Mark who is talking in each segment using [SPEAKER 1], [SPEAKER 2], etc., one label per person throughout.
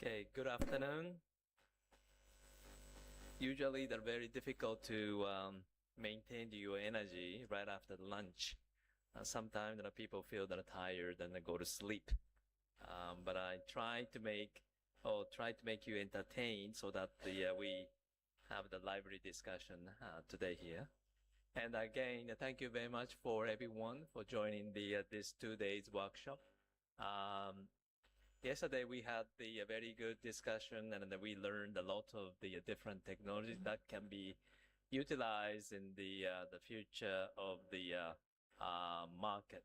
[SPEAKER 1] Okay, good afternoon. Usually they're very difficult to maintain your energy right after lunch. Sometimes people feel they're tired and they go to sleep. But I try to make you entertained so that we have the lively discussion today here. And again, thank you very much for everyone for joining this 2 days workshop. Yesterday we had the very good discussion, and then we learned a lot of the different technologies that can be utilized in the future of the market,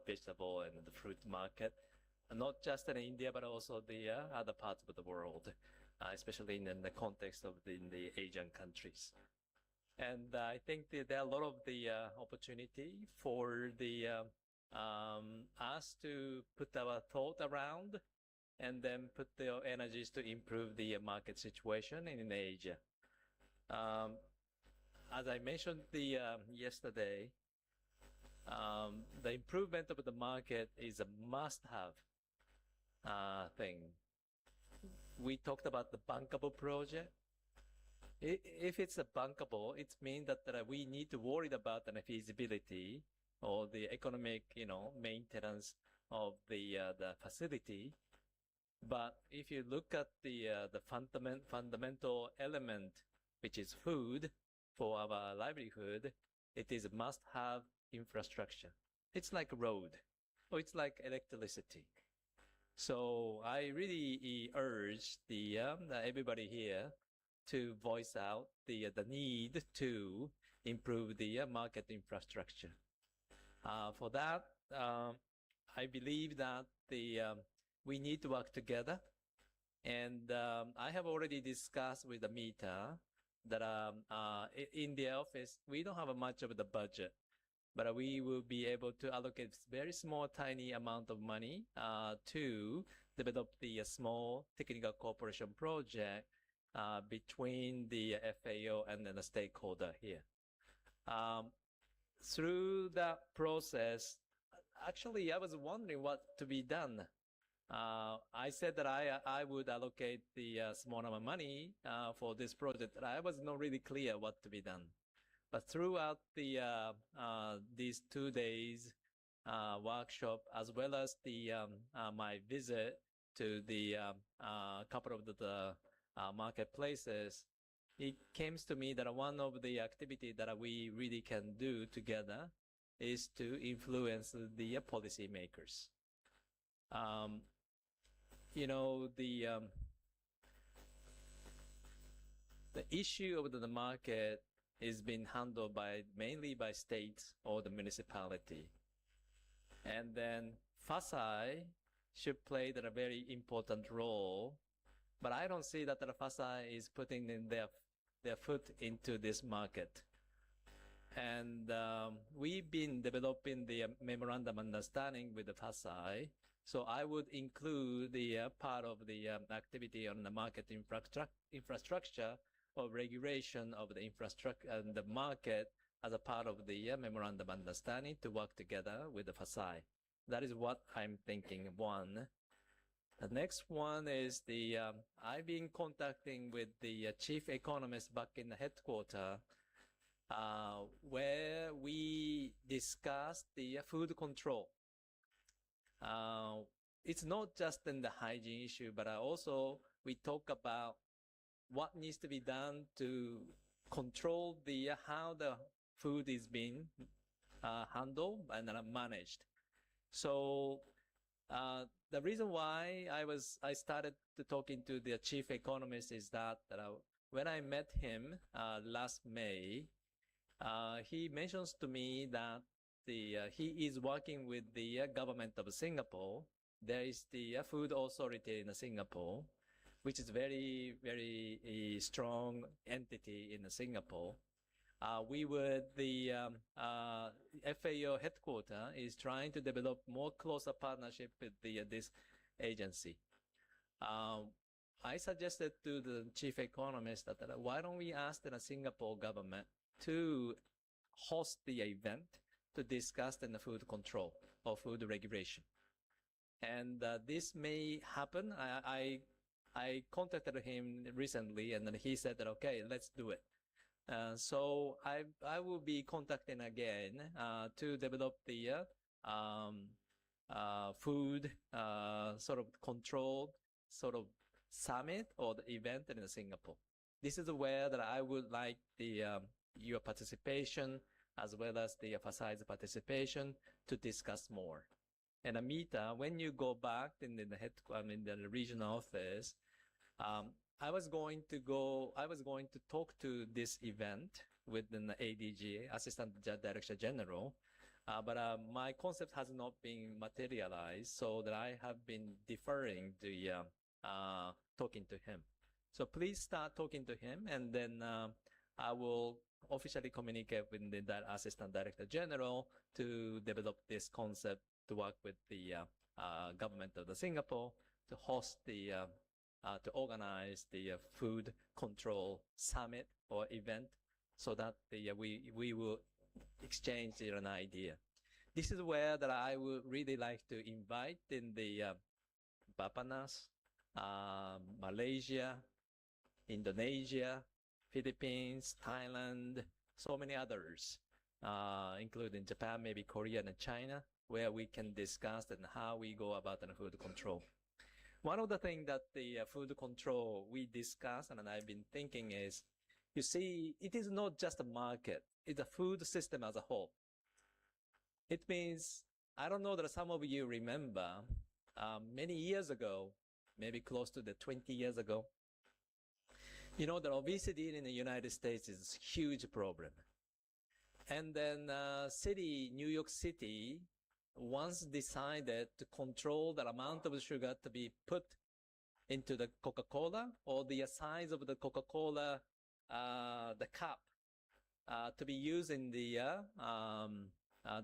[SPEAKER 1] vegetable and the fruit market, not just in India but also the other parts of the world, especially in the context of the Asian countries. And I think there are a lot of the opportunity for us to put our thought around and then put the energies to improve the market situation in Asia. As I mentioned yesterday, the improvement of the market is a must-have thing. We talked about the bankable project. If it's a bankable, it means that we need to worry about the feasibility or the economic, maintenance of the facility. But if you look at the fundamental element, which is food for our livelihood, it is a must-have infrastructure. It's like a road, or it's like electricity. So I really urge everybody here to voice out the need to improve the market infrastructure. For that, I believe that we need to work together. And I have already discussed with the Mita that in the office, we don't have much of the budget, but we will be able to allocate very small, tiny amount of money to develop the small technical cooperation project between the FAO and then the stakeholder here. Through that process, actually, I was wondering what to be done. I said that I would allocate the small amount of money for this project. I was not really clear what to be done. But throughout these 2 days workshop, as well as my visit to the couple of the marketplaces, it came to me that one of the activities that we really can do together is to influence the policymakers. The issue of the market is being handled mainly by states or the municipality. And then FASI should play a very important role, but I don't see that the FASI is putting in their foot into this market. And we've been developing the memorandum understanding with the FASI. So I would include the part of the activity on the market infrastructure or regulation of the infrastructure and the market as a part of the memorandum understanding to work together with the FASI. That is what I'm thinking, one. The next one is I've been contacting with the chief economist back in the headquarters, where we discussed the food control. It's not just in the hygiene issue, but also we talk about what needs to be done to control how the food is being handled and managed. So the reason why I started to talking to the chief economist is that when I met him last May, he mentions to me that he is working with the government of Singapore. There is the food authority in Singapore, which is very, very strong entity in Singapore. The FAO headquarters is trying to develop more closer partnership with this agency. I suggested to the chief economist that why don't we ask the Singapore government to host the event to discuss the food control or food regulation. And this may happen. I I contacted him recently, and then he said that okay, let's do it. So I will be contacting again to develop the food sort of control sort of summit or the event in Singapore. This is where that I would like the your participation as well as the emphasize participation to discuss more. And Amita, when you go back in the the regional office, um, I was going to talk to this event with the ADG, Assistant Director General, but my concept has not been materialized, so that I have been deferring the talking to him. So please start talking to him, and then I will officially communicate with that Assistant Director General to develop this concept to work with the government of the Singapore to host the to organize the food control summit or event so that we will exchange an idea. This is where that I would really like to invite in the Bapanas, Malaysia, Indonesia, Philippines, Thailand, so many others, including Japan, maybe Korea and China, where we can discuss and how we go about the food control. One of the things that the food control we discuss and I've been thinking is, you see, it is not just a market, it's a food system as a whole. It means, I don't know that some of you remember, many years ago, maybe close to the 20 years ago, you know, the obesity in the United States is a huge problem. And then New York City, once decided to control the amount of sugar to be put into the Coca-Cola or the size of the Coca-Cola, the cup, to be used in the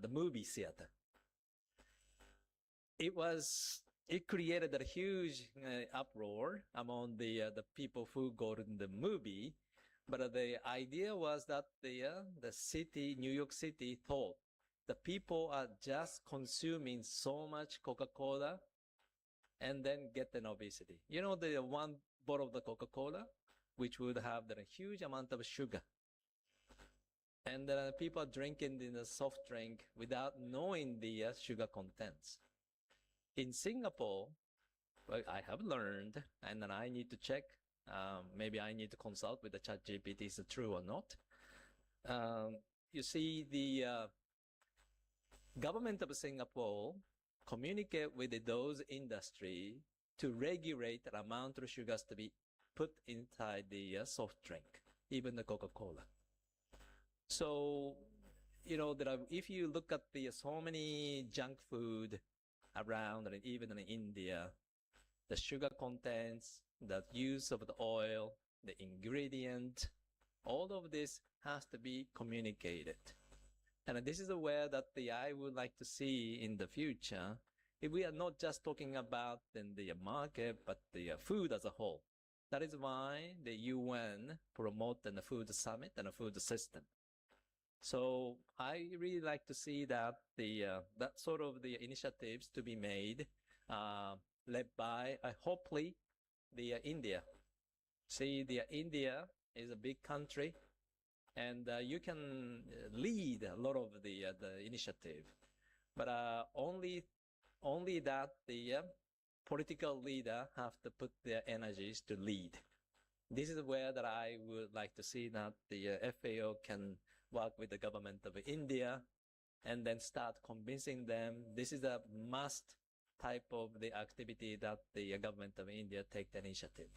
[SPEAKER 1] movie theater. It created a huge uproar among the people who go to the movie. But the idea was that the city, New York City, thought the people are just consuming so much Coca-Cola and then get an obesity. You know, the one bottle of the Coca-Cola, which would have a huge amount of sugar. And people are drinking the soft drink without knowing the sugar contents. In Singapore, well, I have learned, and then I need to check. Maybe I need to consult with the ChatGPT, is it true or not? You see, the government of Singapore communicate with those industry to regulate the amount of sugars to be put inside the soft drink, even the Coca-Cola. So, you know, if you look at the so many junk food around, and even in India, the sugar contents, the use of the oil, the ingredient, all of this has to be communicated. And this is where that I would like to see in the future, if we are not just talking about the market, but the food as a whole. That is why the UN promote the food summit and the food system. So I really like to see that that sort of the initiatives to be made, led by hopefully the India. See, the India is a big country, and you can lead a lot of the initiative, but only that the political leader have to put their energies to lead. This is where that I would like to see that the FAO can work with the government of India and then start convincing them this is a must type of the activity that the government of India take the initiative.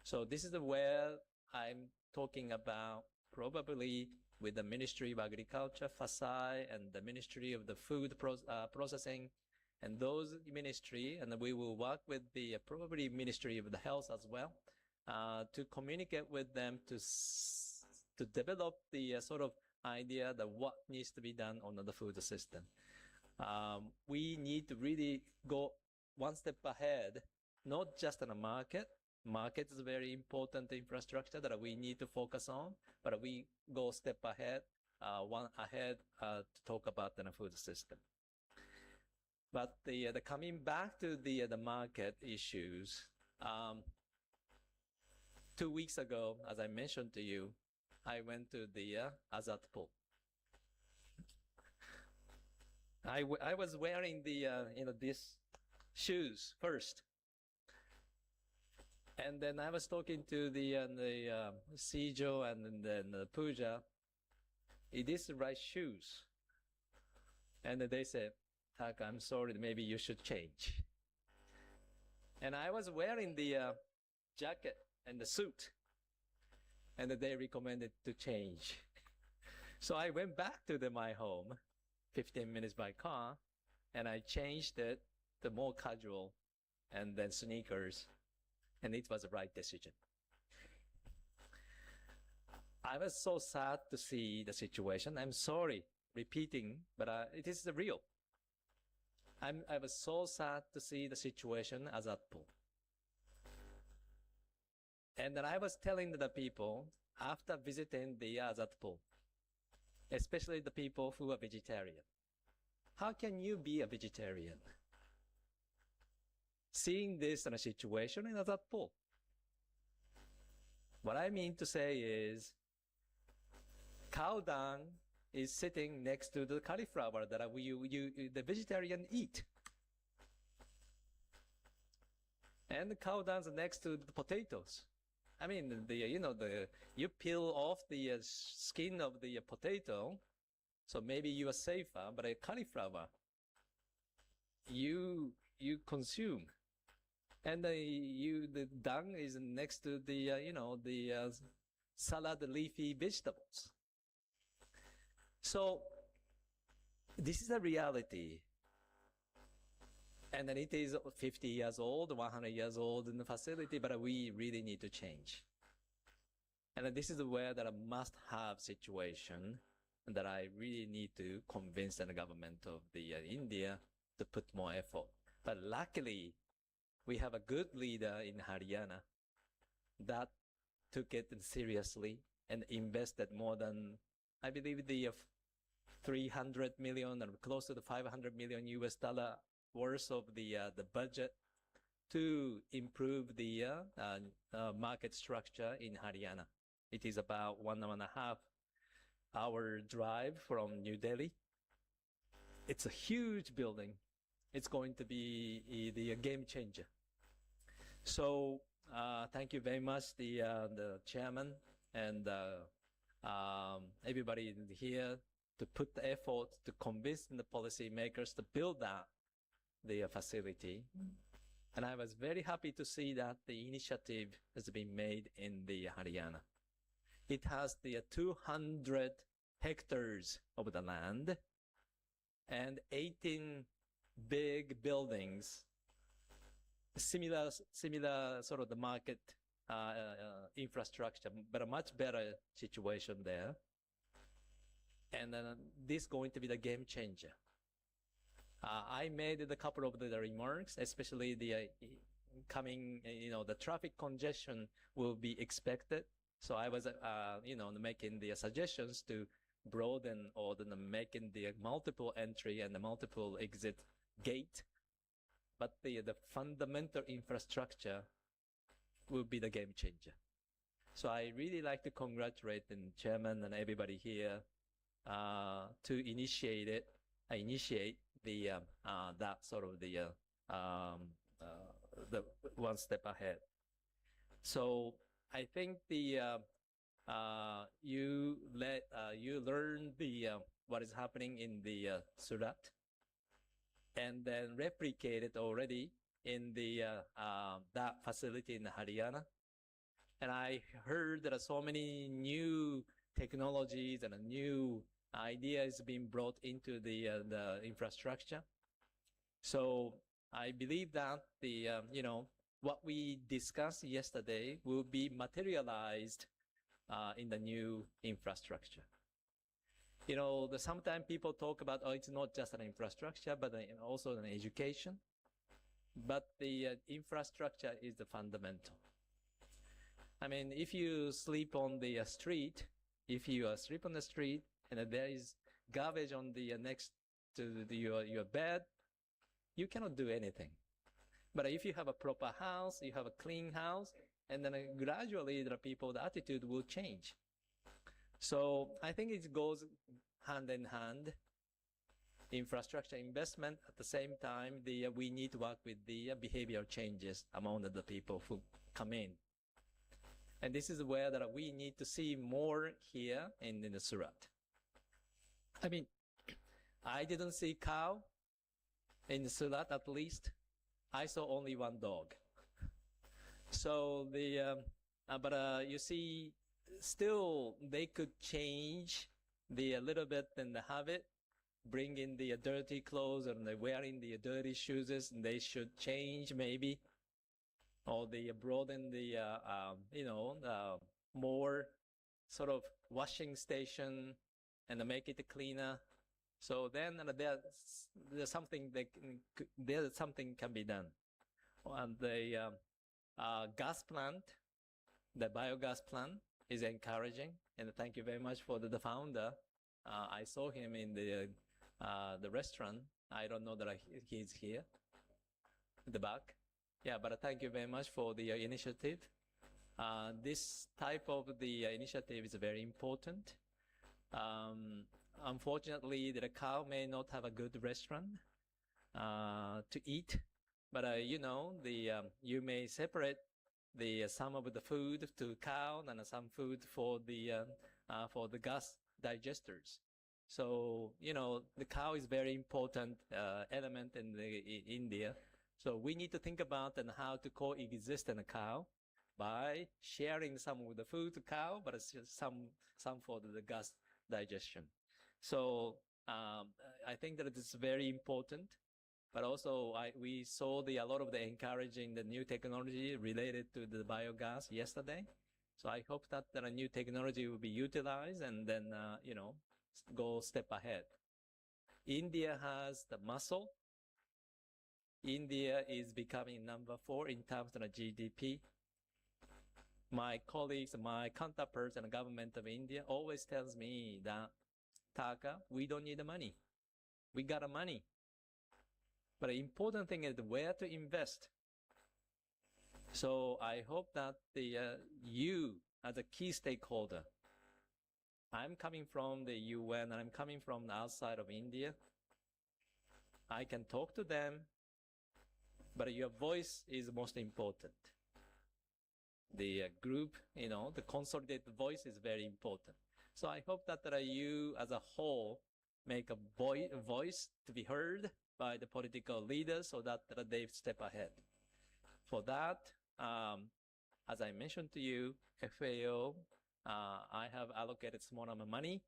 [SPEAKER 1] So this is where I'm talking about, probably with the Ministry of Agriculture, FASAI, and the Ministry of the Food Processing, and those ministry, and we will work with the probably Ministry of the Health as well, to communicate with them to develop the sort of idea that what needs to be done on the food system. We need to really go one step ahead, not just on the market. Market is a very important infrastructure that we need to focus on, but we go step ahead, to talk about the food system. But the coming back to the market issues, 2 weeks ago, as I mentioned to you, I went to the Azat pool. I was wearing the these shoes first, and then I was talking to the Sijo and then Puja. It is the right shoes, and they said, "Tak, I'm sorry, maybe you should change." And I was wearing the jacket and the suit, and they recommended to change. So I went back to my home, 15 minutes by car, and I changed it to more casual and then sneakers, and it was the right decision. I was so sad to see the situation. I'm sorry repeating, but it is the real. I was so sad to see the situation as a pool. And then I was telling the people after visiting the Azat pool, especially the people who are vegetarian, how can you be a vegetarian? Seeing this in a situation in Azat pool. What I mean to say is, cow dung is sitting next to the cauliflower that the vegetarian eat. And the cow dung is next to the potatoes. I mean, you peel off the skin of the potato, so maybe you are safer, but a cauliflower, you consume. And the dung is next to the salad leafy vegetables. So this is a reality. And then it is 50 years old, 100 years old in the facility, but we really need to change. And this is where that a must-have situation that I really need to convince the government of India to put more effort. But luckily, we have a good leader in Haryana that took it seriously and invested more than, I believe, the 300 million and close to the 500 million US dollar worth of the budget to improve the market structure in Haryana. It is about 1.5 hour drive from New Delhi. It's a huge building. It's going to be the game changer. So thank you very much, the chairman and everybody here to put the effort to convince the policymakers to build the facility. And I was very happy to see that the initiative has been made in the Haryana. It has the 200 hectares of the land and 18 big buildings, similar sort of the market infrastructure, but a much better situation there. And this is going to be the game changer. I made a couple of the remarks, especially the coming, the traffic congestion will be expected. So I was, making the suggestions to broaden or making the multiple entry and the multiple exit gate. But the fundamental infrastructure will be the game changer. So I really like to congratulate the chairman and everybody here to initiate the that sort of the one step ahead. So I think you learn what is happening in the Surat, and then replicate it already in the that facility in Haryana. And I heard there are so many new technologies and new ideas being brought into the infrastructure. So I believe that what we discussed yesterday will be materialized in the new infrastructure. Sometimes people talk about, it's not just an infrastructure, but also an education. But the infrastructure is the fundamental. I mean, if you sleep on the street, and there is garbage on the next to your bed, you cannot do anything. But if you have a proper house, you have a clean house, and then gradually the people's attitude will change. So I think it goes hand in hand. Infrastructure investment at the same time, we need to work with the behavioral changes among the people who come in. And this is where that we need to see more here in the Surat. I mean, I didn't see cow in Surat, at least. I saw only one dog. So you see, still they could change a little bit in the habit, bring in the dirty clothes and they're wearing the dirty shoes, and they should change maybe, or they broaden more sort of washing station and make it cleaner. So then there's something can be done. And the gas plant, the biogas plant, is encouraging. And thank you very much for the founder. I saw him in the restaurant. I don't know that he's here in the back. Yeah, but thank you very much for the initiative. This type of the initiative is very important. Unfortunately, the cow may not have a good restaurant to eat, but you may separate some of the food to cow and some food for the gas digesters. So the cow is very important element in India. So we need to think about and how to coexist in a cow by sharing some of the food to cow, but some for the gas digestion. So I think that it is very important. But also we saw a lot of the encouraging the new technology related to the biogas yesterday. So I hope that the new technology will be utilized and then go step ahead. India has the muscle. India is becoming number 4 in terms of the GDP. My colleagues, my counterparts in the government of India always tells me that, Taka, we don't need the money. We got the money. But the important thing is where to invest. So I hope that you, as a key stakeholder, I'm coming from the UN and I'm coming from the outside of India. I can talk to them, but your voice is most important. The group, the consolidated voice is very important. So I hope that you as a whole make a voice to be heard by the political leaders so that they step ahead. For that, as I mentioned to you, FAO, I have allocated small amount of money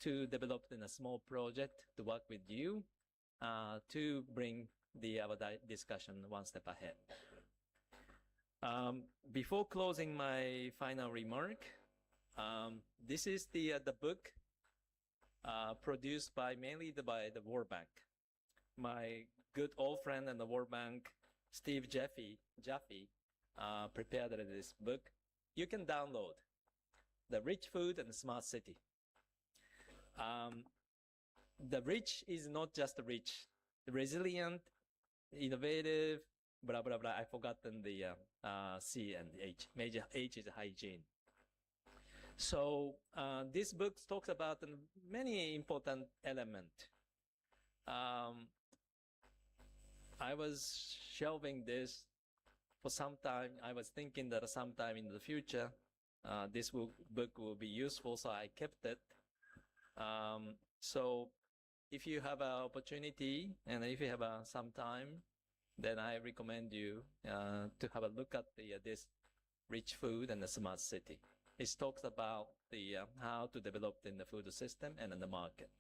[SPEAKER 1] to develop in a small project to work with you to bring our discussion one step ahead. Before closing my final remark, this is the book produced mainly by the World Bank. My good old friend in the World Bank, Steve Jaffe, prepared this book. You can download The Rich Food and the Smart City. The rich is not just rich, resilient, innovative, blah, blah, blah. I've forgotten the C and H. Major H is hygiene. So this book talks about many important elements. I was shelving this for some time. I was thinking that sometime in the future, this book will be useful, so I kept it. So if you have an opportunity and if you have some time, then I recommend you to have a look at this Rich Food and the Smart City. It talks about how to develop in the food system and in the market.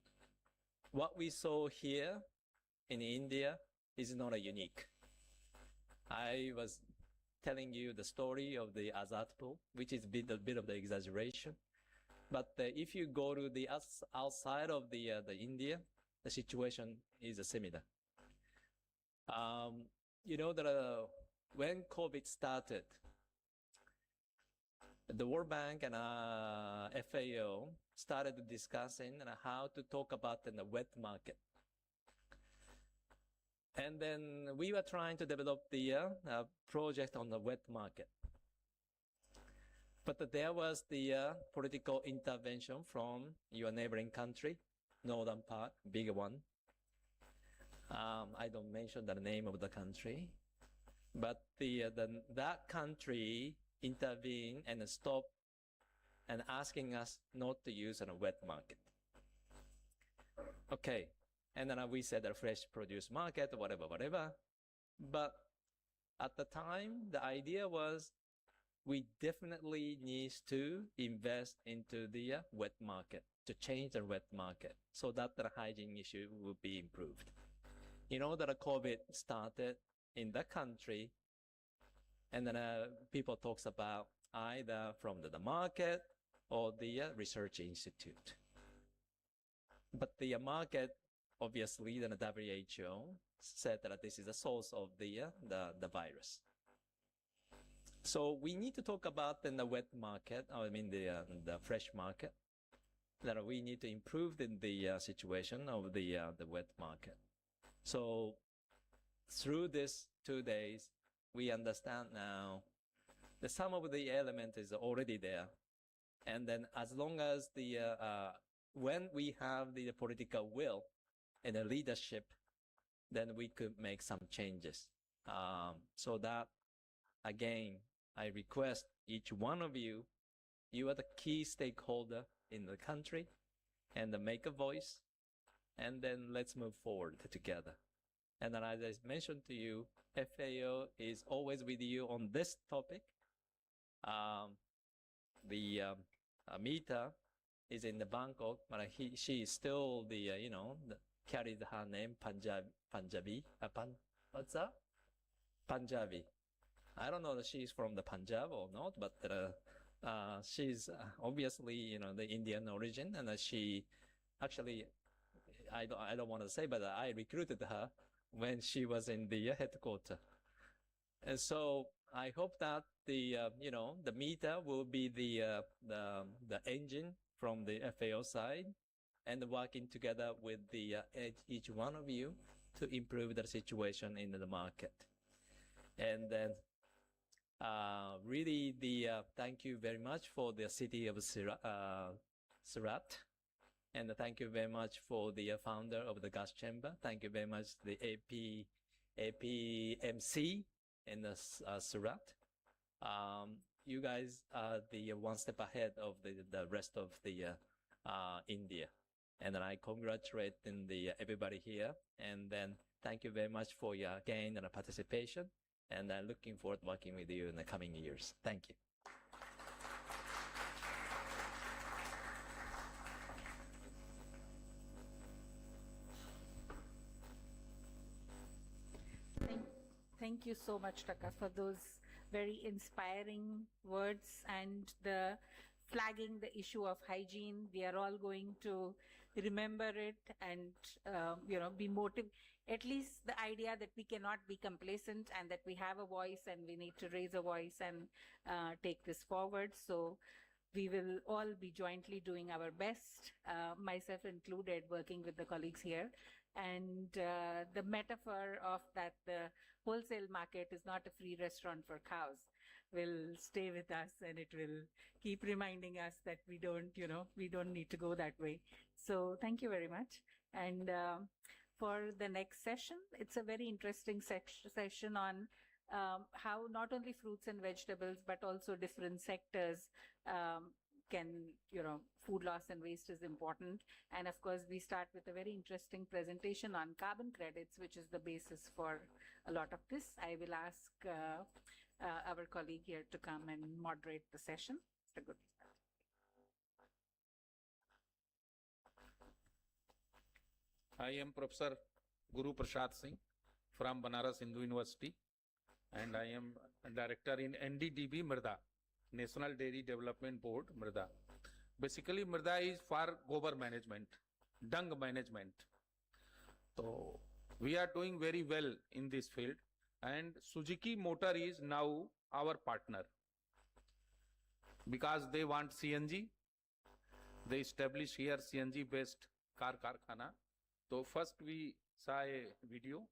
[SPEAKER 1] What we saw here in India is not a unique. I was telling you the story of the Azad pool, which is a bit of the exaggeration. But if you go to the outside of the India, the situation is similar. You know that when COVID started, the World Bank and FAO started discussing how to talk about in the wet market. And then we were trying to develop the project on the wet market. But there was the political intervention from your neighboring country, northern part, bigger one. I don't mention the name of the country, but that country intervened and stopped and asking us not to use a wet market. Okay, and then we said a fresh produce market, whatever. But at the time, the idea was we definitely need to invest into the wet market, to change the wet market so that the hygiene issue will be improved. You know that COVID started in the country, and then people talks about either from the market or the research institute. But the market, obviously, the WHO said that this is the source of the virus. So we need to talk about the wet market, I mean the fresh market, that we need to improve the situation of the wet market. So through these 2 days, we understand now that some of the element is already there. And then as long as when we have the political will and the leadership, then we could make some changes. So that, again, I request each one of you, you are the key stakeholder in the country, and make a voice, and then let's move forward together. And then as I mentioned to you, FAO is always with you on this topic. Amita is in the Bangkok, but she is still carried her name Punjabi. What's that? Punjabi. I don't know if she's from the Punjab or not, but she's obviously the Indian origin, and she actually I don't want to say, but I recruited her when she was in the headquarters. And so I hope that the meter will be the engine from the FAO side, and working together with each one of you to improve the situation in the market. And then really thank you very much for the city of Surat. And thank you very much for the founder of the gas chamber. Thank you very much the APMC in the Surat. You guys are the one step ahead of the rest of the India. And then I congratulate everybody here. And then thank you very much for your again and participation. And I'm looking forward to working with you in the coming years. Thank you.
[SPEAKER 2] Thank you so much, Taka, for those very inspiring words and the flagging the issue of hygiene. We are all going to remember it and, be motivated. At least the idea that we cannot be complacent and that we have a voice and we need to raise a voice and take this forward. So we will all be jointly doing our best, myself included, working with the colleagues here. And the metaphor of that the wholesale market is not a free restaurant for cows will stay with us, and it will keep reminding us that we don't need to go that way. So thank you very much. And for the next session, it's a very interesting session on how not only fruits and vegetables, but also different sectors food loss and waste is important. And of course, we start with a very interesting presentation on carbon credits, which is the basis for a lot of this. I will ask our colleague here to come and moderate the session. Mr. Good.
[SPEAKER 3] I am Professor Guru Prasad Singh from Banaras Hindu University, and I am a director in NDDB Mrda, National Dairy Development Board Mrda. Basically, Mrda is for gobar management, dung management. So we are doing very well in this field, and Suzuki Motor is now our partner because they want CNG. They establish here CNG based car karkhana. So first we saw a video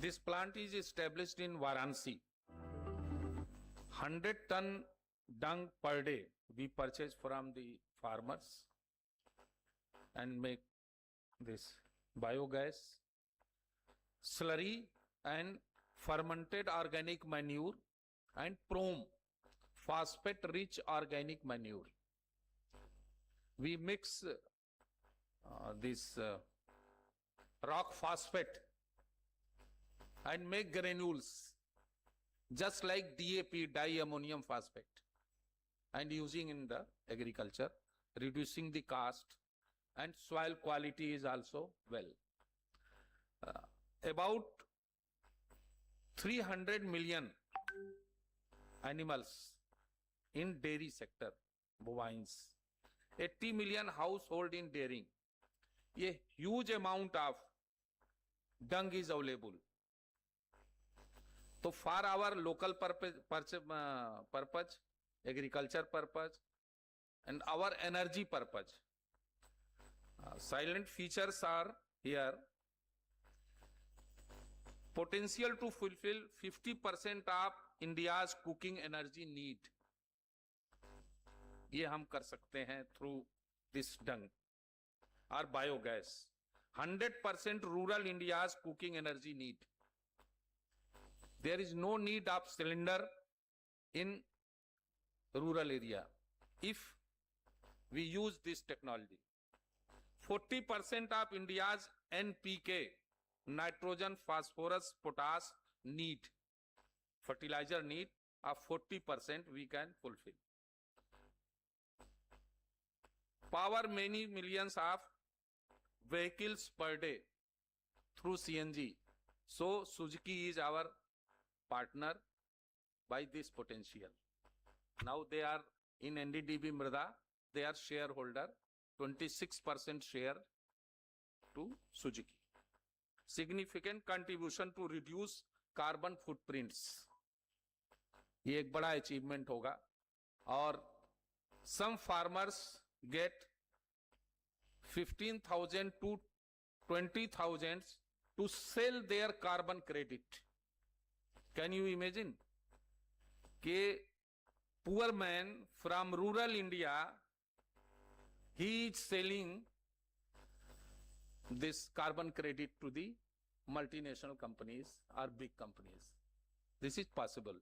[SPEAKER 3] This plant is established in Varanasi. 100-ton dung per day we purchase from the farmers and make this biogas, slurry and fermented organic manure and prom, phosphate rich organic manure. We mix this rock phosphate and make granules just like DAP, diammonium phosphate, and using in the agriculture, reducing the cost, and soil quality is also well. About 300 million animals in dairy sector, bovines, 80 million household in dairying. A huge amount of dung is available. So for our local purpose, agriculture purpose, and our energy purpose, silent features are here. Potential to fulfill 50% of India's cooking energy need. ये हम कर सकते हैं through this dung or biogas. 100% rural India's cooking energy need. There is no need of cylinder in rural area if we use this technology. 40% of India's NPK, nitrogen, phosphorus, potash need, fertilizer need of 40% we can fulfill. Power many millions of vehicles per day through CNG. So Suzuki is our partner by this potential. Now they are in NDDB Mrida, they are shareholder, 26% share to Suzuki. Significant contribution to reduce carbon footprints. ये एक बड़ा achievement होगा. और some farmers get 15,000 to 20,000 to sell their carbon credit. Can you imagine? कि poor man from rural India, he is selling this carbon credit to the multinational companies or big companies. This is possible.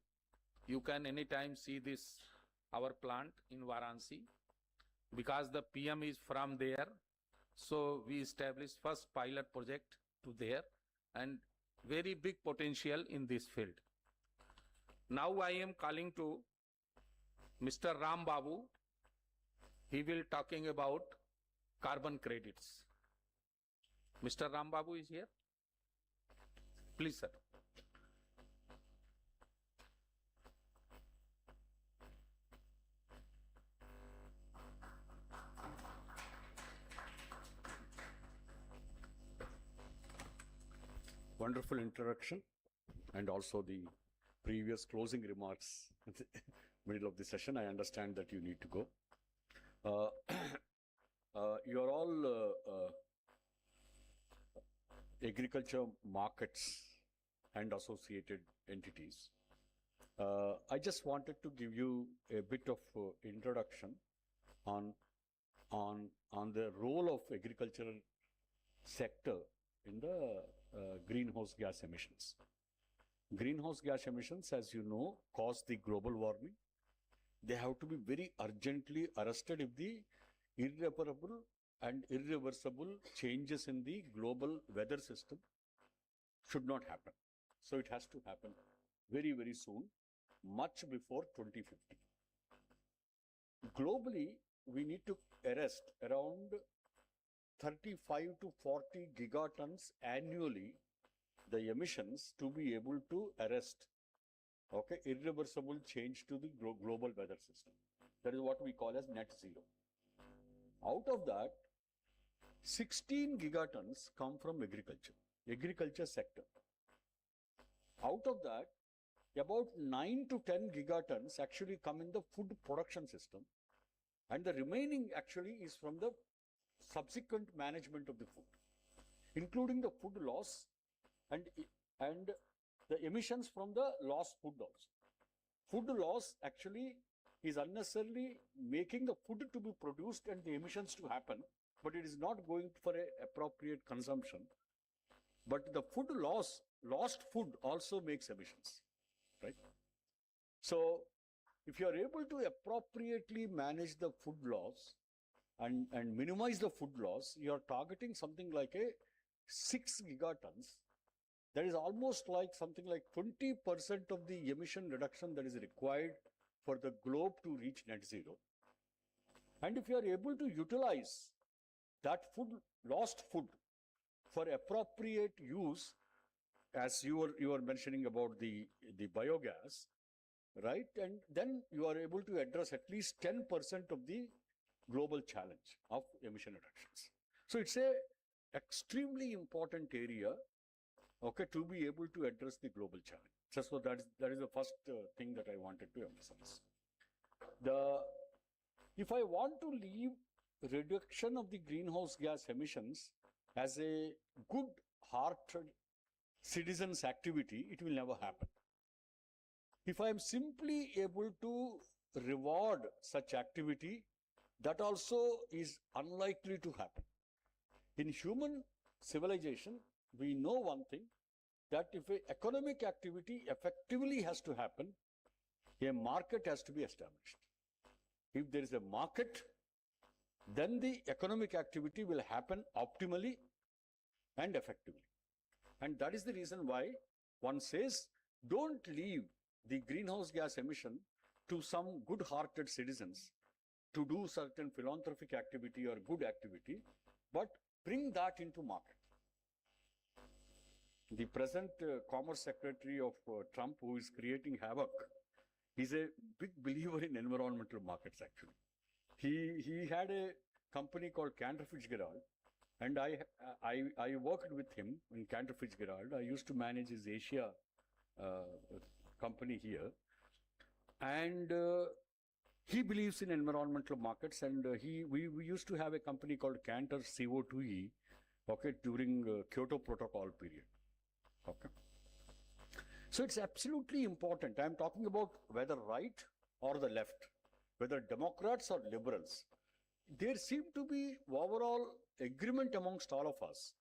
[SPEAKER 3] You can anytime see this, our plant in Varanasi, because the PM is from there. So we established first pilot project to there and very big potential in this field. Now I am calling to Mr. Ram Babu. He will talking about carbon credits. Mr. Ram Babu is here. Please, sir.
[SPEAKER 4] Wonderful introduction and also the previous closing remarks at the middle of the session. I understand that you need to go. You are all agriculture markets and associated entities. I just wanted to give you a bit of introduction on the role of agricultural sector in the greenhouse gas emissions. Greenhouse gas emissions, as you know, cause the global warming. They have to be very urgently arrested if the irreparable and irreversible changes in the global weather system should not happen. So it has to happen very, very soon, much before 2050. Globally, we need to arrest around 35 to 40 gigatons annually the emissions to be able to arrest irreversible change to the global weather system. That is what we call as net zero. Out of that, 16 gigatons come from agriculture sector. Out of that, about 9 to 10 gigatons actually come in the food production system, and the remaining actually is from the subsequent management of the food, including the food loss and and the emissions from the lost food also. Food loss actually is unnecessarily making the food to be produced and the emissions to happen, but it is not going for a appropriate consumption. But the food loss, lost food also makes emissions, right? So if you are able to appropriately manage the food loss and minimize the food loss, you are targeting something like a 6 gigatons. That is almost like something like 20% of the emission reduction that is required for the globe to reach net zero. And if you are able to utilize that food, lost food, for appropriate use, as you were mentioning about the biogas, right? And then you are able to address at least 10% of the global challenge of emission reductions. So it's a extremely important area, okay, to be able to address the global challenge. So that is the first thing that I wanted to emphasize. If I want to leave reduction of the greenhouse gas emissions as a good-hearted citizens' activity, it will never happen. If I am simply able to reward such activity, that also is unlikely to happen. In human civilization, we know one thing, that if an economic activity effectively has to happen, a market has to be established. If there is a market, then the economic activity will happen optimally and effectively. And that is the reason why one says, don't leave the greenhouse gas emission to some good-hearted citizens to do certain philanthropic activity or good activity, but bring that into market. The present Commerce Secretary of Trump, who is creating havoc, is a big believer in environmental markets, actually. He had a company called Cantor Fitzgerald, and I worked with him in Cantor Fitzgerald. I used to manage his Asia company here. And he believes in environmental markets, and we used to have a company called Cantor CO2E, okay, during Kyoto Protocol period. Okay. So it's absolutely important. I'm talking about whether right or the left, whether Democrats or liberals. There seem to be overall agreement amongst all of us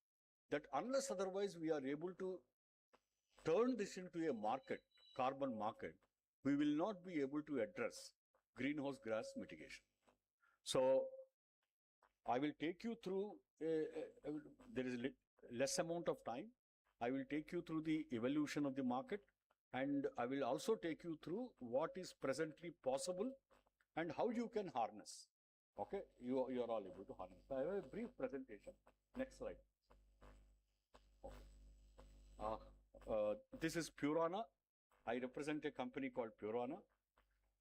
[SPEAKER 4] that unless otherwise we are able to turn this into a market, carbon market, we will not be able to address greenhouse gas mitigation. So I will take you through, there is less amount of time. I will take you through the evolution of the market, and I will also take you through what is presently possible and how you can harness. Okay, you are all able to harness. I have a brief presentation. Next slide. Okay. This is Purana. I represent a company called Purana,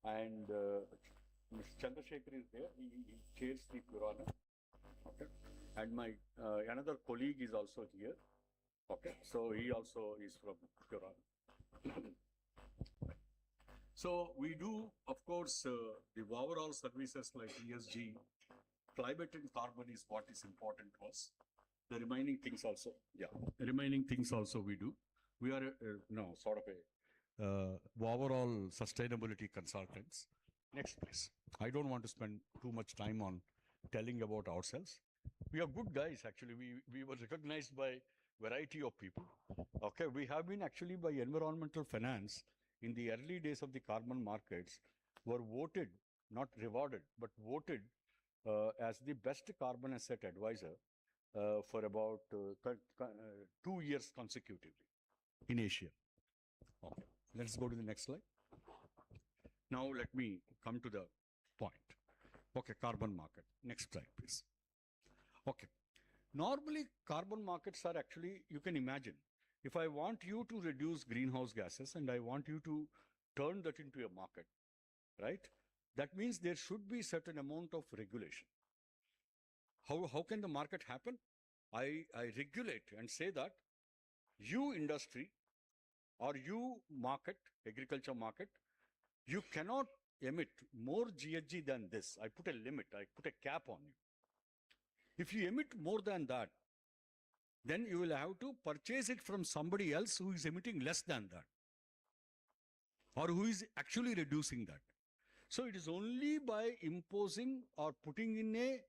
[SPEAKER 4] and Mr. Chandrasekhar is there. He chairs the Purana. Okay, and my another colleague is also here. Okay, so he also is from Purana. So we do, of course, the overall services like ESG, climate and carbon is what is important to us. The remaining things also, the remaining things also we do. We are sort of a overall sustainability consultants. Next, please. I don't want to spend too much time on telling about ourselves. We are good guys, actually. We were recognized by variety of people. Okay, we have been actually by environmental finance in the early days of the carbon markets were voted, not rewarded, but voted as the best carbon asset advisor for about 2 years consecutively in Asia. Okay, let's go to the next slide. Now let me come to the point. Okay, carbon market. Next slide, please. Okay. Normally, carbon markets are actually, you can imagine, if I want you to reduce greenhouse gases and I want you to turn that into a market, right? That means there should be certain amount of regulation. How can the market happen? I regulate and say that you industry or you market, agriculture market, you cannot emit more GHG than this. I put a limit, I put a cap on you. If you emit more than that, then you will have to purchase it from somebody else who is emitting less than that, or who is actually reducing that. So it is only by imposing or putting in a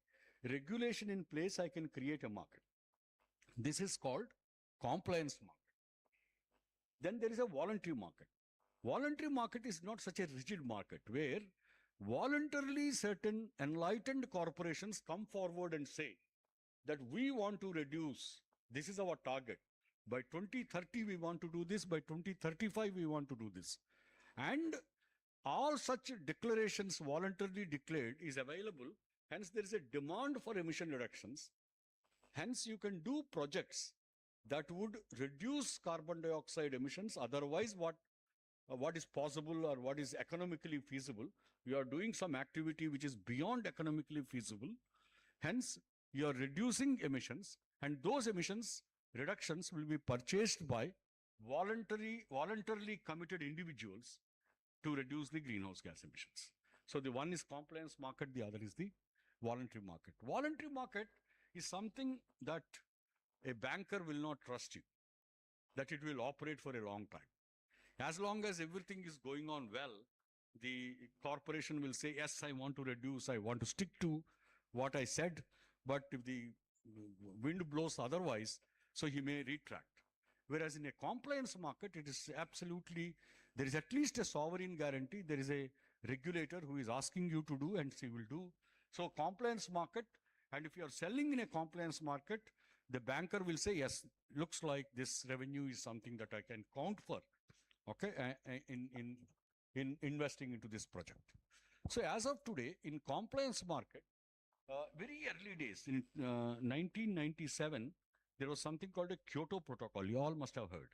[SPEAKER 4] regulation in place I can create a market. This is called compliance market. Then there is a voluntary market. Voluntary market is not such a rigid market where voluntarily certain enlightened corporations come forward and say that we want to reduce, this is our target. By 2030, we want to do this. By 2035, we want to do this. And all such declarations voluntarily declared is available. Hence, there is a demand for emission reductions. Hence, you can do projects that would reduce carbon dioxide emissions. Otherwise, what is possible or what is economically feasible, you are doing some activity which is beyond economically feasible. Hence, you are reducing emissions, and those emissions reductions will be purchased by voluntarily committed individuals to reduce the greenhouse gas emissions. So the one is compliance market, the other is the voluntary market. Voluntary market is something that a banker will not trust you, that it will operate for a long time. As long as everything is going on well, the corporation will say, yes, I want to reduce, I want to stick to what I said. But if the wind blows otherwise, so he may retract. Whereas in a compliance market, it is absolutely, there is at least a sovereign guarantee. There is a regulator who is asking you to do, and she will do. So compliance market, and if you are selling in a compliance market, the banker will say, yes, looks like this revenue is something that I can count for, okay, in investing into this project. So as of today, in compliance market, very early days, in 1997, there was something called a Kyoto Protocol. You all must have heard.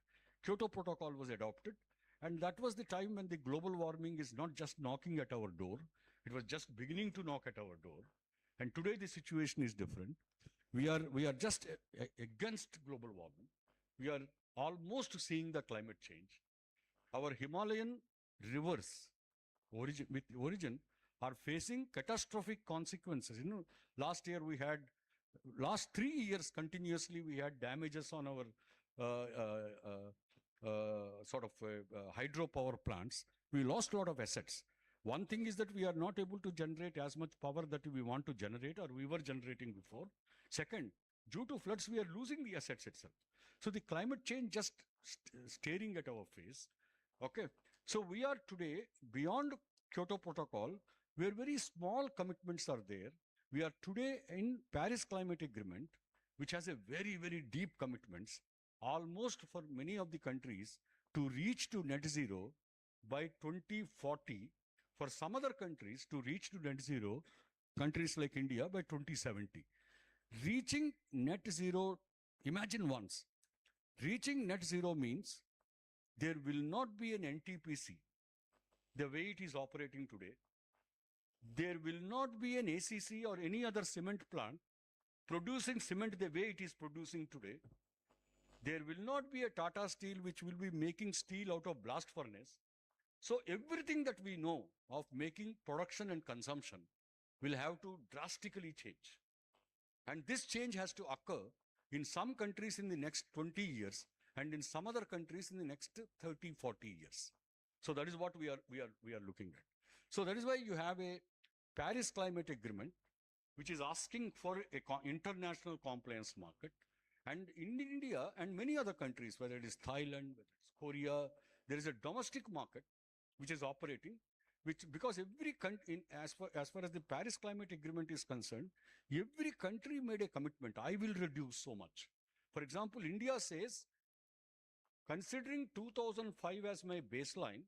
[SPEAKER 4] Kyoto Protocol was adopted, and that was the time when the global warming is not just knocking at our door, it was just beginning to knock at our door. And today the situation is different. We are just against global warming. We are almost seeing the climate change. Our Himalayan rivers with origin are facing catastrophic consequences. You know, last 3 years continuously, we had damages on our hydropower plants. We lost a lot of assets. One thing is that we are not able to generate as much power that we want to generate or we were generating before. Second, due to floods, we are losing the assets itself. So the climate change just staring at our face. Okay. So we are today beyond Kyoto Protocol, where very small commitments are there. We are today in Paris Climate Agreement, which has a very, very deep commitments, almost for many of the countries to reach to net zero by 2040. For some other countries to reach to net zero, countries like India, by 2070. Reaching net zero, imagine once, reaching net zero means there will not be an NTPC the way it is operating today. There will not be an ACC or any other cement plant producing cement the way it is producing today. There will not be a Tata Steel which will be making steel out of blast furnace. So everything that we know of making production and consumption will have to drastically change. And this change has to occur in some countries in the next 20 years and in some other countries in the next 30, 40 years. So that is what we are looking at. So that is why you have a Paris Climate Agreement, which is asking for an international compliance market. And in India and many other countries, whether it is Thailand, whether it's Korea, there is a domestic market which is operating, because every country, as far as the Paris Climate Agreement is concerned, every country made a commitment. I will reduce so much. For example, India says, considering 2005 as my baseline,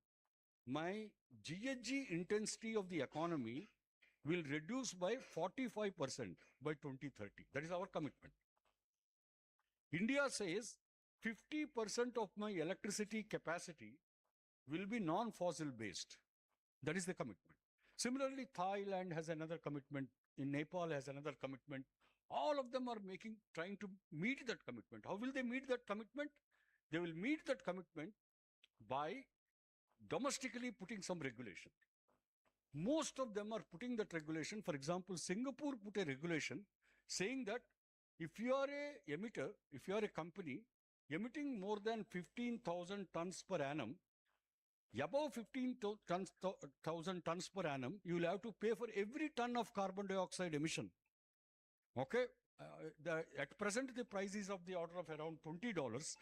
[SPEAKER 4] my GHG intensity of the economy will reduce by 45% by 2030. That is our commitment. India says 50% of my electricity capacity will be non-fossil based. That is the commitment. Similarly, Thailand has another commitment. In Nepal has another commitment. All of them are trying to meet that commitment. How will they meet that commitment? They will meet that commitment by domestically putting some regulation. Most of them are putting that regulation. For example, Singapore put a regulation saying that if you are a emitter, if you are a company emitting more than 15,000 tons per annum, above 15,000 tons per annum, you will have to pay for every ton of carbon dioxide emission. Okay. At present, the price is of the order of around $20.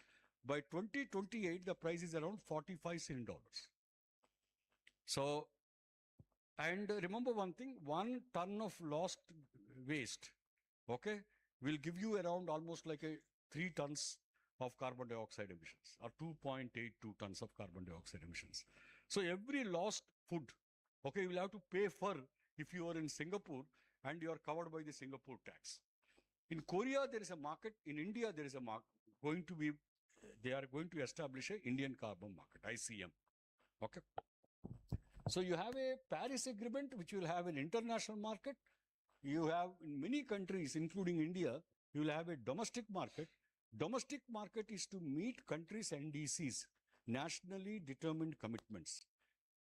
[SPEAKER 4] By 2028, the price is around 45 Sing dollars. So, and remember one thing, 1 ton of lost waste, okay, will give you around almost like 3 tons of carbon dioxide emissions, or 2.82 tons of carbon dioxide emissions. So every lost food, okay, you will have to pay for if you are in Singapore and you are covered by the Singapore tax. In Korea, there is a market. In India, there is a market going to be, they are going to establish a Indian carbon market, ICM. Okay. So you have a Paris Agreement, which will have an international market. You have in many countries, including India, you will have a domestic market. Domestic market is to meet countries' NDCs, nationally determined commitments.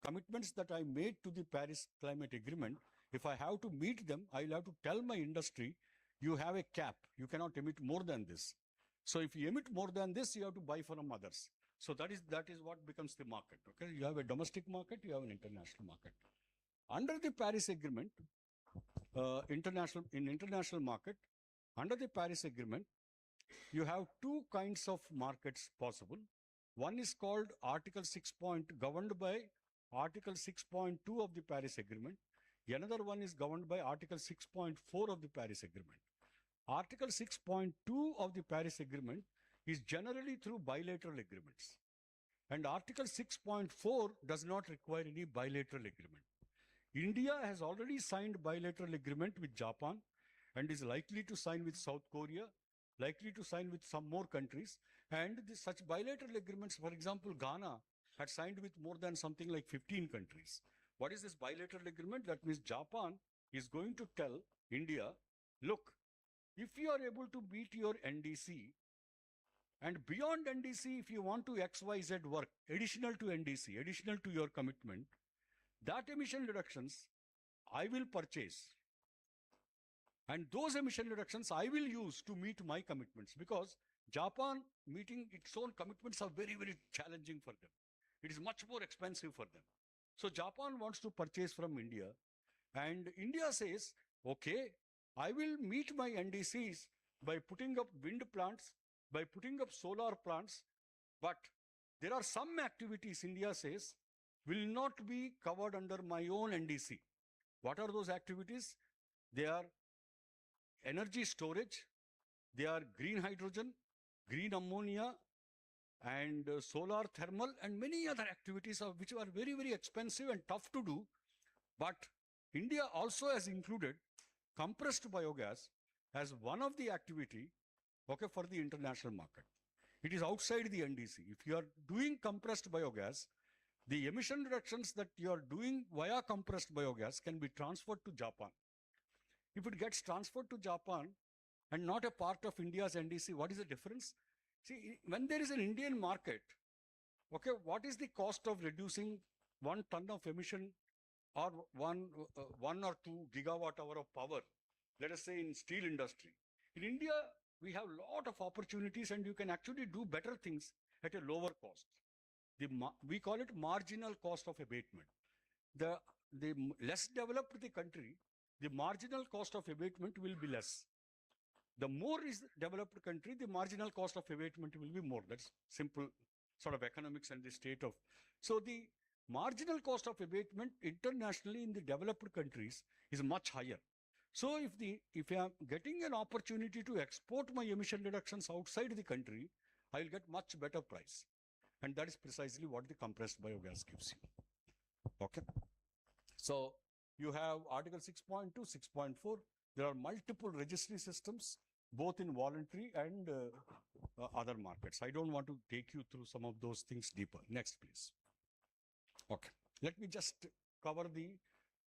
[SPEAKER 4] Commitments that I made to the Paris Climate Agreement. If I have to meet them, I will have to tell my industry, you have a cap. You cannot emit more than this. So if you emit more than this, you have to buy from others. So that is what becomes the market. Okay, you have a domestic market, you have an international market. Under the Paris Agreement, international market, under the Paris Agreement, you have 2 kinds of markets possible. One is called Article 6 governed by Article 6.2 of the Paris Agreement. Another one is governed by Article 6.4 of the Paris Agreement. Article 6.2 of the Paris Agreement is generally through bilateral agreements. And Article 6.4 does not require any bilateral agreement. India has already signed bilateral agreement with Japan and is likely to sign with South Korea, likely to sign with some more countries. And such bilateral agreements, for example, Ghana had signed with more than something like 15 countries. What is this bilateral agreement? That means Japan is going to tell India, look, if you are able to beat your NDC, and beyond NDC, if you want to XYZ work, additional to NDC, additional to your commitment, that emission reductions I will purchase. And those emission reductions I will use to meet my commitments, because Japan meeting its own commitments are very, very challenging for them. It is much more expensive for them. So Japan wants to purchase from India, and India says, okay, I will meet my NDCs by putting up wind plants, by putting up solar plants, but there are some activities, India says, will not be covered under my own NDC. What are those activities? They are energy storage, they are green hydrogen, green ammonia, and solar thermal, and many other activities which are very, very expensive and tough to do. But India also has included compressed biogas as one of the activity, okay, for the international market. It is outside the NDC. If you are doing compressed biogas, the emission reductions that you are doing via compressed biogas can be transferred to Japan. If it gets transferred to Japan and not a part of India's NDC, what is the difference? See, when there is an Indian market, okay, what is the cost of reducing 1 ton of emission or 1 or 2 gigawatt hour of power, let us say in steel industry? In India, we have a lot of opportunities, and you can actually do better things at a lower cost. We call it marginal cost of abatement. The less developed the country, the marginal cost of abatement will be less. The more is developed country, the marginal cost of abatement will be more. That's simple sort of economics and the state of. So the marginal cost of abatement internationally in the developed countries is much higher. So if I am getting an opportunity to export my emission reductions outside the country, I will get much better price. And that is precisely what the compressed biogas gives you. Okay. So you have Article 6.2, 6.4. There are multiple registry systems, both in voluntary and other markets. I don't want to take you through some of those things deeper. Next, please. Okay. Let me just cover the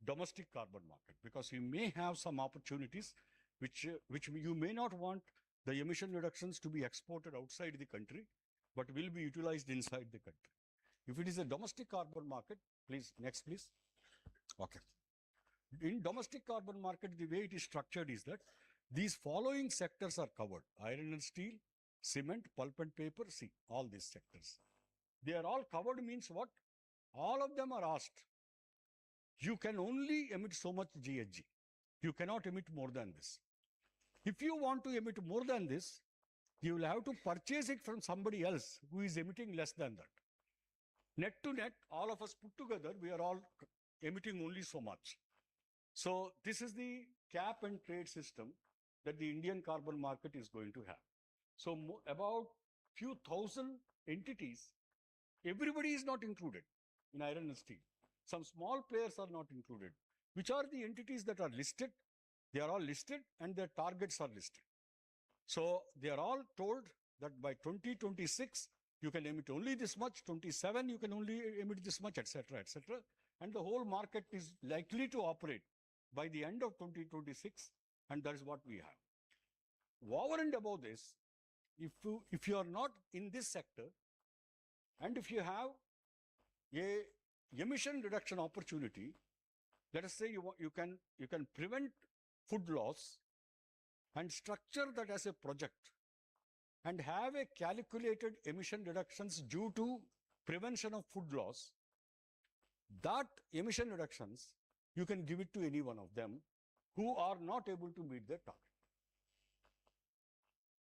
[SPEAKER 4] domestic carbon market, because you may have some opportunities which you may not want the emission reductions to be exported outside the country, but will be utilized inside the country. If it is a domestic carbon market, please, next please. Okay. In domestic carbon market, the way it is structured is that These following sectors are covered: iron and steel, cement, pulp and paper. See, all these sectors. They are all covered means what? All of them are asked. You can only emit so much GHG. You cannot emit more than this. If you want to emit more than this, you will have to purchase it from somebody else who is emitting less than that. Net to net, all of us put together, we are all emitting only so much. So this is the cap and trade system that the Indian carbon market is going to have. So about few thousand entities, everybody is not included in iron and steel. Some small players are not included. Which are the entities that are listed? They are all listed and their targets are listed. So they are all told that by 2026, you can emit only this much, 27, you can only emit this much, etc., etc. And the whole market is likely to operate by the end of 2026, and that is what we have. Over and above this, if you are not in this sector, and if you have a emission reduction opportunity, let us say you can prevent food loss and structure that as a project and have a calculated emission reductions due to prevention of food loss, that emission reductions, you can give it to any one of them who are not able to meet their target.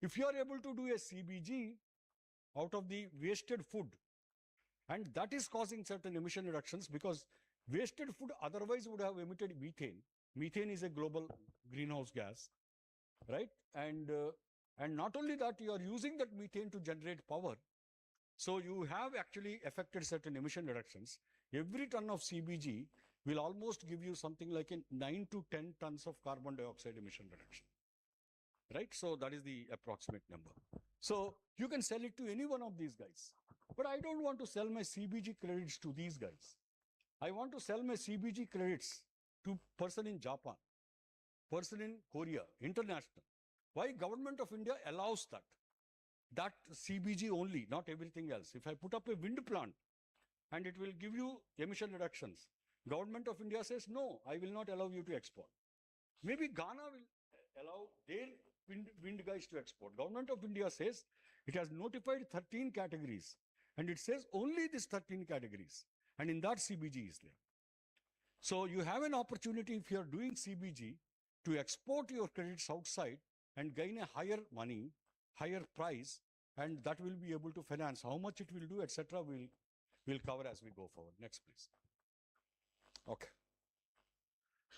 [SPEAKER 4] If you are able to do a CBG out of the wasted food, and that is causing certain emission reductions, because wasted food otherwise would have emitted methane. Methane is a global greenhouse gas, right? And not only that, you are using that methane to generate power. So you have actually affected certain emission reductions. Every ton of CBG will almost give you something like 9 to 10 tons of carbon dioxide emission reduction, right? So that is the approximate number. So you can sell it to any one of these guys. But I don't want to sell my CBG credits to these guys. I want to sell my CBG credits to person in Japan, person in Korea, international. Why government of India allows that? That CBG only, not everything else. If I put up a wind plant and it will give you emission reductions, government of India says, no, I will not allow you to export. Maybe Ghana will allow their wind guys to export. Government of India says it has notified 13 categories and it says only these 13 categories. And in that CBG is there. So you have an opportunity, if you are doing CBG, to export your credits outside and gain a higher money, higher price, and that will be able to finance. How much it will do, etc., we'll cover as we go forward. Next, please. Okay.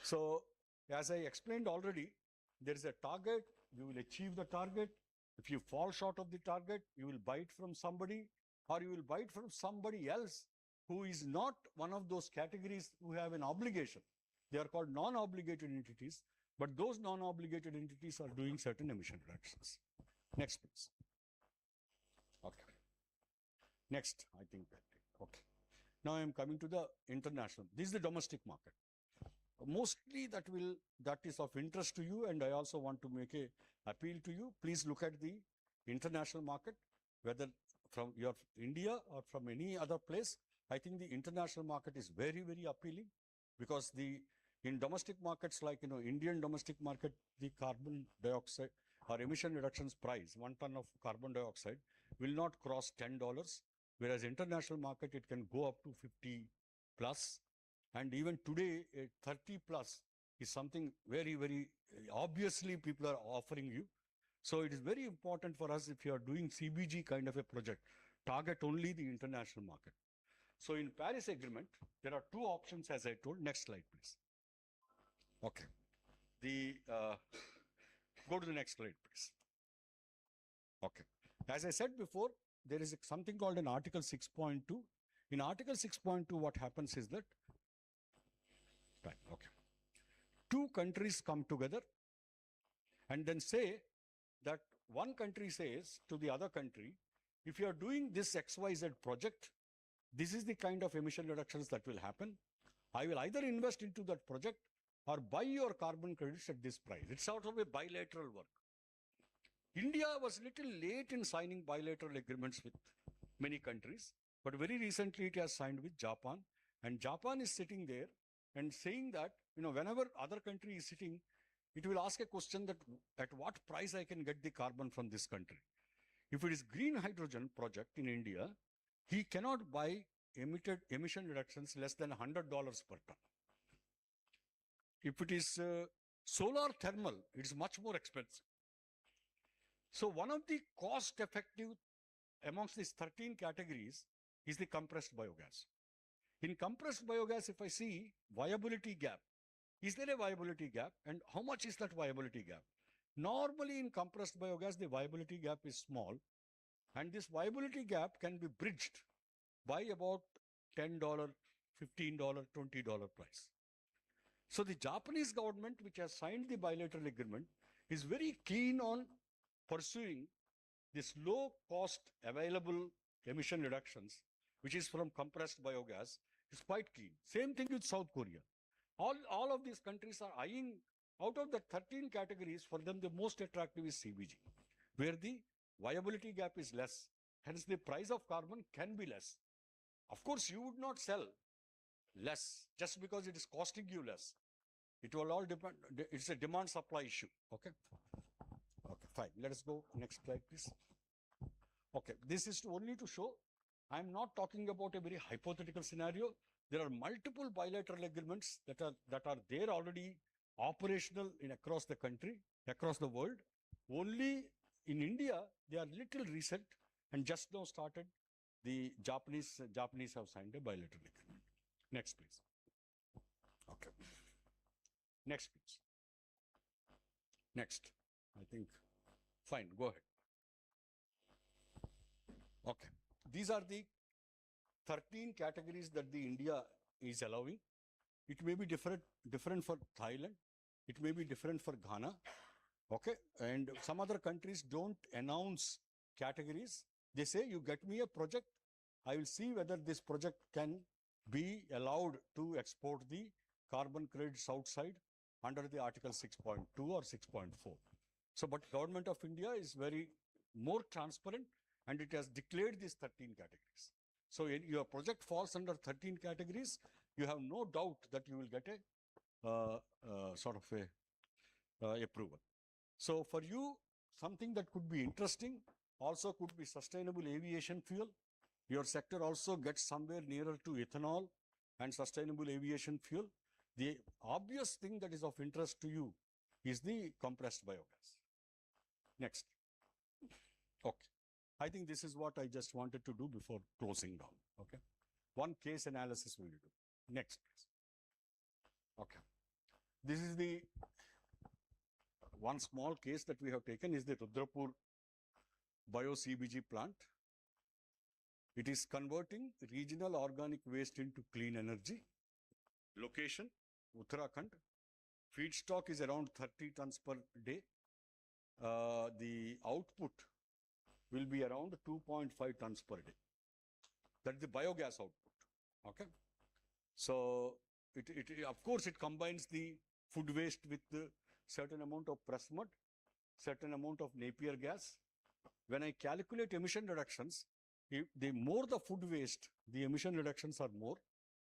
[SPEAKER 4] So as I explained already, there is a target. You will achieve the target. If you fall short of the target, you will buy it from somebody, or you will buy it from somebody else who is not one of those categories who have an obligation. They are called non-obligated entities, but those non-obligated entities are doing certain emission reductions. Next, please. Okay. Next, I think that. Okay. Now I am coming to the international. This is the domestic market. Mostly that is of interest to you, and I also want to make a appeal to you. Please look at the international market, whether from your India or from any other place. I think the international market is very, very appealing, because in domestic markets like Indian domestic market, the carbon dioxide or emission reductions price, 1 ton of carbon dioxide, will not cross $10, whereas international market it can go up to 50 plus, and even today 30 plus is something very, very obviously people are offering you. So it is very important for us, if you are doing CBG kind of a project, target only the international market. So in Paris Agreement, there are two options, as I told. Next slide, please. Okay. Go to the next slide, please. Okay. As I said before, there is something called an Article 6.2. In Article 6.2, what happens is that, right, okay, two countries come together and then say that one country says to the other country, if you are doing this XYZ project, this is the kind of emission reductions that will happen. I will either invest into that project or buy your carbon credits at this price. It's sort of a bilateral work. India was a little late in signing bilateral agreements with many countries, but very recently it has signed with Japan, and Japan is sitting there and saying that, whenever other country is sitting, it will ask a question that at what price I can get the carbon from this country. If it is green hydrogen project in India, he cannot buy emission reductions less than $100 per ton. If it is solar thermal, it is much more expensive. So one of the cost effective amongst these 13 categories is the compressed biogas. In compressed biogas, if I see viability gap, is there a viability gap and how much is that viability gap? Normally in compressed biogas, the viability gap is small and this viability gap can be bridged by about $10, $15, $20 price. So the Japanese government, which has signed the bilateral agreement, is very keen on pursuing this low cost available emission reductions, which is from compressed biogas, is quite keen. Same thing with South Korea. All of these countries are eyeing, out of the 13 categories, for them the most attractive is CBG, where the viability gap is less. Hence the price of carbon can be less. Of course, you would not sell less just because it is costing you less. It will all depend, it's a demand supply issue. Okay. Okay, fine. Let us go next slide, please. Okay, this is only to show I'm not talking about a very hypothetical scenario. There are multiple bilateral agreements that are there already operational in across the country, across the world. Only in India, they are little recent and just now started. The Japanese have signed a bilateral agreement. Next, please. Okay. Next, please. Next. I think, fine, go ahead. Okay. These are the 13 categories that the India is allowing. It may be different for Thailand. It may be different for Ghana. Okay. And some other countries don't announce categories. They say, you get me a project. I will see whether this project can be allowed to export the carbon credits outside under the Article 6.2 or 6.4. So, but Government of India is very more transparent and it has declared these 13 categories. So, your project falls under 13 categories. You have no doubt that you will get a sort of a approval. So, for you, something that could be interesting also could be sustainable aviation fuel. Your sector also gets somewhere nearer to ethanol and sustainable aviation fuel. The obvious thing that is of interest to you is the compressed biogas. Next. Okay. I think this is what I just wanted to do before closing down. Okay. One case analysis will do. Next, please. Okay. This is the one small case that we have taken is the Rudrapur bio-CBG plant. It is converting regional organic waste into clean energy. Location, Uttarakhand. Feedstock is around 30 tons per day. The output will be around 2.5 tons per day. That's the biogas output. Okay. So, of course, it combines the food waste with the certain amount of press mud, certain amount of Napier gas. When I calculate emission reductions, the more the food waste, the emission reductions are more,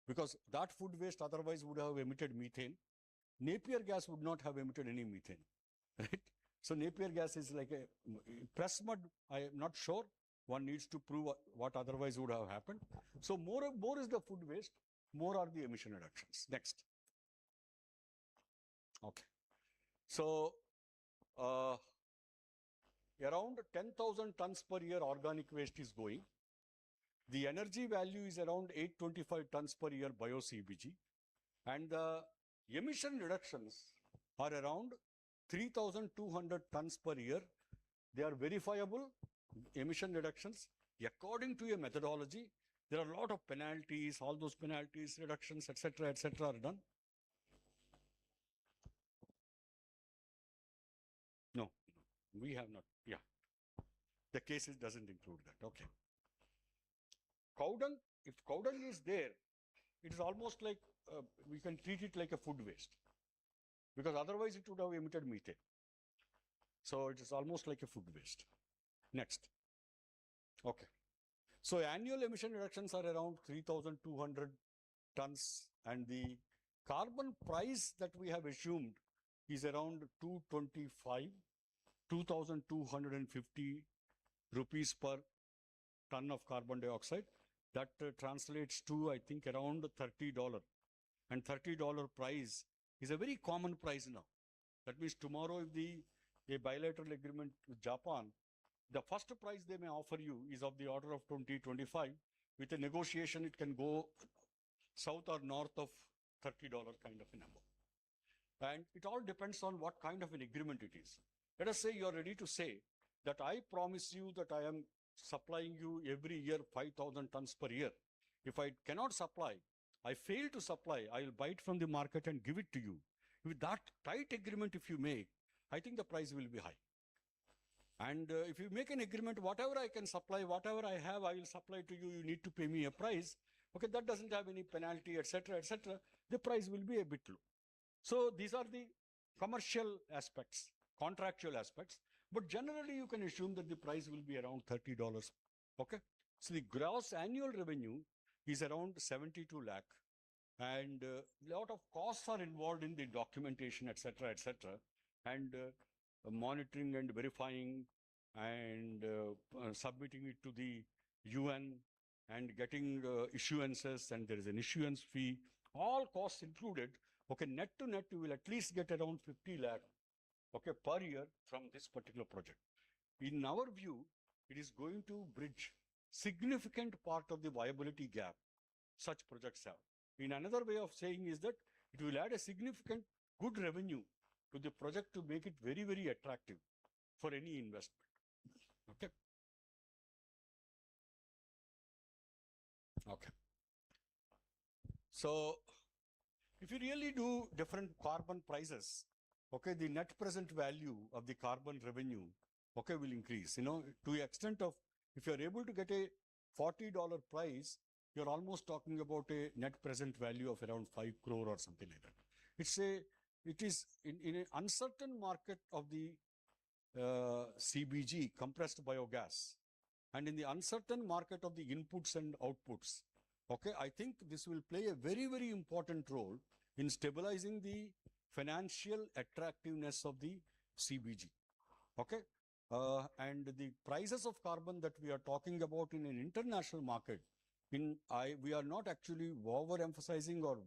[SPEAKER 4] because that food waste otherwise would have emitted methane. Napier gas would not have emitted any methane, right? So Napier gas is like a press mud. I am not sure. One needs to prove what otherwise would have happened. So more is the food waste, more are the emission reductions. Next. Okay. So around 10,000 tons per year organic waste is going. The energy value is around 825 tons per year bio-CBG. And the emission reductions are around 3,200 tons per year. They are verifiable emission reductions according to a methodology. There are a lot of penalties, all those penalties, reductions, etc., are done. No, we have not. Yeah. The cases doesn't include that. Okay. Cow dung, if cow dung is there, it is almost like we can treat it like a food waste, because otherwise it would have emitted methane. So it is almost like a food waste. Next. Okay. So annual emission reductions are around 3,200 tons, and the carbon price that we have assumed is around 2,250 rupees per ton of carbon dioxide. That translates to, I think, around $30. And $30 price is a very common price now. That means tomorrow, if a bilateral agreement with Japan, the first price they may offer you is of the order of 2025. With a negotiation, it can go south or north of $30 kind of a number. And it all depends on what kind of an agreement it is. Let us say you are ready to say that I promise you that I am supplying you every year 5,000 tons per year. If I cannot supply, I fail to supply, I will buy it from the market and give it to you. With that tight agreement, if you make, I think the price will be high. And if you make an agreement, whatever I can supply, whatever I have, I will supply to you. You need to pay me a price. Okay, that doesn't have any penalty, etc., etc. The price will be a bit low. So these are the commercial aspects, contractual aspects. But generally, you can assume that the price will be around $30. Okay. So the gross annual revenue is around 72 lakh. And a lot of costs are involved in the documentation, etc., etc., and monitoring and verifying and submitting it to the UN and getting issuances, and there is an issuance fee, all costs included. Okay, net to net, you will at least get around 50 lakh, okay, per year from this particular project. In our view, it is going to bridge significant part of the viability gap such projects have. In another way of saying is that it will add a significant good revenue to the project to make it very, very attractive for any investment. Okay. Okay. So if you really do different carbon prices, okay, the net present value of the carbon revenue, okay, will increase, to the extent of, if you're able to get a $40 price, you're almost talking about a net present value of around 5 crore or something like that. It is in an uncertain market of the CBG, compressed biogas, and in the uncertain market of the inputs and outputs. Okay, I think this will play a very, very important role in stabilizing the financial attractiveness of the CBG. Okay, and the prices of carbon that we are talking about in an international market, we are not actually over-emphasizing or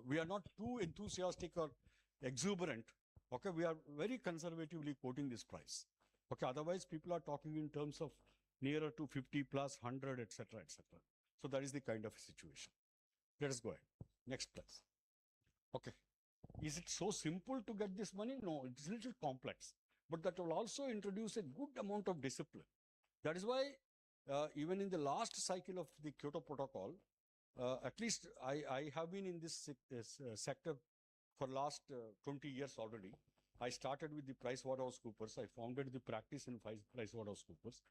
[SPEAKER 4] we are not too enthusiastic or exuberant. Okay, we are very conservatively quoting this price. Okay, otherwise people are talking in terms of nearer to 50 plus 100, etc., etc. So that is the kind of situation. Let us go ahead. Next, please. Okay. Is it so simple to get this money? No, it's a little complex. But that will also introduce a good amount of discipline. That is why even in the last cycle of the Kyoto Protocol, at least I have been in this sector for last 20 years already. I started with the PricewaterhouseCoopers. I founded the practice in PricewaterhouseCoopers.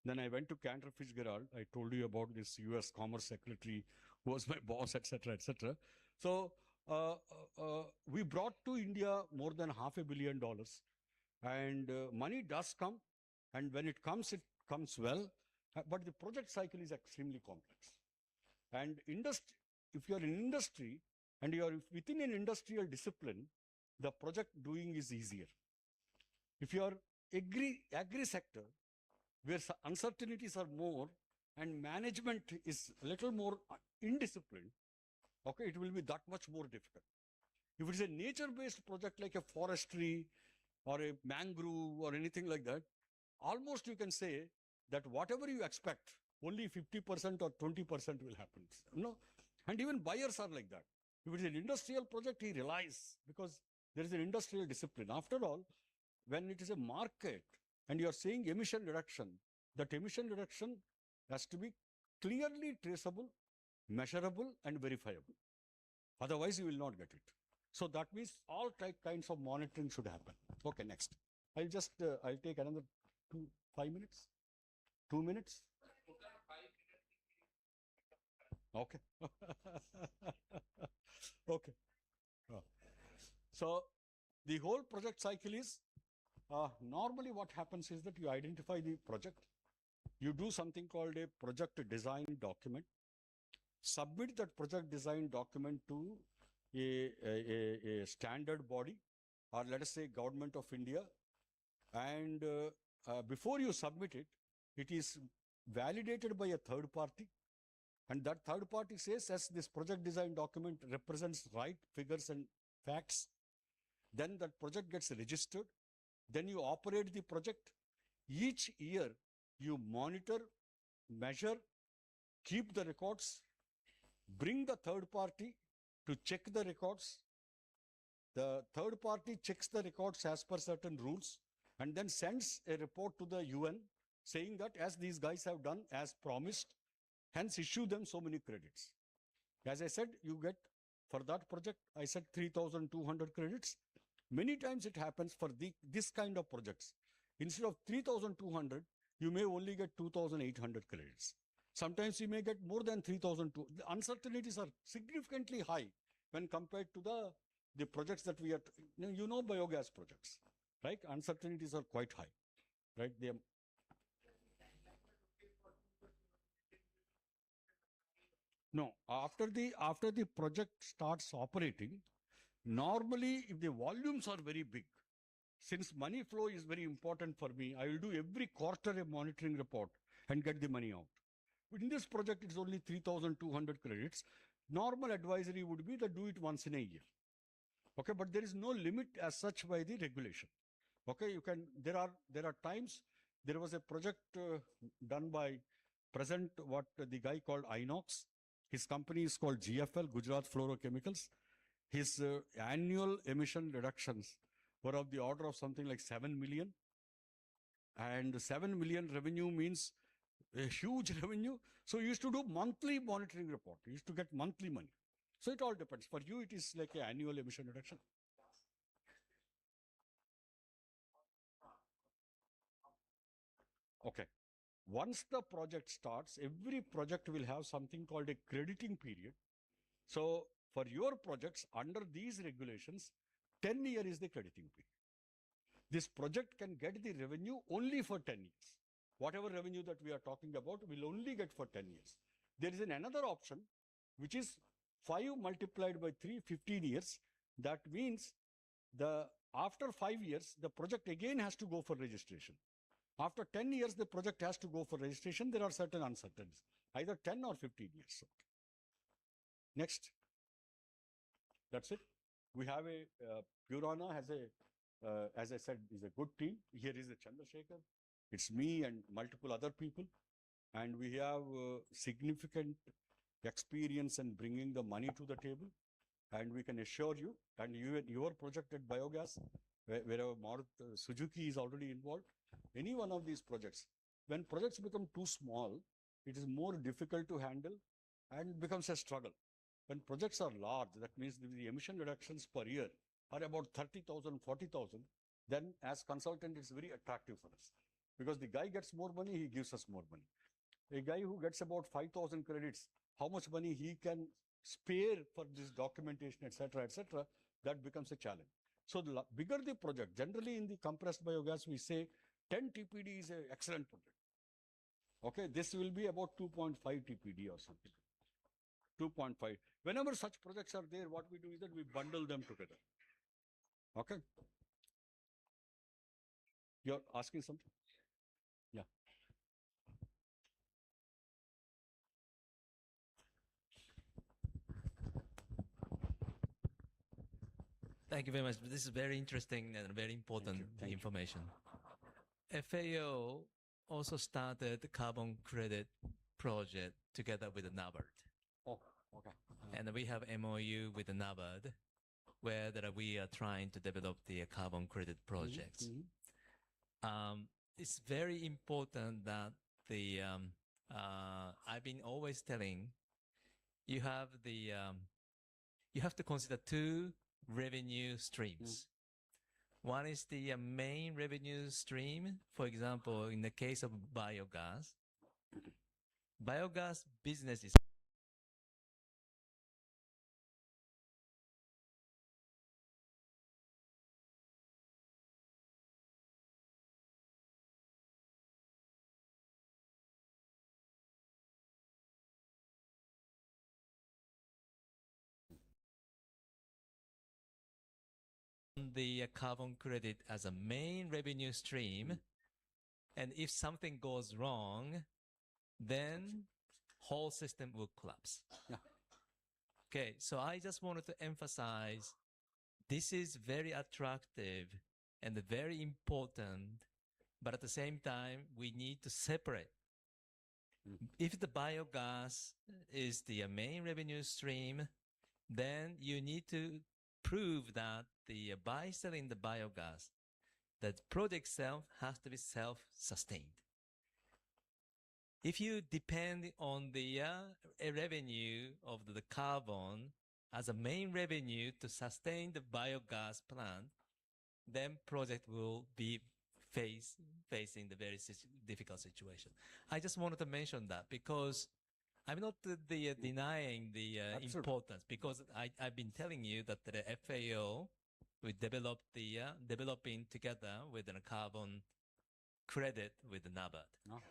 [SPEAKER 4] Then I went to Cantor Fitzgerald. I told you about this US Commerce Secretary who was my boss, etc., etc. So we brought to India more than $500 million. And money does come. And when it comes well. But the project cycle is extremely complex. And if you are in industry and you are within an industrial discipline, the project doing is easier. If you are agri sector, where uncertainties are more and management is a little more indisciplined, okay, it will be that much more difficult. If it is a nature-based project like a forestry or a mangrove or anything like that, almost you can say that whatever you expect, only 50% or 20% will happen. And even buyers are like that. If it is an industrial project, he relies because there is an industrial discipline. After all, when it is a market and you are saying emission reduction, that emission reduction has to be clearly traceable, measurable, and verifiable. Otherwise, you will not get it. So that means all kinds of monitoring should happen. Okay, next. I'll take another 5 minutes. 2 minutes. Okay. Okay. So the whole project cycle is, normally what happens is that you identify the project, you do something called a project design document, submit that project design document to a standard body, or let us say Government of India, and before you submit it, it is validated by a third party, and that third party says, as this project design document represents right figures and facts, then that project gets registered. Then you operate the project. Each year you monitor, measure, keep the records, bring the third party to check the records. The third party checks the records as per certain rules and then sends a report to the UN saying that as these guys have done as promised, hence issue them so many credits. As I said, you get for that project, I said 3,200 credits. Many times it happens for this kind of projects. Instead of 3,200, you may only get 2,800 credits. Sometimes you may get more than 3,200. The uncertainties are significantly high when compared to the projects that we are, you know, biogas projects, right? Uncertainties are quite high, right? They are, no, after the project starts operating, normally if the volumes are very big, since money flow is very important for me, I will do every quarter a monitoring report and get the money out. In this project, it's only 3,200 credits. Normal advisory would be that do it once in a year. Okay, but there is no limit as such by the regulation. Okay, you can, there are times, there was a project done by present what the guy called Inox. His company is called GFL, Gujarat Fluorochemicals. His annual emission reductions were of the order of something like 7 million. And 7 million revenue means a huge revenue. So you used to do monthly monitoring report. You used to get monthly money. So it all depends. For you, it is like an annual emission reduction. Okay. Once the project starts, every project will have something called a crediting period. So for your projects under these regulations, 10 years is the crediting period. This project can get the revenue only for 10 years. Whatever revenue that we are talking about will only get for 10 years. There is another option, which is 5 multiplied by 3, 15 years. That means after 5 years, the project again has to go for registration. After 10 years, the project has to go for registration. There are certain uncertainties, either 10 or 15 years. Okay. Next. That's it. We have Purana has as I said, is a good team. Here is a Chandrasekhar. It's me and multiple other people. And we have significant experience in bringing the money to the table. And we can assure you, and your project at biogas, wherever Suzuki is already involved, any one of these projects, when projects become too small, it is more difficult to handle and becomes a struggle. When projects are large, that means the emission reductions per year are about 30,000, 40,000, then as consultant, it's very attractive for us. Because the guy gets more money, he gives us more money. A guy who gets about 5,000 credits, how much money he can spare for this documentation, etc., that becomes a challenge. So the bigger the project, generally in the compressed biogas, we say 10 TPD is an excellent project. Okay, this will be about 2.5 TPD or something. 2.5. Whenever such projects are there, what we do is that we bundle them together. Okay. You're asking something? Yeah.
[SPEAKER 1] Thank you very much. This is very interesting and very important information. FAO also started the carbon credit project together with the NABARD.
[SPEAKER 4] Oh, okay.
[SPEAKER 1] And we have MOU with the NABARD where that we are trying to develop the carbon credit projects. It's very important that I've been always telling you have you have to consider 2 revenue streams. One is the main revenue stream. For example, in the case of biogas business is the carbon credit as a main revenue stream. And if something goes wrong, then whole system will collapse.
[SPEAKER 4] Yeah.
[SPEAKER 1] Okay, so I just wanted to emphasize this is very attractive and very important, but at the same time, we need to separate. If the biogas is the main revenue stream, then you need to prove that by selling the biogas, the project itself has to be self-sustained. If you depend on the revenue of the carbon as a main revenue to sustain the biogas plant, then project will be facing the very difficult situation. I just wanted to mention that because I'm not denying the importance, because I've been telling you that the FAO we developed developing together with a carbon credit with NABARD.
[SPEAKER 4] Oh.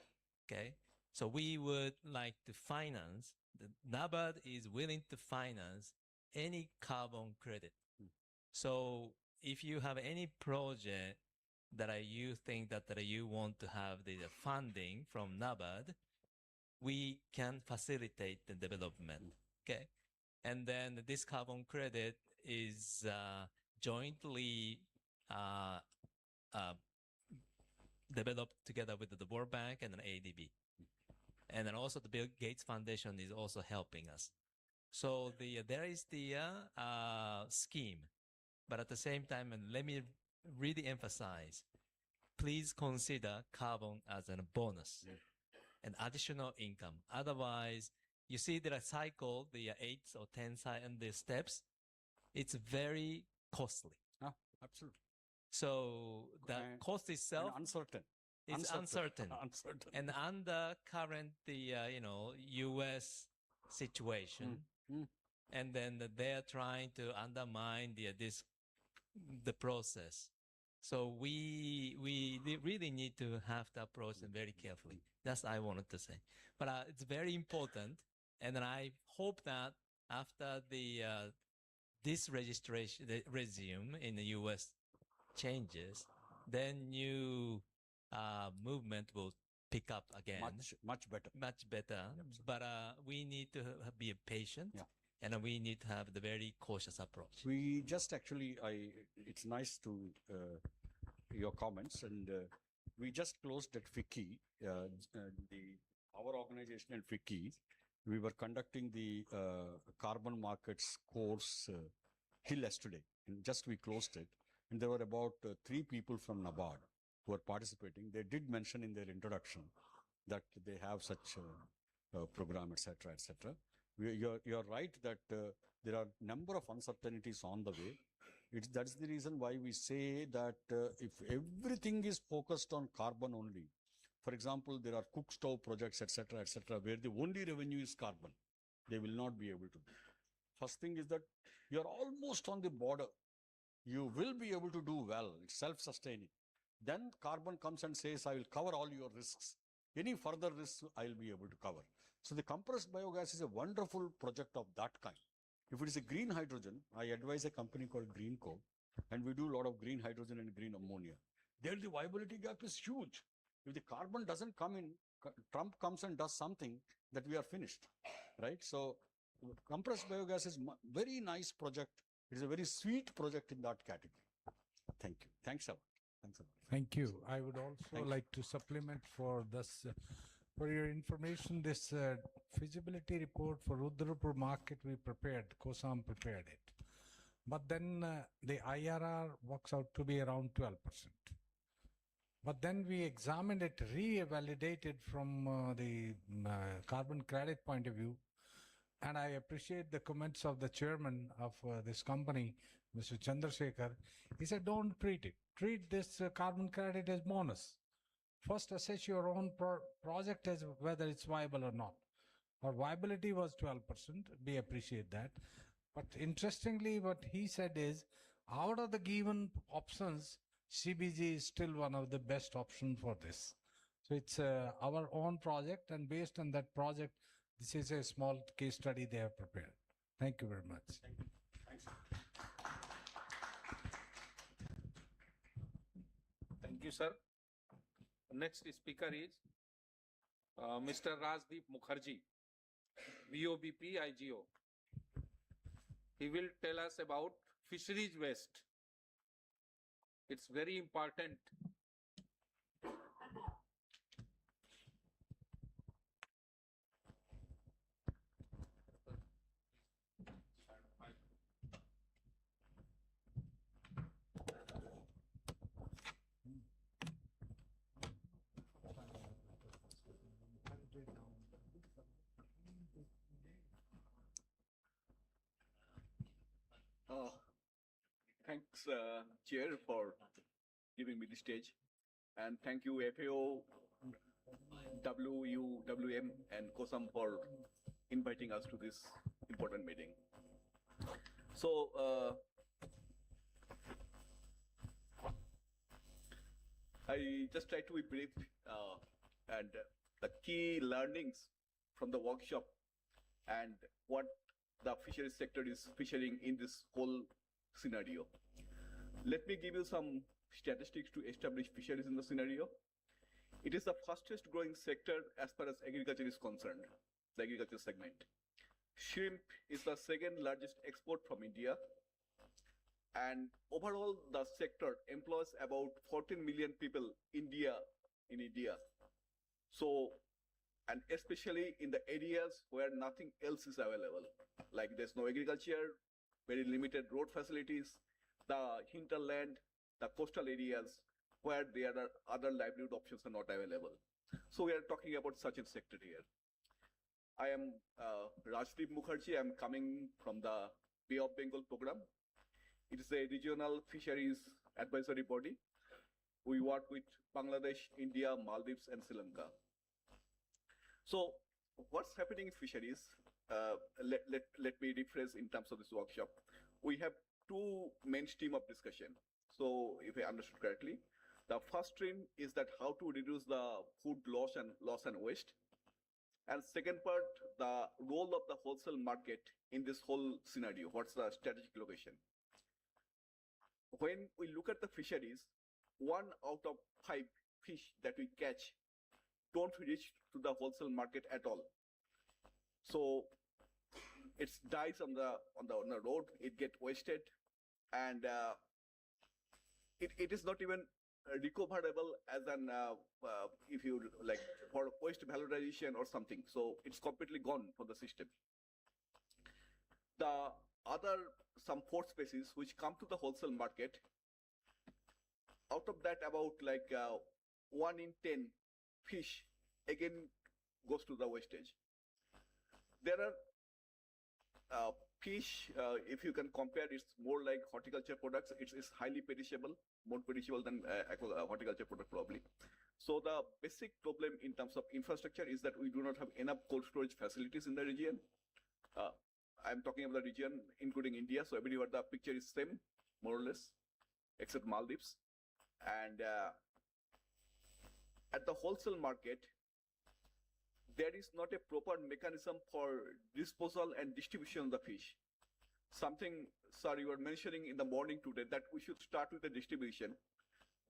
[SPEAKER 1] Okay, so we would like to finance. The NABARD is willing to finance any carbon credit. So if you have any project that you think that you want to have the funding from NABARD, we can facilitate the development. Okay, and then this carbon credit is jointly developed together with the World Bank and an ADB. And then also the Bill Gates Foundation is also helping us. So there is the scheme, but at the same time, and let me really emphasize, please consider carbon as a bonus, an additional income. Otherwise, you see the cycle, the 8 or 10 and the steps, it's very costly.
[SPEAKER 4] Ah, absolutely.
[SPEAKER 1] So the cost itself
[SPEAKER 4] uncertain.
[SPEAKER 1] It's uncertain. And under current U.S. situation, and then they're trying to undermine the process. So we really need to have to approach them very carefully. That's what I wanted to say. But it's very important, and then I hope that after this registration, the regime in the U.S. changes, then new movement will pick up again.
[SPEAKER 4] Much better.
[SPEAKER 1] Much better. But we need to be patient, and we need to have the very cautious approach.
[SPEAKER 4] We just actually, it's nice to your comments, and we just closed at FICCI, our organization at FICCI. We were conducting the carbon markets course till yesterday, and just we closed it. And there were about 3 people from NABARD who are participating. They did mention in their introduction that they have such a program, etc., etc. You're right that there are number of uncertainties on the way. That's the reason why we say that if everything is focused on carbon only, for example, there are cook stove projects, etc., where the only revenue is carbon, they will not be able to do. First thing is that you're almost on the border. You will be able to do well. It's self-sustaining. Then carbon comes and says, I will cover all your risks. Any further risks, I'll be able to cover. So the compressed biogas is a wonderful project of that kind. If it is a green hydrogen, I advise a company called Greenco, and we do a lot of green hydrogen and green ammonia. There the viability gap is huge. If the carbon doesn't come in, Trump comes and does something, that we are finished, right? So compressed biogas is very nice project. It is a very sweet project in that category. Thank you. Thanks a lot. Thanks a lot.
[SPEAKER 5] Thank you. I would also like to supplement for this, for your information, this feasibility report for Rudrapur market we prepared, COSAM prepared it. But then the IRR works out to be around 12%. But then we examined it, re-validated from the carbon credit point of view. And I appreciate the comments of the chairman of this company, Mr. Chandrasekhar. He said, don't treat it. Treat this carbon credit as bonus. First assess your own project as whether it's viable or not. Our viability was 12%. We appreciate that. But interestingly, what he said is, out of the given options, CBG is still one of the best options for this. So it's our own project, and based on that project, this is a small case study they have prepared. Thank you very much.
[SPEAKER 4] Thank you. Thanks.
[SPEAKER 3] you, sir. Next speaker is Mr. Rajdeep Mukherjee, VOBP IGO. He will tell us about fisheries waste. It's very important.
[SPEAKER 6] Thanks, Chair, for giving me the stage. And thank you, FAO, WUWM, and COSAM for inviting us to this important meeting. So, I just try to be brief and the key learnings from the workshop and what the fisheries sector is featuring in this whole scenario. Let me give you some statistics to establish fisheries in the scenario. It is the fastest growing sector as far as agriculture is concerned, the agriculture segment. Shrimp is the second largest export from India. And overall, the sector employs about 14 million people in India. So, and especially in the areas where nothing else is available, like there's no agriculture, very limited road facilities, the hinterland, the coastal areas where there are other livelihood options are not available. So we are talking about such a sector here. I am Rajdeep Mukherjee. I'm coming from the Bay of Bengal program. It is a regional fisheries advisory body. We work with Bangladesh, India, Maldives, and Sri Lanka. So what's happening in fisheries? Let me rephrase in terms of this workshop. We have two main stream of discussion. So if I understood correctly, the first stream is that how to reduce the food loss and waste. And second part, the role of the wholesale market in this whole scenario. What's the strategic location? When we look at the fisheries, 1 out of 5 fish that we catch don't reach to the wholesale market at all. So it dies on the road. It gets wasted, and it is not even recoverable as an if you like for waste valorization or something. So it's completely gone from the system. The other some 4 species which come to the wholesale market, out of that about like 1 in 10 fish again goes to the wastage. There are fish, if you can compare, it's more like horticulture products. It's highly perishable, more perishable than horticulture product probably. So the basic problem in terms of infrastructure is that we do not have enough cold storage facilities in the region. I'm talking about the region including India, so everywhere the picture is same, more or less, except Maldives. And at the wholesale market, there is not a proper mechanism for disposal and distribution of the fish. Something, sir, you were mentioning in the morning today that we should start with the distribution.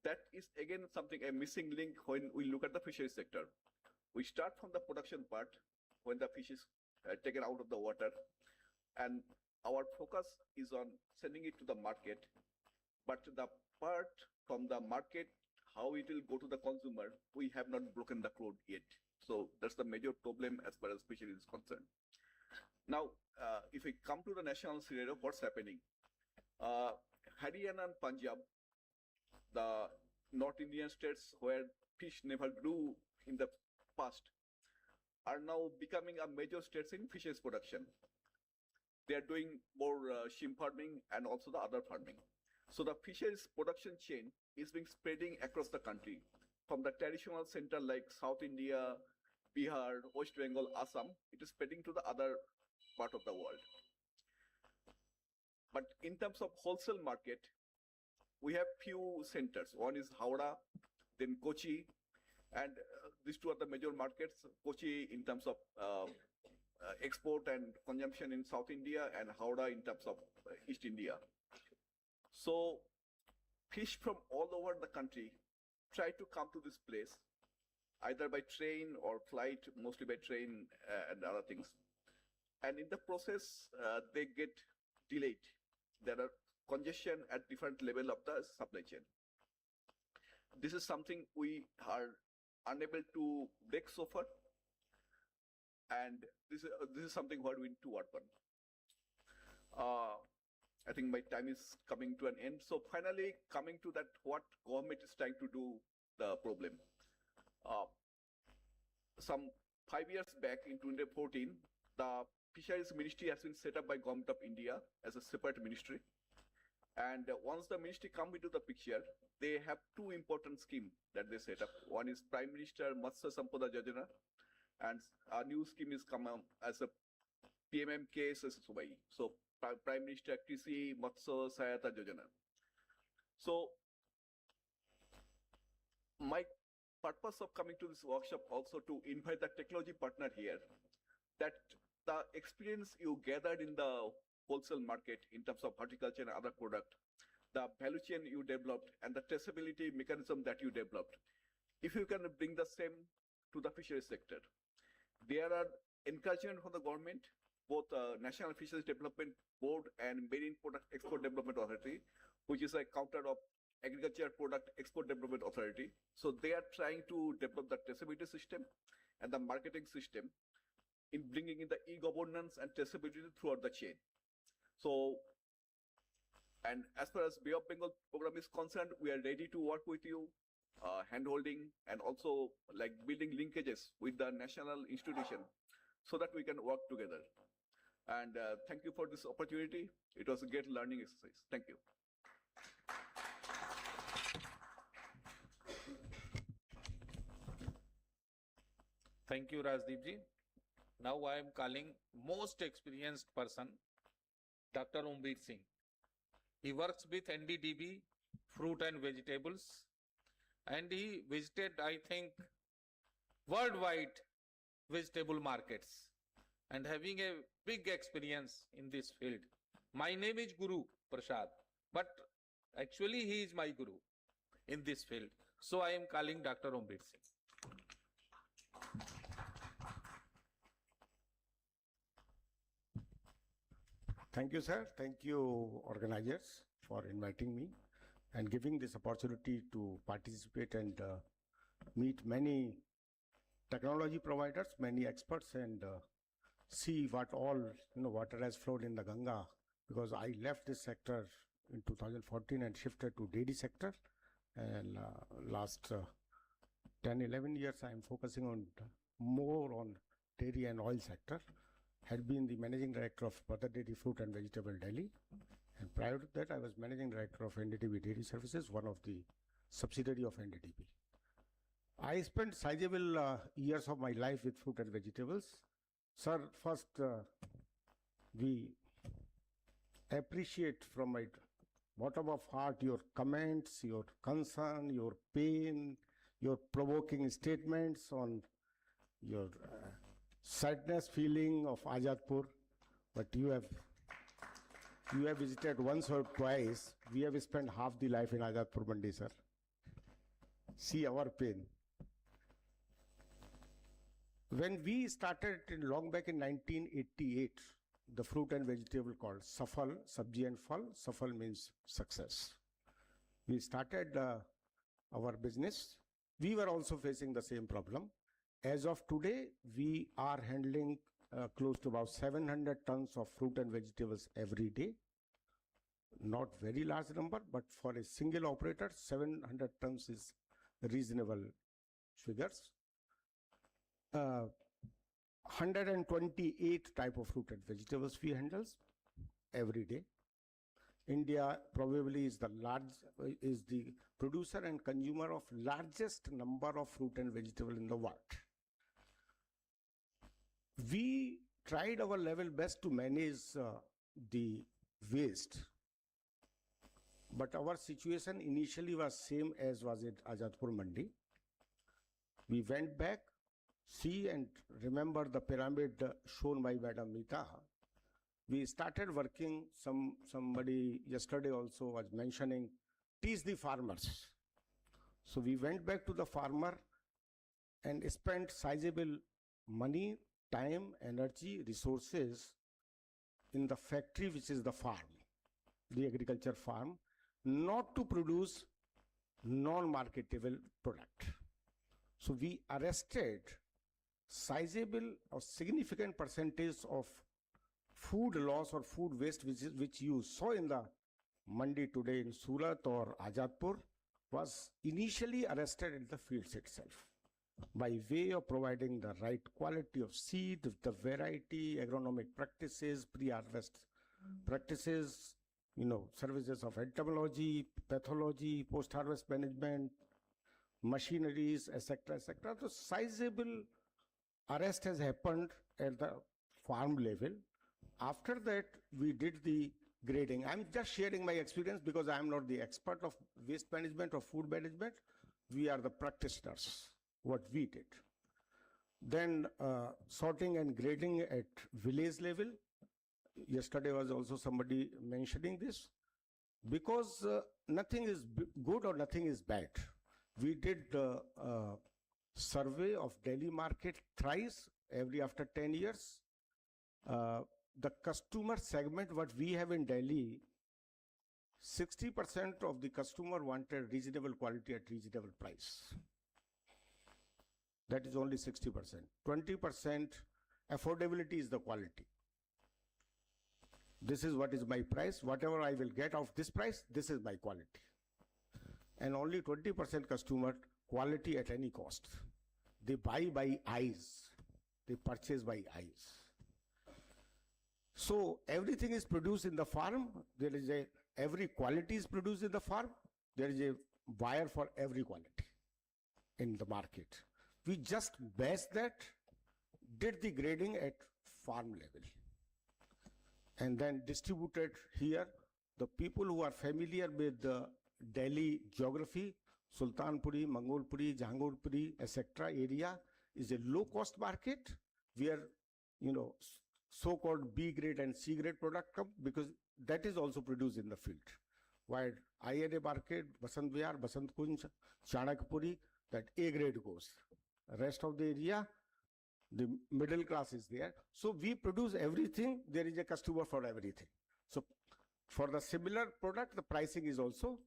[SPEAKER 6] That is again something, a missing link when we look at the fisheries sector. We start from the production part when the fish is taken out of the water, and our focus is on sending it to the market. But the part from the market, how it will go to the consumer, we have not broken the code yet. So that's the major problem as far as fisheries is concerned. Now, if we come to the national scenario, what's happening? Haryana and Punjab, the North Indian states where fish never grew in the past, are now becoming a major states in fisheries production. They are doing more shrimp farming and also the other farming. So the fisheries production chain is being spreading across the country, from the traditional center like South India, Bihar, West Bengal, Assam. It is spreading to the other part of the world. But in terms of wholesale market, we have few centers. One is Howrah, then Kochi, and these two are the major markets. Kochi in terms of export and consumption in South India, and Howrah in terms of East India. So fish from all over the country tried to come to this place either by train or flight, mostly by train and other things. And in the process, they get delayed. There are congestion at different level of the supply chain. This is something we are unable to break so far, and this is something what we need to work on. I think my time is coming to an end. So finally, coming to that, what government is trying to do the problem. Some 5 years back in 2014, the Fisheries Ministry has been set up by Government of India as a separate ministry. And once the ministry come into the picture, they have two important schemes that they set up. One is Prime Minister Matsya Sampada Yojana, and a new scheme is come as a PMMK SSY. So Prime Minister Krishi Matsya Sahayata Yojana. So my purpose of coming to this workshop also to invite the technology partner here, that the experience you gathered in the wholesale market in terms of horticulture and other product, the value chain you developed and the traceability mechanism that you developed, if you can bring the same to the fisheries sector. There are encouragement from the government, both National Fisheries Development Board and Marine Product Export Development Authority, which is a counter of Agriculture Product Export Development Authority. So they are trying to develop the traceability system and the marketing system in bringing in the e-governance and traceability throughout the chain. So, and as far as Bay of Bengal program is concerned, we are ready to work with you, hand-holding, and also like building linkages with the national institution so that we can work together. And thank you for this opportunity. It was a great learning exercise. Thank you.
[SPEAKER 3] Thank you, Rajdeep ji. Now I am calling most experienced person, Dr. Umbir Singh. He works with NDDB, fruit and vegetables, and he visited, I think, worldwide vegetable markets and having a big experience in this field. My name is Guru Prasad, but actually he is my Guru in this field. So I am calling Dr. Umbir Singh.
[SPEAKER 7] Thank you, sir. Thank you, organizers, for inviting me and giving this opportunity to participate and meet many technology providers, many experts, and see what all water has flowed in the Ganga. Because I left this sector in 2014 and shifted to dairy sector, and last 10, 11 years I am focusing on more on dairy and oil sector. Had been the managing director of Mother Dairy Fruit and Vegetable Delhi, and prior to that I was managing director of NDDB Dairy Services, one of the subsidiary of NDDB. I spent sizable years of my life with fruit and vegetables. Sir, first we appreciate from my bottom of heart your comments, your concern, your pain, your provoking statements on your sadness feeling of Azadpur, but you have visited once or twice. We have spent half the life in Azadpur Mandi, sir. See our pain. When we started long back in 1988, the fruit and vegetable called Safal, Sabji and Fal. Safal means success. We started our business. We were also facing the same problem. As of today, we are handling close to about 700 tons of fruit and vegetables every day. Not very large number, but for a single operator, 700 tons is reasonable figures. 128 type of fruit and vegetables we handle every day. India probably is the producer and consumer of largest number of fruit and vegetable in the world. We tried our level best to manage the waste, but our situation initially was same as was at Azadpur Mandi. We went back, see and remember the pyramid shown by Madam Meeta. We started working, somebody yesterday also was mentioning, teach the farmers. So we went back to the farmer and spent sizable money, time, energy, resources in the factory, which is the farm, the agriculture farm, not to produce non-marketable product. So we arrested sizable or significant percentage of food loss or food waste, which you saw in the mandi today in Surat or Azadpur, was initially arrested in the fields itself by way of providing the right quality of seed, the variety, agronomic practices, pre-harvest practices, services of entomology, pathology, post-harvest management, machineries, etc., etc. So sizable arrest has happened at the farm level. After that, we did the grading. I'm just sharing my experience because I'm not the expert of waste management or food management. We are the practitioners, what we did. Then sorting and grading at village level. Yesterday was also somebody mentioning this. Because nothing is good or nothing is bad. We did survey of Delhi market thrice, every after 10 years. The customer segment, what we have in Delhi, 60% of the customer wanted reasonable quality at reasonable price. That is only 60%. 20% affordability is the quality. This is what is my price. Whatever I will get of this price, this is my quality. And only 20% customer quality at any cost. They buy by eyes. They purchase by eyes. So everything is produced in the farm. There is every quality is produced in the farm. There is a buyer for every quality in the market. We just based that, did the grading at farm level, and then distributed here. The people who are familiar with the Delhi geography, Sultanpuri, Mangolpuri, Jahangirpuri, etc. area is a low-cost market where, so-called B grade and C grade product come, because that is also produced in the field. While INA market, Basant Vihar, Basant Kunj, Chanakpuri, that A grade goes. Rest of the area, the middle class is there. So we produce everything. There is a customer for everything. So for the similar product, the pricing is also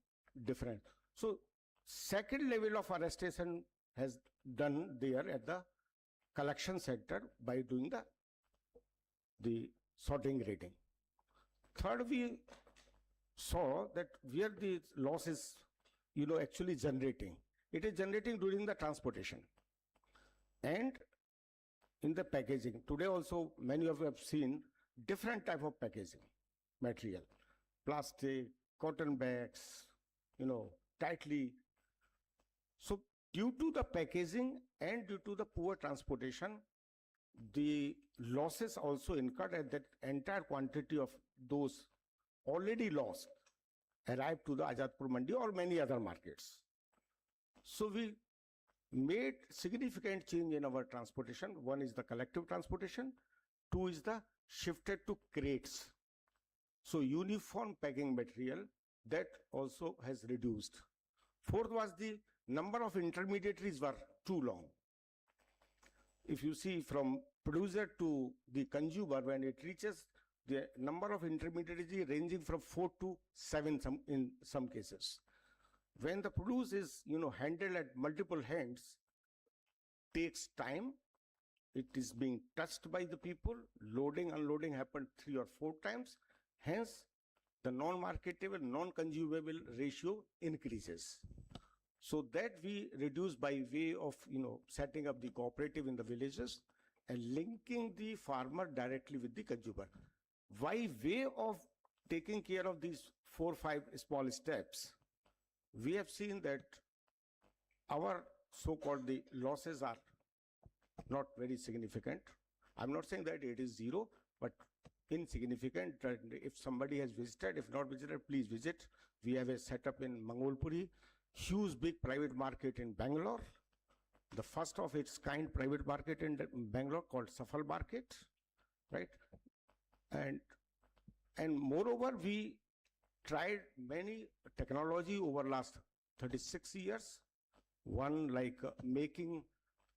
[SPEAKER 7] different. So second level of arrestation has done there at the collection center by doing the sorting grading. Third, we saw that where the loss is, actually generating. It is generating during the transportation and in the packaging. Today also, many of you have seen different type of packaging material, plastic, cotton bags, tightly. So due to the packaging and due to the poor transportation, the losses also incurred, and that entire quantity of those already lost arrived to the Azadpur Mandi or many other markets. So we made significant change in our transportation. One is the collective transportation. Two is the shifted to crates. So uniform packing material, that also has reduced. Fourth was the number of intermediaries were too long. If you see from producer to the consumer, when it reaches, the number of intermediaries ranging from 4 to 7 in some cases. When the produce is, handled at multiple hands, takes time. It is being touched by the people. Loading, unloading happened 3 or 4 times. Hence, the non-marketable, non-consumable ratio increases. So that we reduce by way of, setting up the cooperative in the villages and linking the farmer directly with the consumer. By way of taking care of these 4 or 5 small steps, we have seen that our so-called the losses are not very significant. I'm not saying that it is zero, but insignificant. If somebody has visited, if not visited, please visit. We have a setup in Mangolpuri, huge big private market in Bangalore, the first of its kind private market in Bangalore called Safal Market, right? And moreover, we tried many technology over last 36 years. One like making,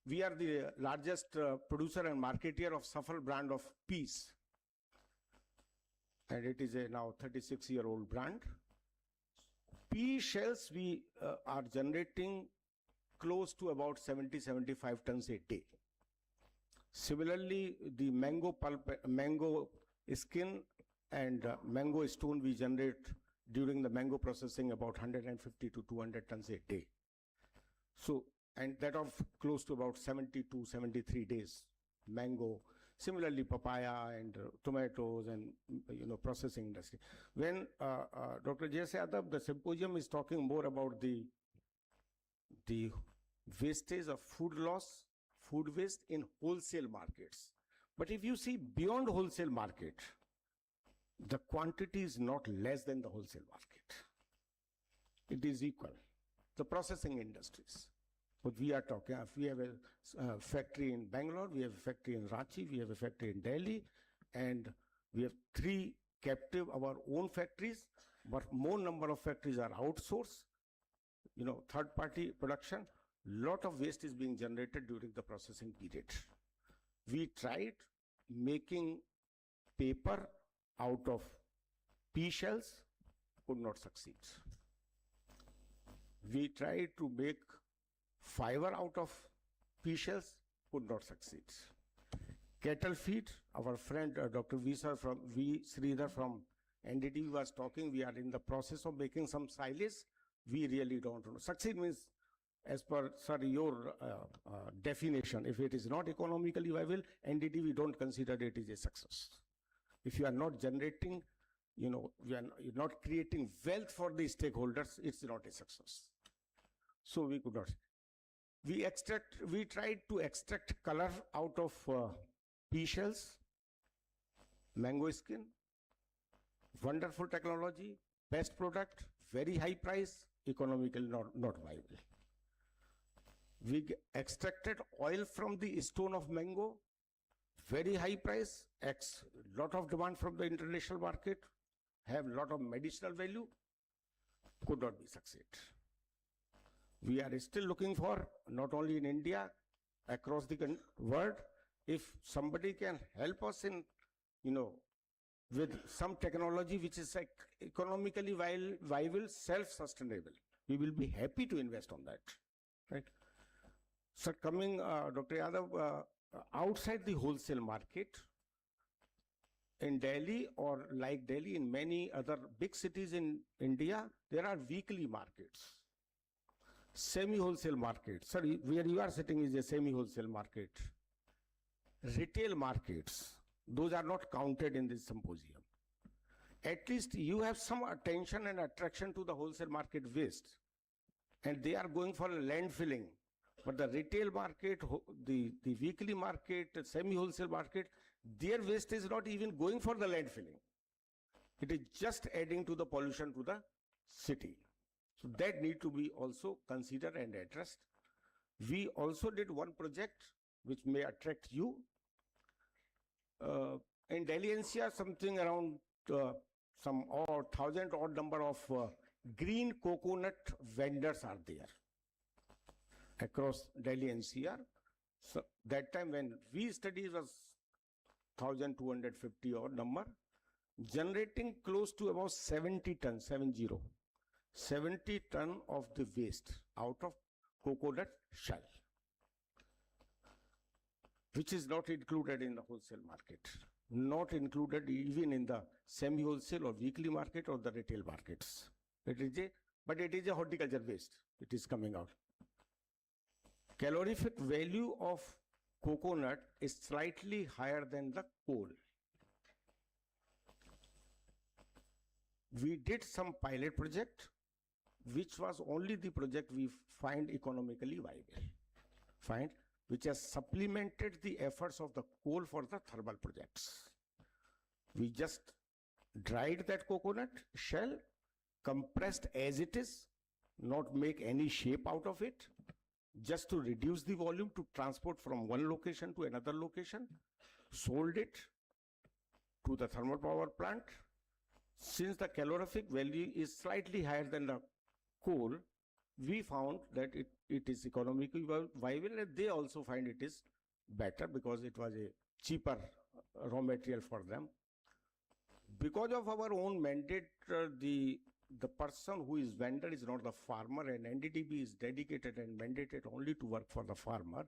[SPEAKER 7] we are the largest producer and marketer of Safal brand of peas. And it is a now 36-year-old brand. Pea shells we are generating close to about 70-75 tons a day. Similarly, the mango pulp, mango skin and mango stone we generate during the mango processing about 150 to 200 tons a day. So, and that of close to about 70 to 73 days mango. Similarly, papaya and tomatoes and processing industry. When Dr. J.S. Yadav, the symposium is talking more about the wastage of food loss, food waste in wholesale markets. But if you see beyond wholesale market, the quantity is not less than the wholesale market. It is equal. The processing industries. What we are talking, if we have a factory in Bangalore, we have a factory in Ranchi, we have a factory in Delhi, and we have 3 captive, our own factories, but more number of factories are outsourced, third party production. Lot of waste is being generated during the processing period. We tried making paper out of pea shells, could not succeed. We tried to make fiber out of pea shells, could not succeed. Cattle feed, our friend Dr. V. Sridhar from NDTV was talking, we are in the process of making some silage. We really don't know. Succeed means, as per, sir, your definition, if it is not economically viable, NDTV don't consider it is a success. If you are not generating, you're not creating wealth for the stakeholders, it's not a success. So we could not. We tried to extract color out of pea shells, mango skin, wonderful technology, best product, very high price, economically not viable. We extracted oil from the stone of mango, very high price, lot of demand from the international market, have lot of medicinal value, could not be succeed. We are still looking for, not only in India, across the world, if somebody can help us in, with some technology which is like economically viable, self-sustainable, we will be happy to invest on that, right? So coming, Dr. Yadav, outside the wholesale market, in Delhi or like Delhi, in many other big cities in India, there are weekly markets. Semi-wholesale market. Sorry, where you are sitting is a semi-wholesale market. Retail markets, those are not counted in this symposium. At least you have some attention and attraction to the wholesale market waste. And they are going for landfilling. But the retail market, the weekly market, the semi-wholesale market, their waste is not even going for the landfilling. It is just adding to the pollution to the city. So that need to be also considered and addressed. We also did one project which may attract you. In Delhi NCR, something around some 1,000 odd number of green coconut vendors are there across Delhi NCR. So that time when we studied was 1,250 odd number, generating close to about 70 tons, 70 ton of the waste out of coconut shell, which is not included in the wholesale market, not included even in the semi-wholesale or weekly market or the retail markets. But it is a horticulture waste, it is coming out. Calorific value of coconut is slightly higher than the coal. We did some pilot project, which was only the project we find economically viable, which has supplemented the efforts of the coal for the thermal projects. We just dried that coconut shell, compressed as it is, not make any shape out of it, just to reduce the volume to transport from one location to another location, sold it to the thermal power plant. Since the calorific value is slightly higher than the coal, we found that it is economically viable, and they also find it is better because it was a cheaper raw material for them. Because of our own mandate, the person who is vendor is not the farmer, and NDDB is dedicated and mandated only to work for the farmer.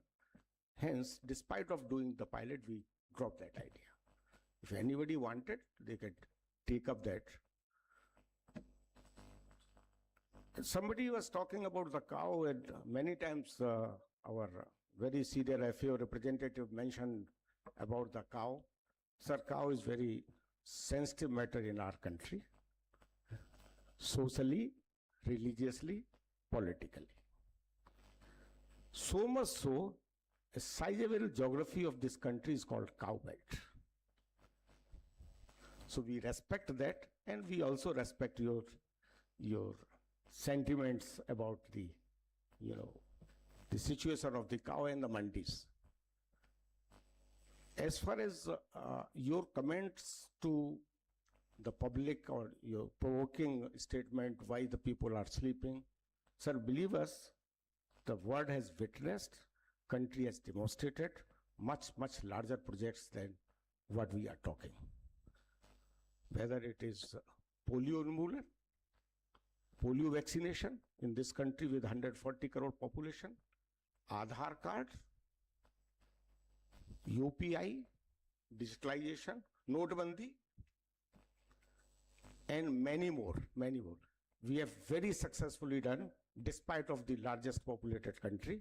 [SPEAKER 7] Hence, despite of doing the pilot, we dropped that idea. If anybody wanted, they could take up that. Somebody was talking about the cow, and many times our very senior FAO representative mentioned about the cow. Sir, cow is very sensitive matter in our country, socially, religiously, politically. So much so, a sizable geography of this country is called cow belt. So we respect that, and we also respect your sentiments about the situation of the cow and the mandis. As far as your comments to the public or your provoking statement why the people are sleeping, sir, believe us, the world has witnessed, country has demonstrated much larger projects than what we are talking. Whether it is polio removal, polio vaccination in this country with 140 crore population, Aadhaar card, UPI, digitalization, Notebandi, and many more. We have very successfully done, despite of the largest populated country.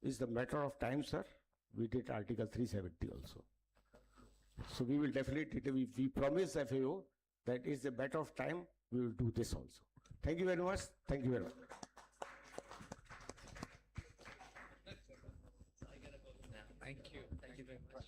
[SPEAKER 7] It's the matter of time, sir. We did Article 370 also. So we will definitely, we promise FAO that it's a matter of time, we will do this also. Thank you very much. Thank you very much.
[SPEAKER 1] Thank you. Thank you very much.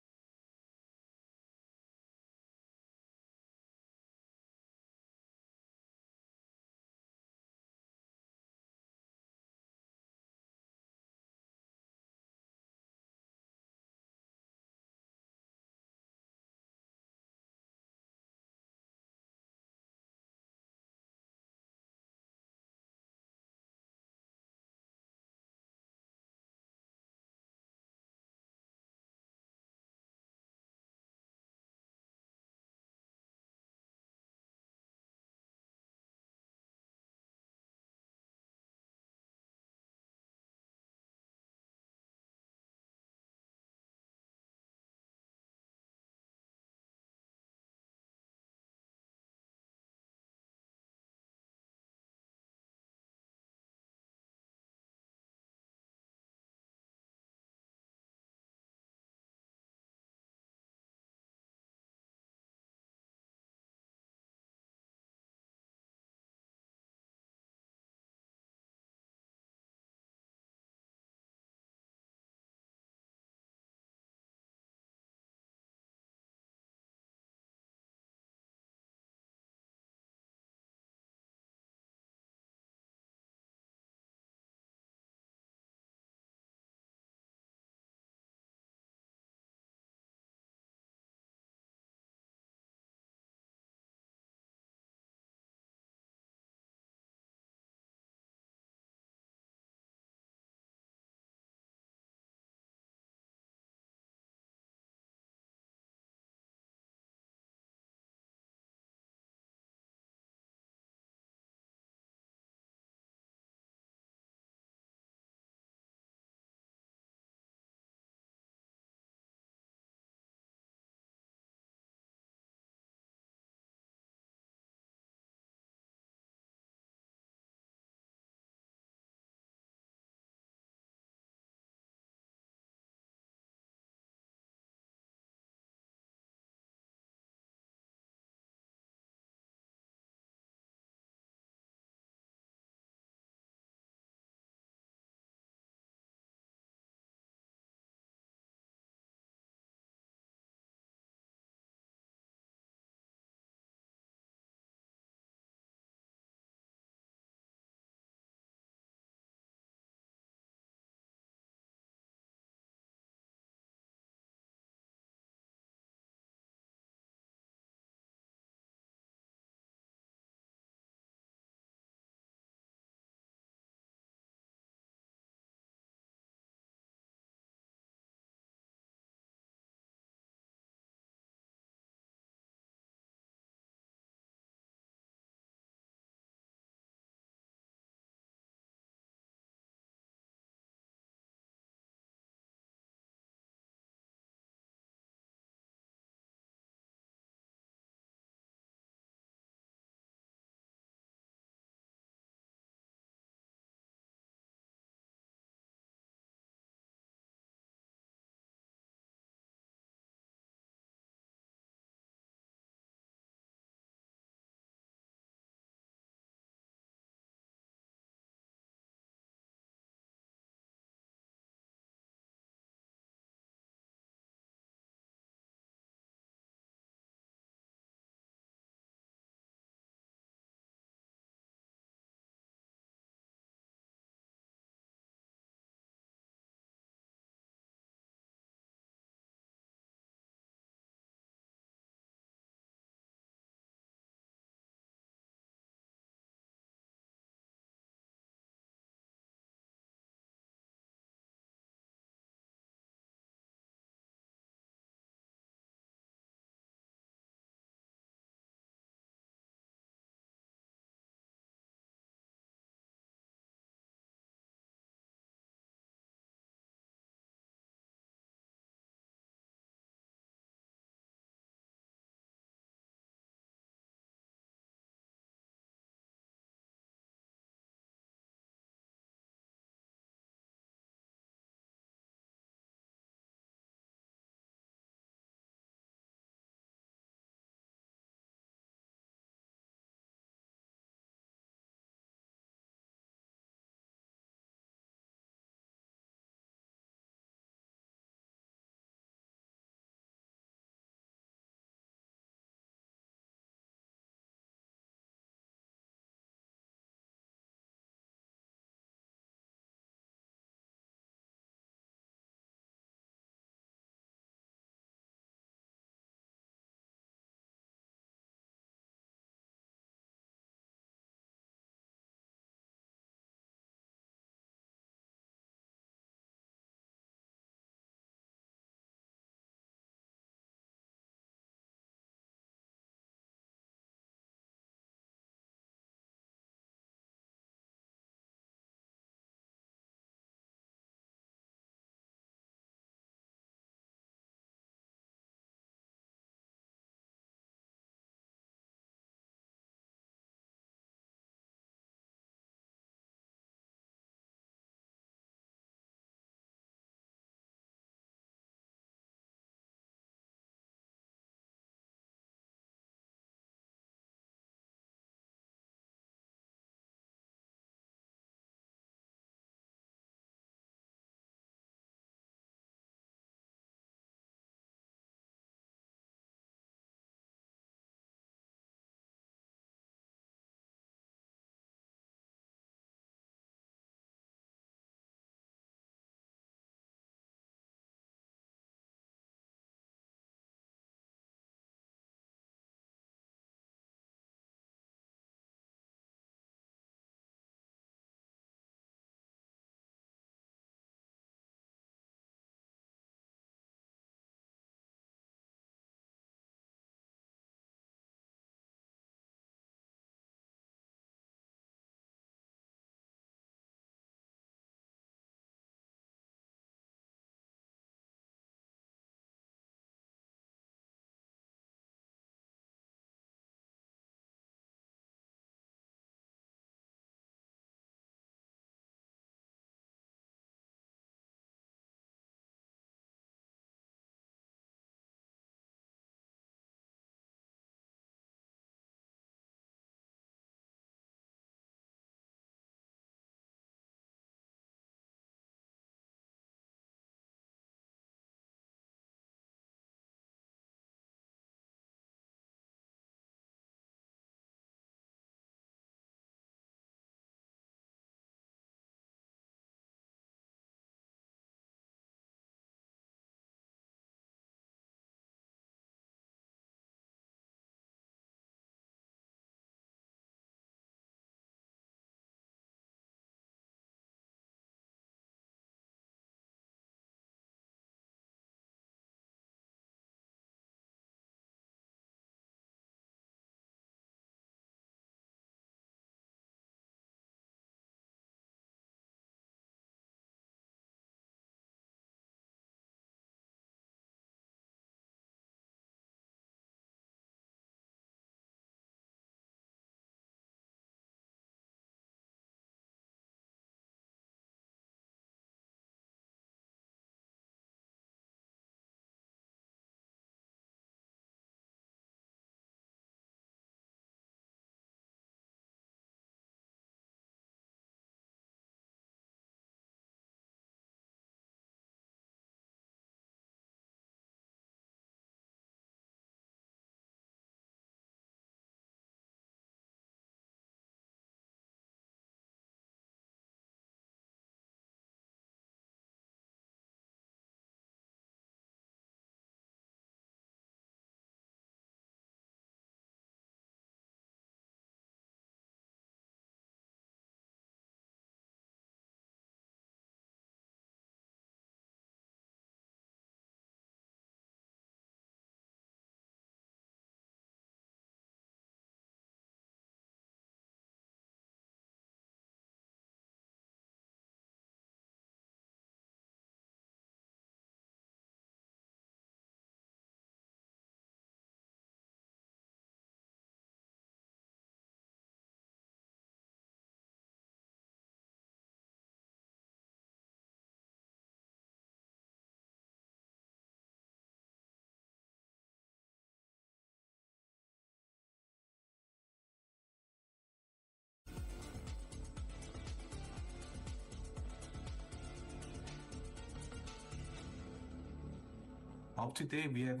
[SPEAKER 8] Up to date, we have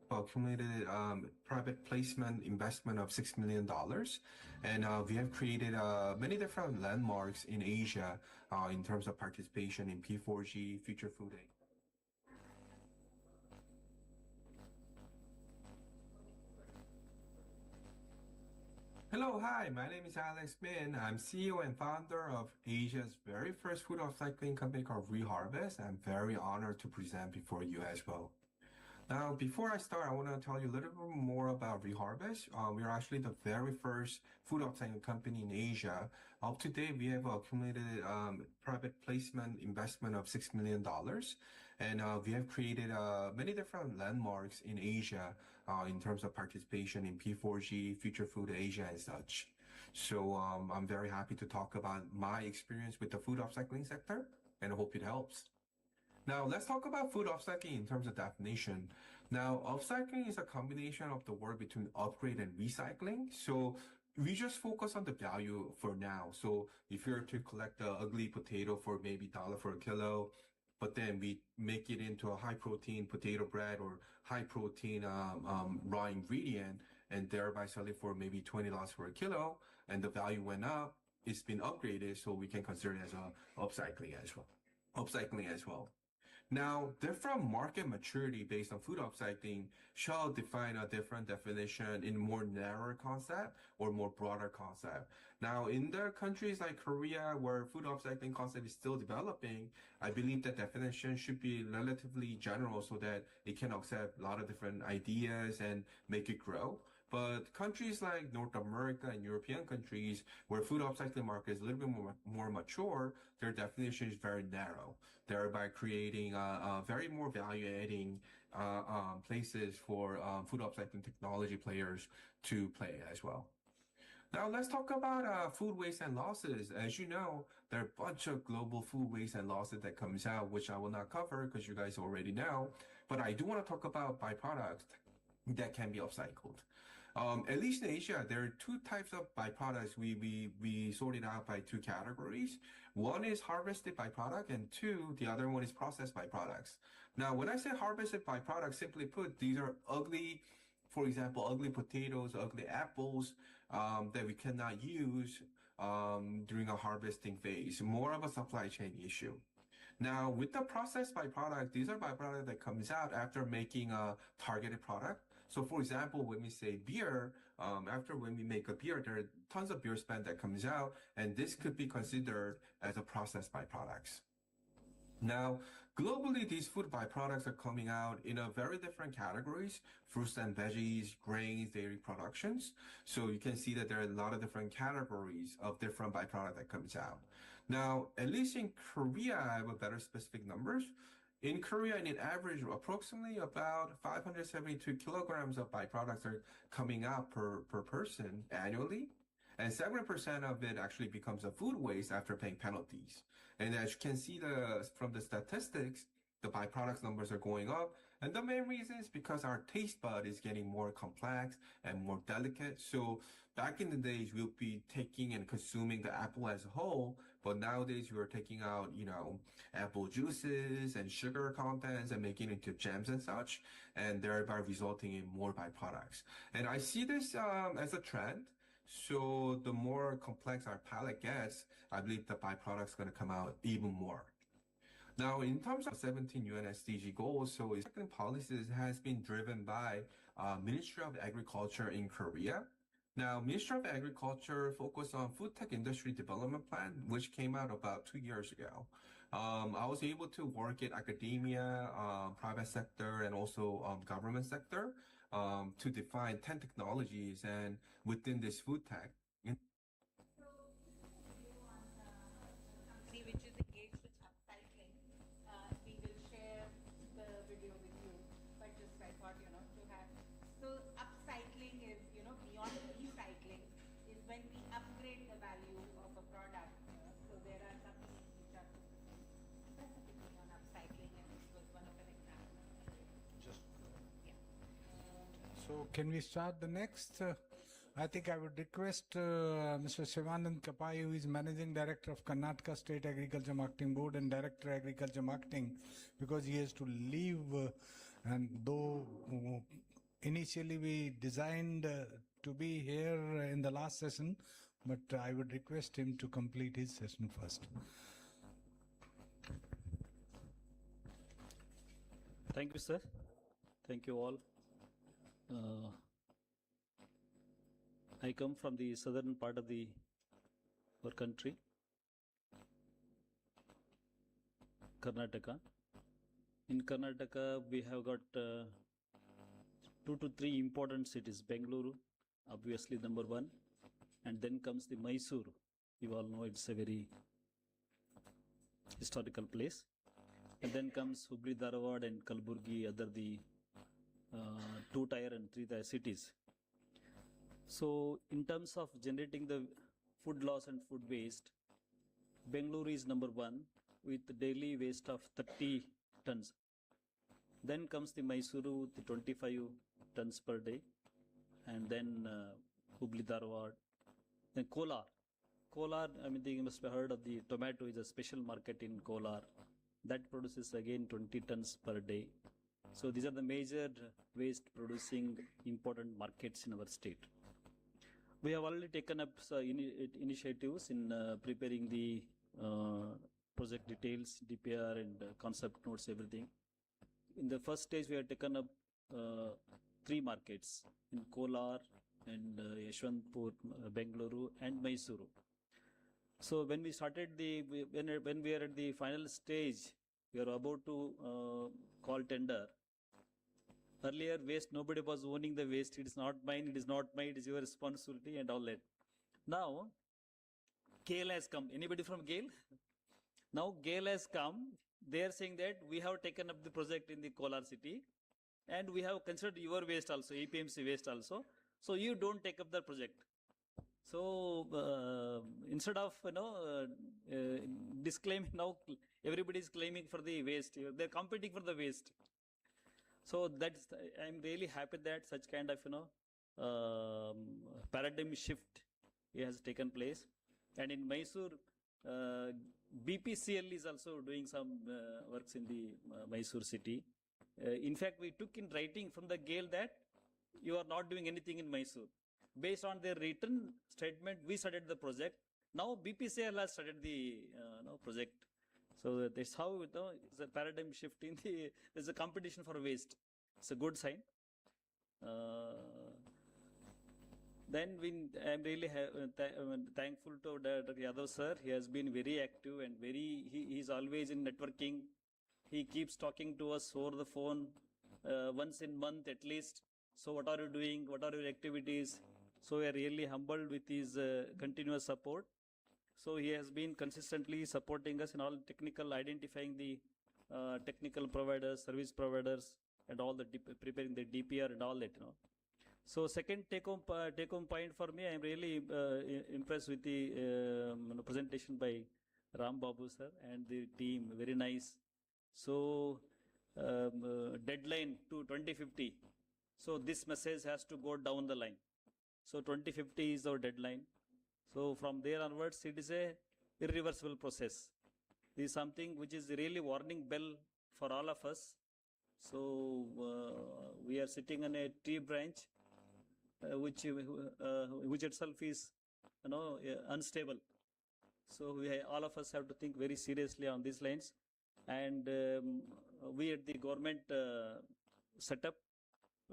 [SPEAKER 8] accumulated private placement investment of $6 million. And we have created many different landmarks in Asia in terms of participation in P4G, Future Food Aid. Hello, hi, my name is Alex Min. I'm CEO and founder of Asia's very first food upcycling company called Reharvest. I'm very honored to present before you as well. Now, before I start, I want to tell you a little bit more about Reharvest. We are actually the very first food upcycling company in Asia. Up to date, we have accumulated private placement investment of $6 million. And we have created many different landmarks in Asia in terms of participation in P4G, Future Food Asia, and such. So I'm very happy to talk about my experience with the food upcycling sector, and I hope it helps. Now, let's talk about food upcycling in terms of definition. Now, upcycling is a combination of the word between upgrade and recycling. So we just focus on the value for now. So if you're to collect the ugly potato for maybe $1 for a kilo, but then we make it into a high protein potato bread or high protein raw ingredient and thereby sell it for maybe $20 for a kilo, and the value went up, it's been upgraded, so we can consider it as a upcycling as well. Now, different market maturity based on food upcycling shall define a different definition in more narrow concept or more broader concept. Now, in the countries like Korea, where food upcycling concept is still developing, I believe that definition should be relatively general so that it can accept a lot of different ideas and make it grow. But countries like North America and European countries where food upcycling market is a little bit more mature, their definition is very narrow, thereby creating very more value-adding places for food upcycling technology players to play as well. Now let's talk about food waste and losses. As you know, there are a bunch of global food waste and losses that comes out, which I will not cover because you guys already know. But I do want to talk about byproducts that can be upcycled. At least in Asia, there are two types of byproducts we sorted out by two categories. One is harvested byproduct, and two, the other one is processed byproducts. Now, when I say harvested byproducts, simply put, these are ugly, for example, ugly potatoes, ugly apples that we cannot use during a harvesting phase. More of a supply chain issue. Now, with the processed byproduct, these are byproducts that comes out after making a targeted product. So, for example, when we say beer, after when we make a beer, there are tons of beer spent that comes out, and this could be considered as a processed byproducts. Now, globally, these food byproducts are coming out in a very different categories: fruits and veggies, grains, dairy productions. So you can see that there are a lot of different categories of different byproduct that comes out. Now, at least in Korea, I have a better specific numbers. In Korea, in average, approximately about 572 kilograms of byproducts are coming out per person annually. And 70% of it actually becomes a food waste after paying penalties. And as you can see from the statistics, the byproducts numbers are going up. And the main reason is because our taste bud is getting more complex and more delicate. So back in the days, we'll be taking and consuming the apple as a whole. But nowadays, we are taking out, apple juices and sugar contents and making it into jams and such, and thereby resulting in more byproducts. And I see this as a trend. So the more complex our palate gets, I believe the byproducts going to come out even more. Now, in terms of 17 UN SDG goals, so recycling policies has been driven by Ministry of Agriculture in Korea. Now, Ministry of Agriculture focused on Food Tech Industry Development Plan, which came out about 2 years ago. I was able to work in academia, private sector, and also government sector to define 10 technologies, and within this food tech.
[SPEAKER 2] Company which is engaged with upcycling, we will share the video with you. But just I thought, to have. So upcycling is, beyond recycling, is when we upgrade the value of a product. So there are companies which are specifically on upcycling, and this was one of an example.
[SPEAKER 5] So can we start the next? I think I would request Mr. Shivanand Kapai, who is Managing Director of Karnataka State Agriculture Marketing Board and Director Agriculture Marketing, because he has to leave And though initially we designed to be here in the last session, but I would request him to complete his session first.
[SPEAKER 9] Thank you, sir. Thank you all. I come from the southern part of our country, Karnataka. In Karnataka, we have got 2 to 3 important cities. Bengaluru, obviously number 1, and then comes the Mysore. You all know it's a very historical place. And then comes Hubli, Dharwad and Kalburgi, other the 2-tier and 3-tier cities. So in terms of generating the food loss and food waste, Bengaluru is number 1 with daily waste of 30 tons. Then comes the Mysuru with 25 tons per day, and then Hubli, Dharwad, then Kolar. Kolar, I mean, you must have heard of the tomato is a special market in Kolar. That produces again 20 tons per day. So these are the major waste producing important markets in our state. We have already taken up initiatives in preparing the project details, DPR and concept notes, everything. In the first stage, we have taken up 3 markets in Kolar and Yeshwantpur, Bengaluru and Mysuru. So when we started when we are at the final stage, we are about to call tender. Earlier, waste, nobody was owning the waste. It is not mine, it is not mine, it is your responsibility and all that. Now, GAIL has come. Anybody from GAIL? Now, GAIL has come. They are saying that we have taken up the project in the Kolar city and we have considered your waste also, APMC waste also. So you don't take up the project. So instead of disclaiming, now everybody is claiming for the waste. They're competing for the waste. So that's, I'm really happy that such kind of paradigm shift has taken place. And in Mysore, BPCL is also doing some works in the Mysore city. In fact, we took in writing from the GAIL that you are not doing anything in Mysore. Based on their written statement, we started the project. Now BPCL has started the project. So that's how it's a paradigm shift in there's a competition for waste. It's a good sign. Then I'm really thankful to Dr. Yadav sir. He has been very active and he's always in networking. He keeps talking to us over the phone once in month at least. So what are you doing? What are your activities? So we are really humbled with his continuous support. So he has been consistently supporting us in all technical, identifying the technical providers, service providers, and all the preparing the DPR and all that. So second take-home point for me, I am really impressed with the presentation by Ram Babu sir and the team. Very nice. So deadline to 2050. So this message has to go down the line. So 2050 is our deadline. So from there onwards, it is a irreversible process. This is something which is really warning bell for all of us. So we are sitting on a tree branch, which itself is unstable. So all of us have to think very seriously on these lines. And we at the government setup,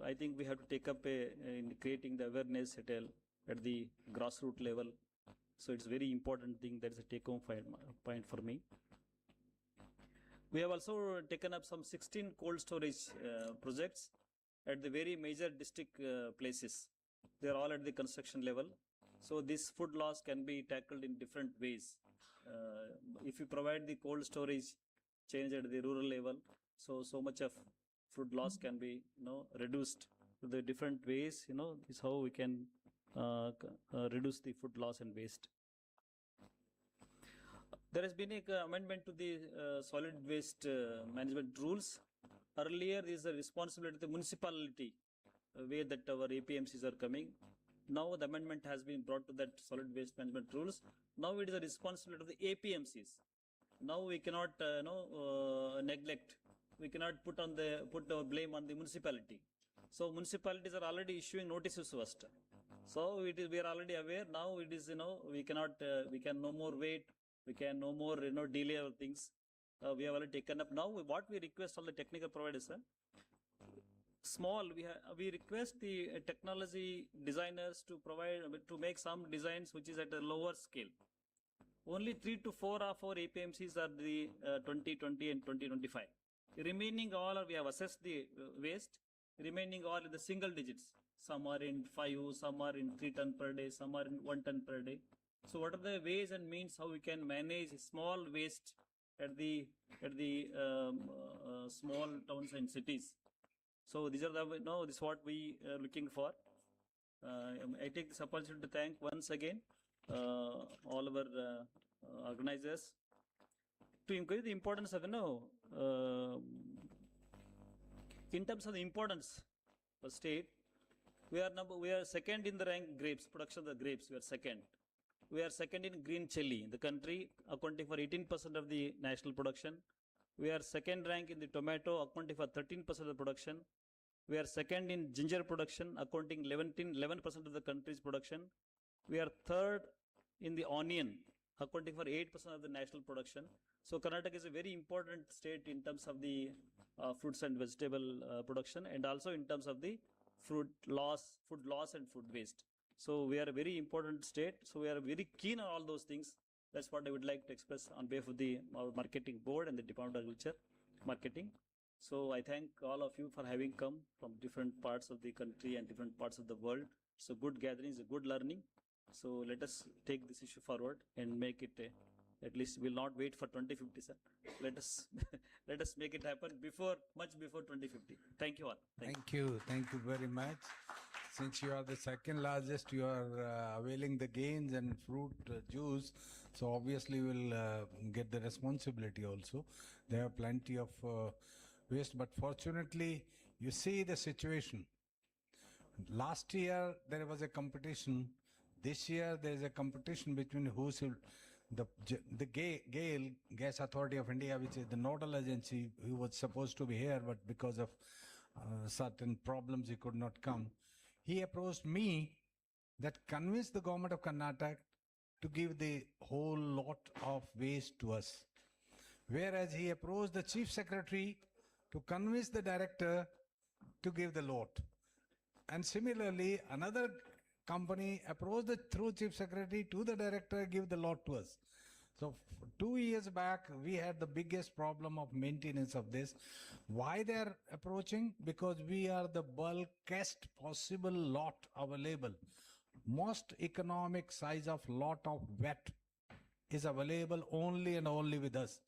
[SPEAKER 9] I think we have to take up in creating the awareness at the grassroots level. So it's very important thing. That is a take-home point for me. We have also taken up some 16 cold storage projects at the very major district places. They are all at the construction level. So this food loss can be tackled in different ways. If you provide the cold storage change at the rural level, so much of food loss can be reduced to the different ways. This is how we can reduce the food loss and waste. There has been an amendment to the solid waste management rules. Earlier, this is the responsibility of the municipality, way that our APMCs are coming. Now the amendment has been brought to that solid waste management rules. Now it is the responsibility of the APMCs. Now we cannot neglect. we cannot put the blame on the municipality. So municipalities are already issuing notices first. So we are already aware now. It is, we cannot, we can no more wait. We can no more, delay our things. We have already taken up. Now what we request all the technical providers, sir, we request the technology designers to make some designs which is at a lower scale. Only 3 to 4 of our APMCs are the 2020 and 2025. The remaining all we have assessed the waste. Remaining all in the single digits. Some are in 5, some are in 3 ton per day, some are in 1 ton per day. So what are the ways and means how we can manage small waste at the small towns and cities? So these are this is what we are looking for. I take this opportunity to thank once again all our organizers to encourage the importance of in terms of the importance of state. We are second in the rank grapes production of the grapes. We are second. We are second in green chili in the country, accounting for 18% of the national production. We are second rank in the tomato, accounting for 13% of the production. We are second in ginger production, accounting 11% of the country's production. We are third in the onion, accounting for 8% of the national production. So Karnataka is a very important state in terms of the fruits and vegetable production, and also in terms of the food loss and food waste. So we are a very important state. So we are very keen on all those things. That's what I would like to express on behalf of our marketing board and the Department of Agriculture Marketing. So I thank all of you for having come from different parts of the country and different parts of the world. So good gatherings, a good learning. So let us take this issue forward and make it at least we'll not wait for 2050, sir. Let us let us make it happen much before 2050. Thank you all.
[SPEAKER 5] Thank you very much. Since you are the second largest, you are availing the gains and fruit juice. So obviously we'll get the responsibility also. There are plenty of waste, but fortunately you see the situation. Last year there was a competition. This year there is a competition between the GAIL, Gas Authority of India, which is the nodal agency, who was supposed to be here, but because of certain problems he could not come. He approached me that convinced the government of Karnataka to give the whole lot of waste to us. Whereas he approached the chief secretary to convince the director to give the lot. And similarly, another company approached through chief secretary to the director, give the lot to us. So 2 years back, we had the biggest problem of maintenance of this. Why they are approaching? Because we are the bulkiest possible lot available. Most economic size of lot of wet is available only and only with us,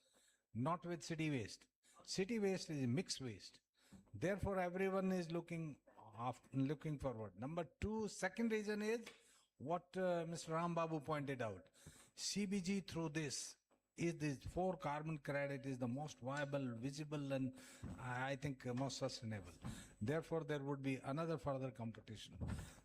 [SPEAKER 5] not with city waste. City waste is mixed waste. Therefore, everyone is looking forward. Number two, second reason is what Mr. Ram Babu pointed out. CBG through this is this 4 carbon credit is the most viable, visible, and I think most sustainable. Therefore, there would be another further competition.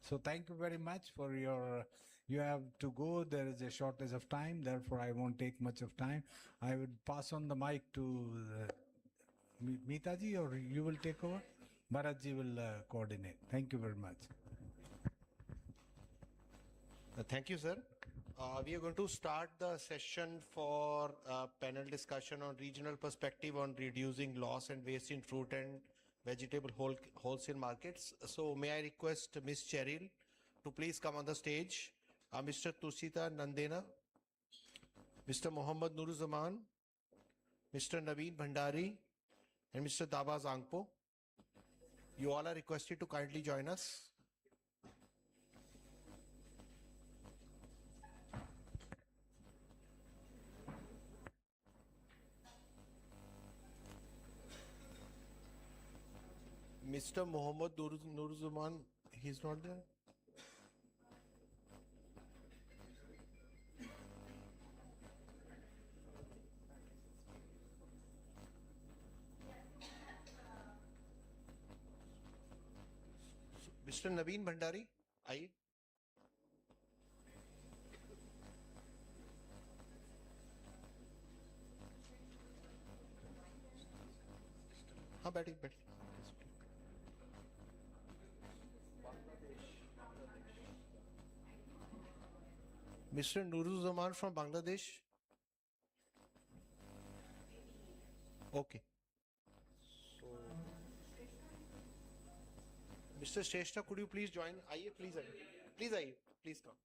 [SPEAKER 5] So thank you very much for you have to go. There is a shortage of time. Therefore, I won't take much of time. I would pass on the mic to Meetaji, or you will take over. Bharatji will coordinate. Thank you very much.
[SPEAKER 10] Thank you, sir. We are going to start the session for panel discussion on regional perspective on reducing loss and waste in fruit and vegetable wholesale markets. So may I request Ms. Cheryl to please come on the stage. Mr. Tusita Nandena, Mr. Mohammad Nuruzaman, Mr. Naveen Bhandari, and Mr. Daba Zangpo. You all are requested to kindly join us. Mr. Mohammad Nuruzaman, he's not there. Mr. Naveen Bhandari, आइए. हाँ बैठिए बैठिए Mr. Nuruzzaman from Bangladesh. Okay. So, Mr. Shrestha, could you please join? आइए, please आइए. Please आइए. Please come.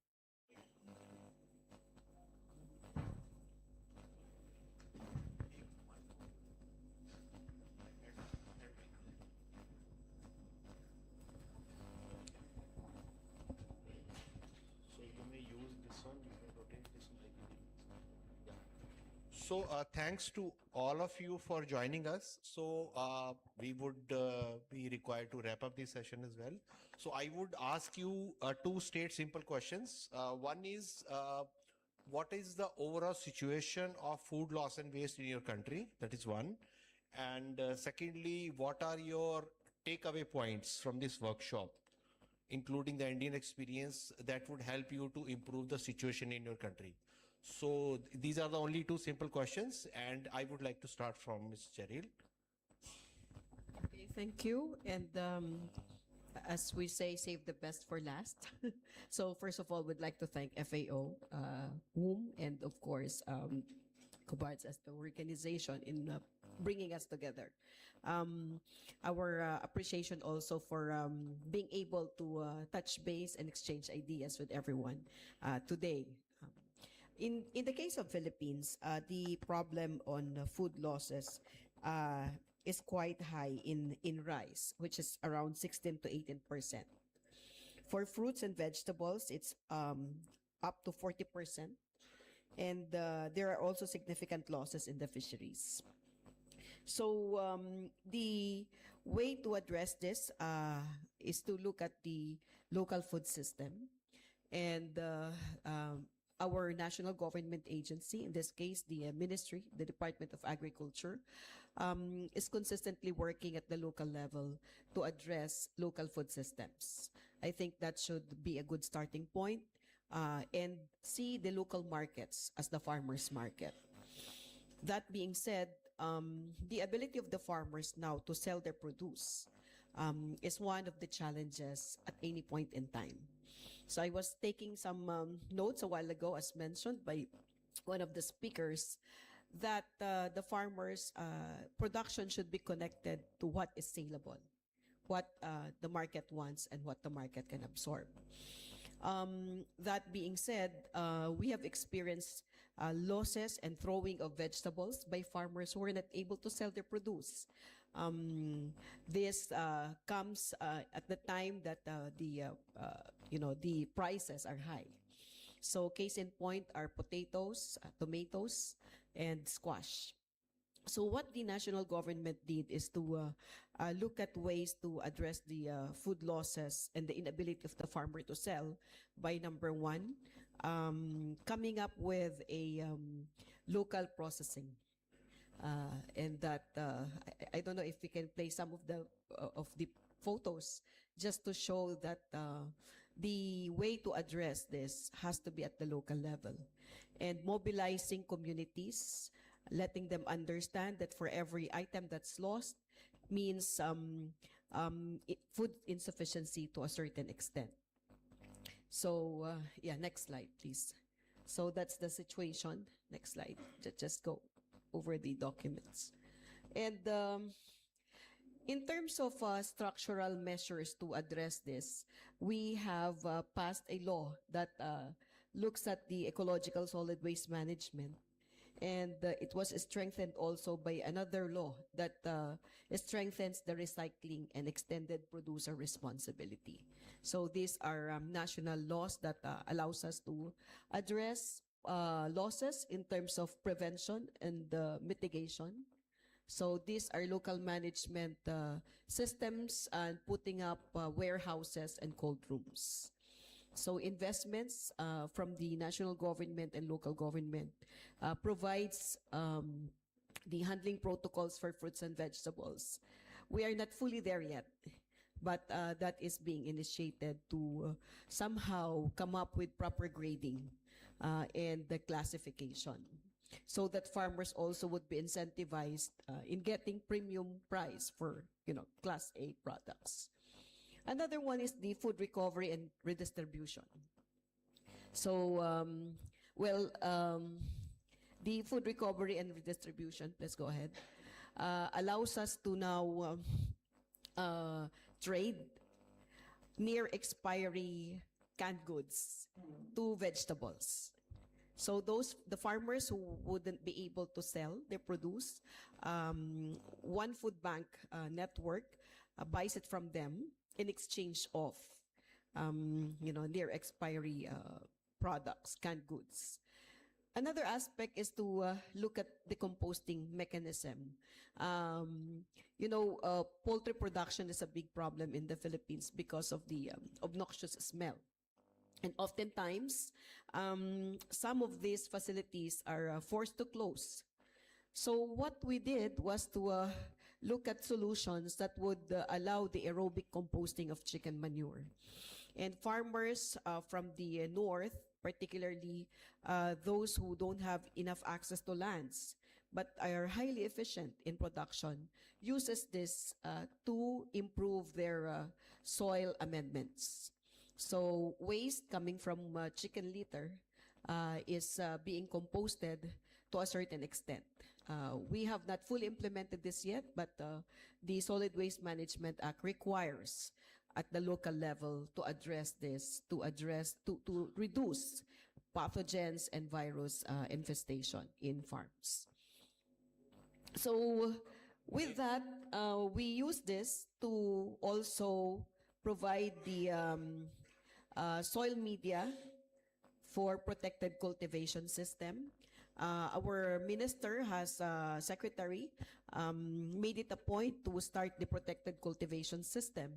[SPEAKER 10] So you may use this one. You can rotate this one. Yeah. So thanks to all of you for joining us. So we would be required to wrap up this session as well. So I would ask you two straight simple questions. One is what is the overall situation of food loss and waste in your country? That is one. And secondly, what are your takeaway points from this workshop, including the Indian experience that would help you to improve the situation in your country? So these are the only two simple questions, and I would like to start from Ms. Cheryl.
[SPEAKER 11] Okay, thank you. And as we say, save the best for last. So first of all, we'd like to thank FAO, whom, and of course, Kubarts as the organization in bringing us together. Our appreciation also for being able to touch base and exchange ideas with everyone today. In the case of Philippines, the problem on food losses is quite high in rice, which is around 16 to 18%. For fruits and vegetables, it's up to 40%. And there are also significant losses in the fisheries. So the way to address this is to look at the local food system. And our national government agency, in this case, the ministry, the Department of Agriculture, is consistently working at the local level to address local food systems. I think that should be a good starting point, and see the local markets as the farmers' market. That being said, the ability of the farmers now to sell their produce is one of the challenges at any point in time. So I was taking some notes a while ago, as mentioned by one of the speakers, that the farmers' production should be connected to what is saleable, what the market wants and what the market can absorb. That being said, we have experienced losses and throwing of vegetables by farmers who are not able to sell their produce. This comes at the time that the prices are high. So case in point are potatoes, tomatoes, and squash. So what the national government did is to look at ways to address the food losses and the inability of the farmer to sell by, number one, coming up with a local processing. And that I don't know if we can play some of the photos just to show that the way to address this has to be at the local level, and mobilizing communities, letting them understand that for every item that's lost means food insufficiency to a certain extent. So yeah, next slide, please. So that's the situation. Next slide. Just go over the documents. And in terms of structural measures to address this, we have passed a law that looks at the ecological solid waste management. And it was strengthened also by another law that strengthens the recycling and extended producer responsibility. So these are national laws that allows us to address losses in terms of prevention and mitigation. So these are local management systems and putting up warehouses and cold rooms. So investments from the national government and local government provides the handling protocols for fruits and vegetables. We are not fully there yet, but that is being initiated to somehow come up with proper grading and the classification. so that farmers also would be incentivized in getting premium price for, Class A products. Another one is the food recovery and redistribution. So, the food recovery and redistribution, let's go ahead, allows us to now trade near expiry canned goods to vegetables. So the farmers who wouldn't be able to sell their produce, one food bank network buys it from them in exchange of, near expiry products, canned goods. Another aspect is to look at the composting mechanism. Poultry production is a big problem in the Philippines because of the obnoxious smell. And oftentimes, some of these facilities are forced to close. So what we did was to look at solutions that would allow the aerobic composting of chicken manure. And farmers from the north, particularly those who don't have enough access to lands, but are highly efficient in production, uses this to improve their soil amendments. So waste coming from chicken litter is being composted to a certain extent. We have not fully implemented this yet, but the Solid Waste Management Act requires at the local level to address this, to reduce pathogens and virus infestation in farms. So with that, we use this to also provide the soil media for protected cultivation system. Our minister has secretary made it a point to start the protected cultivation system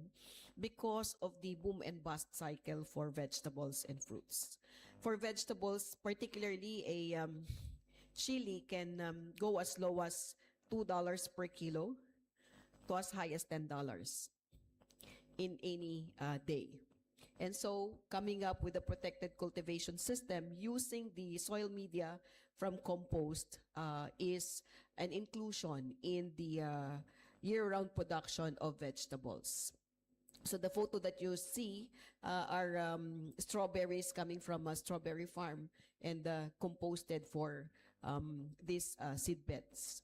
[SPEAKER 11] because of the boom and bust cycle for vegetables and fruits. For vegetables, particularly a chili can go as low as $2 per kilo to as high as $10 in any day. And so coming up with a protected cultivation system using the soil media from compost is an inclusion in the year-round production of vegetables. So the photo that you see are strawberries coming from a strawberry farm and composted for these seed beds.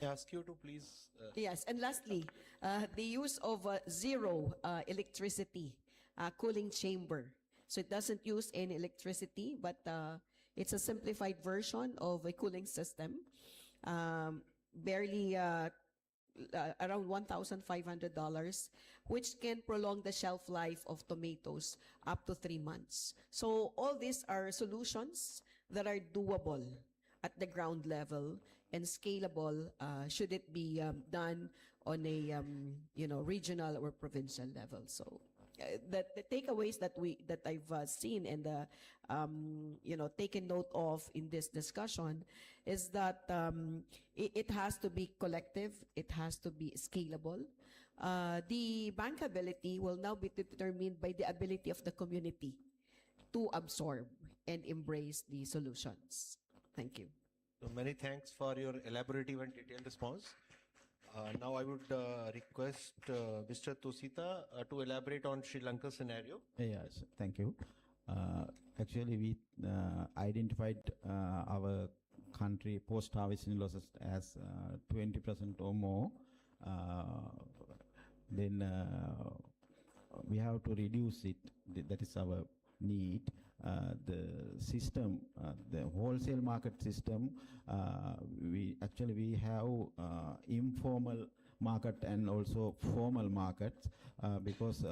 [SPEAKER 10] I ask you to please.
[SPEAKER 11] Yes, and lastly, the use of zero electricity cooling chamber. So it doesn't use any electricity, but it's a simplified version of a cooling system, barely around $1,500, which can prolong the shelf life of tomatoes up to 3 months. So all these are solutions that are doable at the ground level and scalable should it be done on a regional or provincial level. So the takeaways that I've seen and taken note of in this discussion is that it has to be collective, it has to be scalable. The bankability will now be determined by the ability of the community to absorb and embrace the solutions. Thank you.
[SPEAKER 10] So many thanks for your elaborative and detailed response. Now I would request Mr. Tusita to elaborate on Sri Lanka scenario.
[SPEAKER 12] Yes, thank you. Actually, we identified our country post-harvesting losses as 20% or more. Then we have to reduce it. That is our need. The system, the wholesale market system, we have informal market and also formal markets because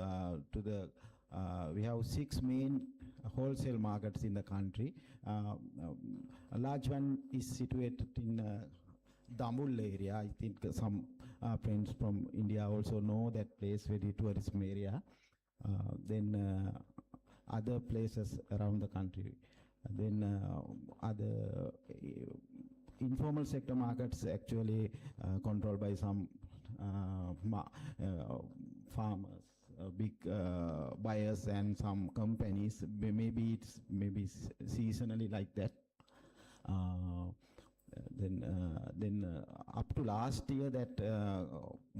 [SPEAKER 12] we have 6 main wholesale markets in the country. A large one is situated in Damul area. I think some friends from India also know that place, very tourism area. Then other places around the country. Then other informal sector markets actually controlled by some farmers, big buyers and some companies. Maybe it's seasonally like that. Up to last year, that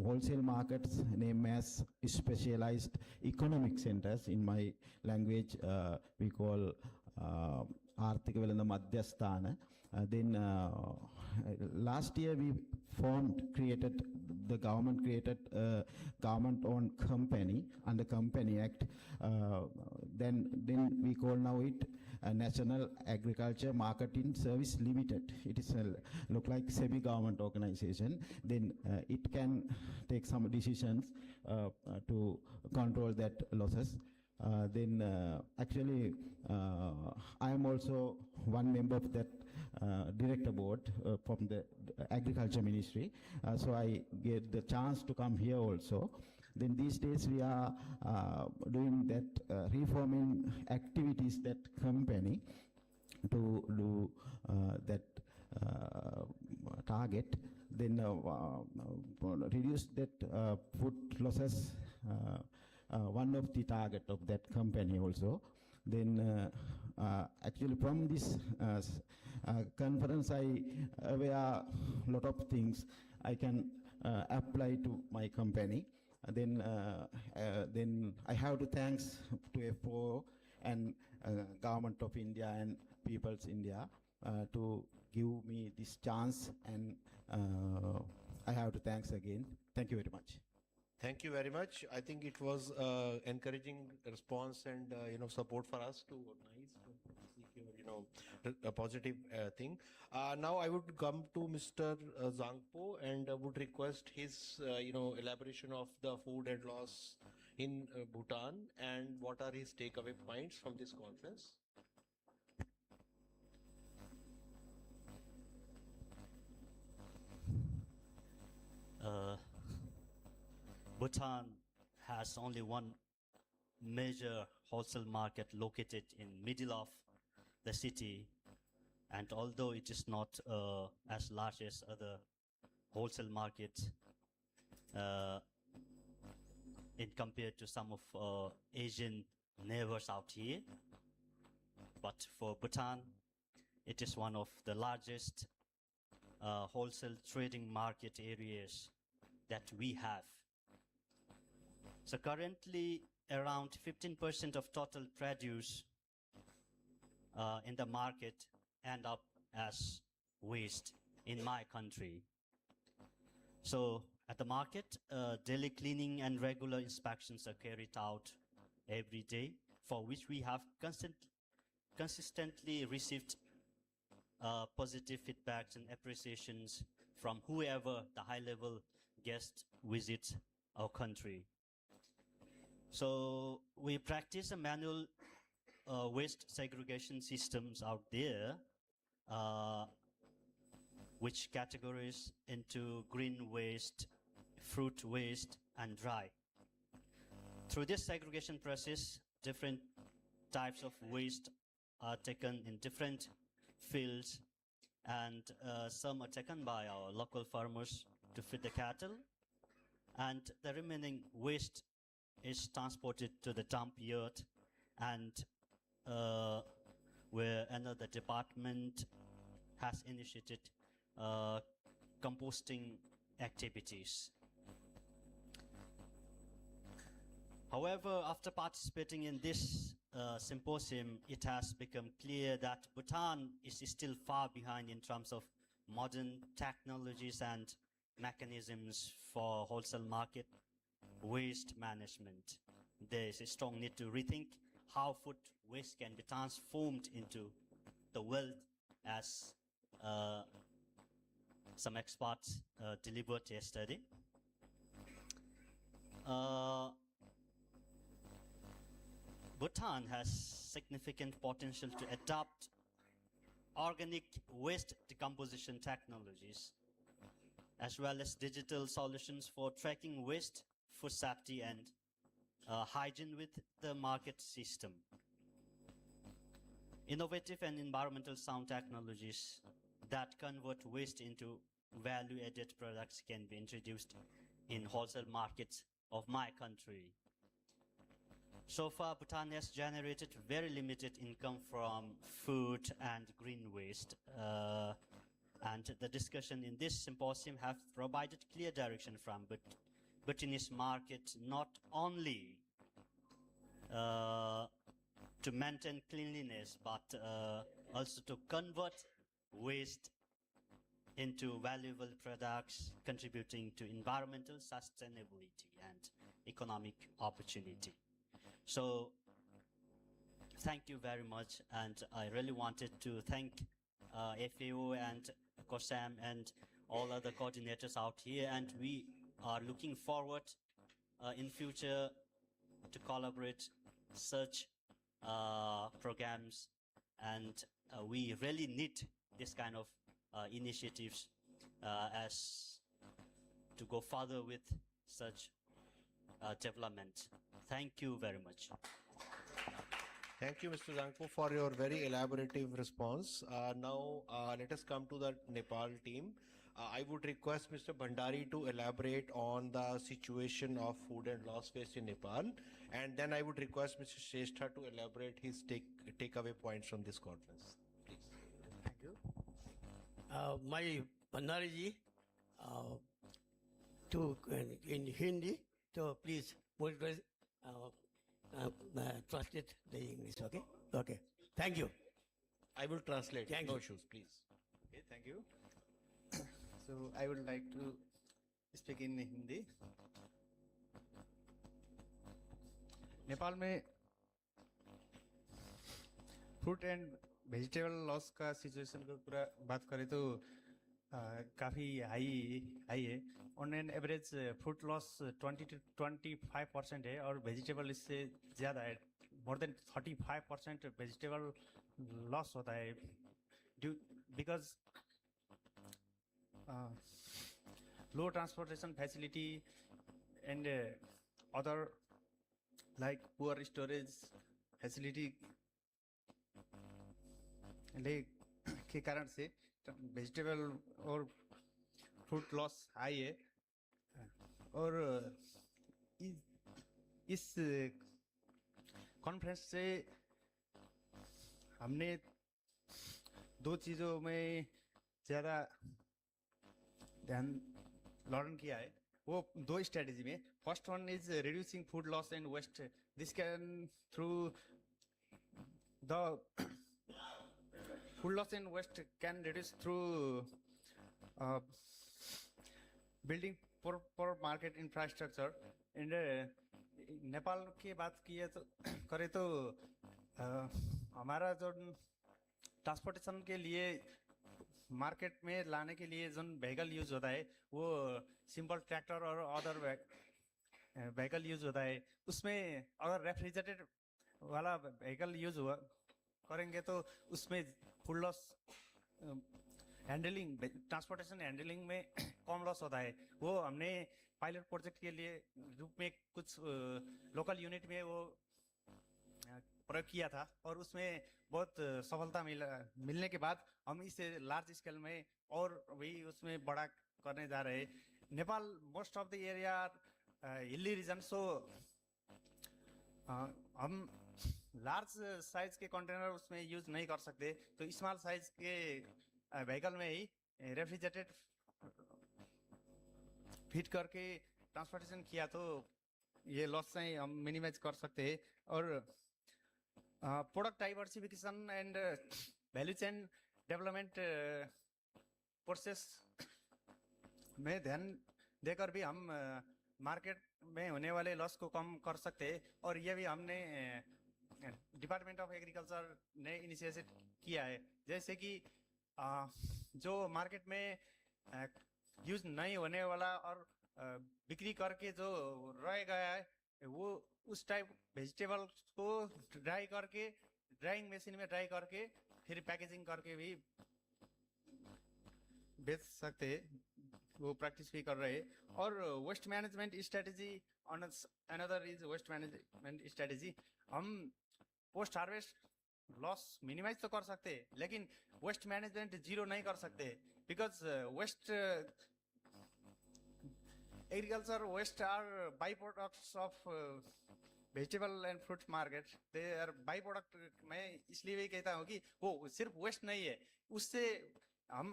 [SPEAKER 12] wholesale markets named as specialized economic centers. In my language, we call ආර්ථික වෙළඳ මධ්‍යස්ථාන. Last year we the government created a government-owned company under Company Act. Then we call now it National Agriculture Marketing Service Limited. It is look like semi-government organization. Then it can take some decisions to control that losses. Actually, I am also one member of that director board from the Agriculture Ministry. So I get the chance to come here also. Then these days we are doing that reforming activities, that company to do that target. Then reduce that food losses, one of the target of that company also. Then actually from this conference I aware a lot of things I can apply to my company. Then I have to thanks to FO and Government of India and People's India to give me this chance, and I have to thanks again. Thank you very much.
[SPEAKER 10] Thank you very much. I think it was encouraging response and support for us to organize to seek your a positive thing. Now I would come to Mr. Zangpo and would request his elaboration of the food and loss in Bhutan and what are his takeaway points from this conference.
[SPEAKER 13] Bhutan has only one major wholesale market located in middle of the city, and although it is not as large as other wholesale markets in compared to some of Asian neighbors out here, but for Bhutan it is one of the largest wholesale trading market areas that we have. So currently around 15% of total produce in the market end up as waste in my country. So at the market, daily cleaning and regular inspections are carried out every day, for which we have consistently received positive feedbacks and appreciations from whoever the high-level guest visits our country. So we practice a manual waste segregation systems out there, which categories into green waste, fruit waste, and dry. Through this segregation process, different types of waste are taken in different fields, and some are taken by our local farmers to feed the cattle, and the remaining waste is transported to the dump yard, and where another department has initiated composting activities. However, after participating in this symposium, it has become clear that Bhutan is still far behind in terms of modern technologies and mechanisms for wholesale market waste management. There is a strong need to rethink how food waste can be transformed into the wealth, as some experts delivered yesterday. Bhutan has significant potential to adopt organic waste decomposition technologies, as well as digital solutions for tracking waste, food safety, and hygiene with the market system. Innovative and environmental sound technologies that convert waste into value-added products can be introduced in wholesale markets of my country. So far, Bhutan has generated very limited income from food and green waste. And the discussion in this symposium have provided clear direction from Bhutanese market, not only to maintain cleanliness, but also to convert waste into valuable products, contributing to environmental sustainability and economic opportunity. So thank you very much, and I really wanted to thank FAO and COSAM and all other coordinators out here, and we are looking forward in future to collaborate such programs, and we really need this kind of initiatives as to go further with such development. Thank you very much.
[SPEAKER 10] Thank you, Mr. Zangpo, for your very elaborative response. Now, let us come to the Nepal team. I would request Mr. Bhandari to elaborate on the situation of food and loss waste in Nepal. And then I would request Mr. Shrestha to elaborate his takeaway points from this conference. Please.
[SPEAKER 14] Thank you. My Bhandari ji, in Hindi, so please translate the English, okay? Okay. Thank you.
[SPEAKER 10] I will translate.
[SPEAKER 14] Thank
[SPEAKER 10] no
[SPEAKER 14] you.
[SPEAKER 10] issues, please.
[SPEAKER 15] Okay, thank you. So I would like to speak in Hindi. Nepal में fruit and vegetable loss का situation को पूरा बात करें तो काफ़ी high है. On an average fruit loss 20 to 25% है और वेजिटेबल इससे ज़्यादा है. मोर देन 35% वेजिटेबल लॉस होता है due because low transportation facility and other like poor storage facility के कारण से वेजिटेबल और फ्रूट लॉस हाई है. और इस कॉन्फ्रेंस से हमने दो चीज़ों में ज़्यादा ध्यान लर्न किया है. वो दो स्ट्रेटेजी में first one is reducing food loss and waste. This can through the food loss and waste can reduce through building for market infrastructure. And Nepal की बात की है तो करें तो हमारा जो ट्रांसपोर्टेशन के लिए मार्केट में लाने के लिए जो व्हीकल यूज होता है वो सिंपल ट्रैक्टर और अदर व्हीकल यूज होता है. उसमें अगर रेफ्रिजरेटेड वाला व्हीकल यूज हुआ करेंगे तो उसमें full loss handling transportation handling में कम लॉस होता है. वो हमने पायलट प्रोजेक्ट के लिए रूप में कुछ लोकल यूनिट में वो प्रयोग किया था और उसमें बहुत सफलता मिलने के बाद हम इसे लार्ज स्केल में और भी उसमें बड़ा करने जा रहे हैं. Nepal most of the area hilly region, so हम लार्ज साइज के कंटेनर उसमें यूज नहीं कर सकते तो स्मॉल साइज के व्हीकल में ही रेफ्रिजरेटेड फिट करके ट्रांसपोर्टेशन किया तो ये लॉस से हम मिनिमाइज कर सकते हैं. और product diversification and value chain development process में ध्यान देकर भी हम मार्केट में होने वाले लॉस को कम कर सकते हैं. और ये भी हमने डिपार्टमेंट ऑफ एग्रीकल्चर ने इनिशिएट किया है. जैसे कि जो मार्केट में यूज नहीं होने वाला और बिक्री करके जो रह गया है वो उस टाइप वेजिटेबल को ड्राई करके ड्राइंग मशीन में ड्राई करके फिर पैकेजिंग करके भी बेच सकते हैं. वो प्रैक्टिस भी कर रहे हैं. और waste management strategy another is waste management strategy. हम पोस्ट हार्वेस्ट लॉस मिनिमाइज तो कर सकते हैं लेकिन वेस्ट मैनेजमेंट जीरो नहीं कर सकते because waste agriculture waste are by products of vegetable and fruit market they are by product. मैं इसलिए भी कहता हूँ कि वो सिर्फ वेस्ट नहीं है, उससे हम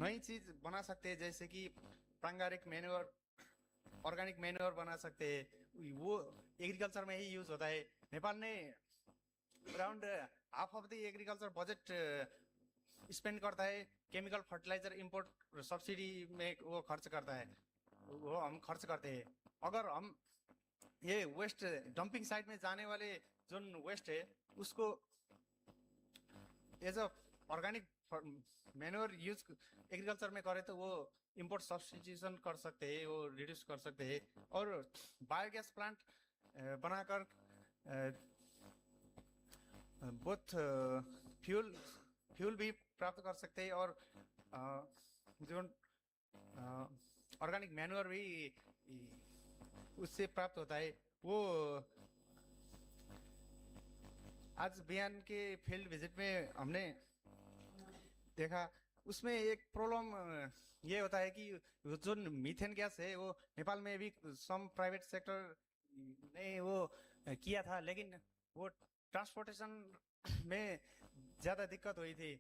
[SPEAKER 15] नई चीज बना सकते हैं, जैसे कि प्रांगारिक मैन्योर, ऑर्गेनिक मैन्योर बना सकते हैं। वो एग्रीकल्चर में ही यूज होता है। नेपाल ने around half of the agriculture budget spend करता है केमिकल फर्टिलाइजर इंपोर्ट सब्सिडी में, वो खर्च करता है, वो हम खर्च करते हैं। अगर हम ये वेस्ट डंपिंग साइट में जाने वाले जो वेस्ट है उसको as a organic manure use agriculture में करे तो वो इंपोर्ट सब्स्टिट्यूशन कर सकते हैं, वो रिड्यूस कर सकते हैं। और बायोगैस प्लांट बनाकर बोथ फ्यूल भी प्राप्त कर सकते हैं और जो ऑर्गेनिक मैन्योर भी उससे प्राप्त होता है। वो आज बिहान के फील्ड विजिट में हमने देखा, उसमें एक प्रॉब्लम ये होता है कि जो मीथेन गैस है वो नेपाल में भी सम प्राइवेट सेक्टर ने वो किया था, लेकिन वो ट्रांसपोर्टेशन में ज़्यादा दिक्कत हुई थी।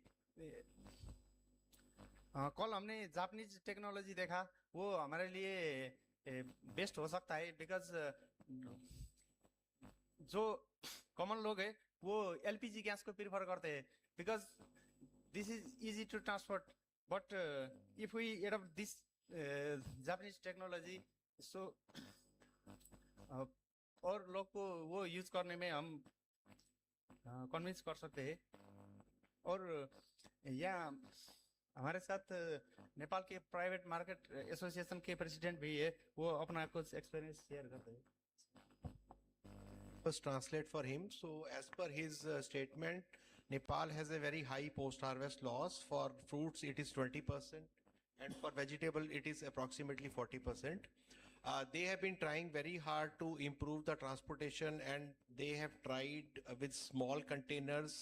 [SPEAKER 15] कल हमने जापानीज टेक्नोलॉजी देखा, वो हमारे लिए बेस्ट हो सकता है, बिकॉज जो कॉमन लोग है वो एलपीजी गैस को प्रीफर करते हैं, because this is easy to transport. But if we adopt this Japanese technology, so और लोग को वो यूज करने में हम कन्विंस कर सकते हैं। और यहाँ हमारे साथ नेपाल के प्राइवेट मार्केट एसोसिएशन के प्रेसिडेंट भी है, वो अपना कुछ एक्सपीरियंस शेयर करते हैं।
[SPEAKER 10] First translate for him. So as per his statement, Nepal has a very high post-harvest loss. For fruits, it is 20%, and for vegetable, it is approximately 40%. They have been trying very hard to improve the transportation, and they have tried with small containers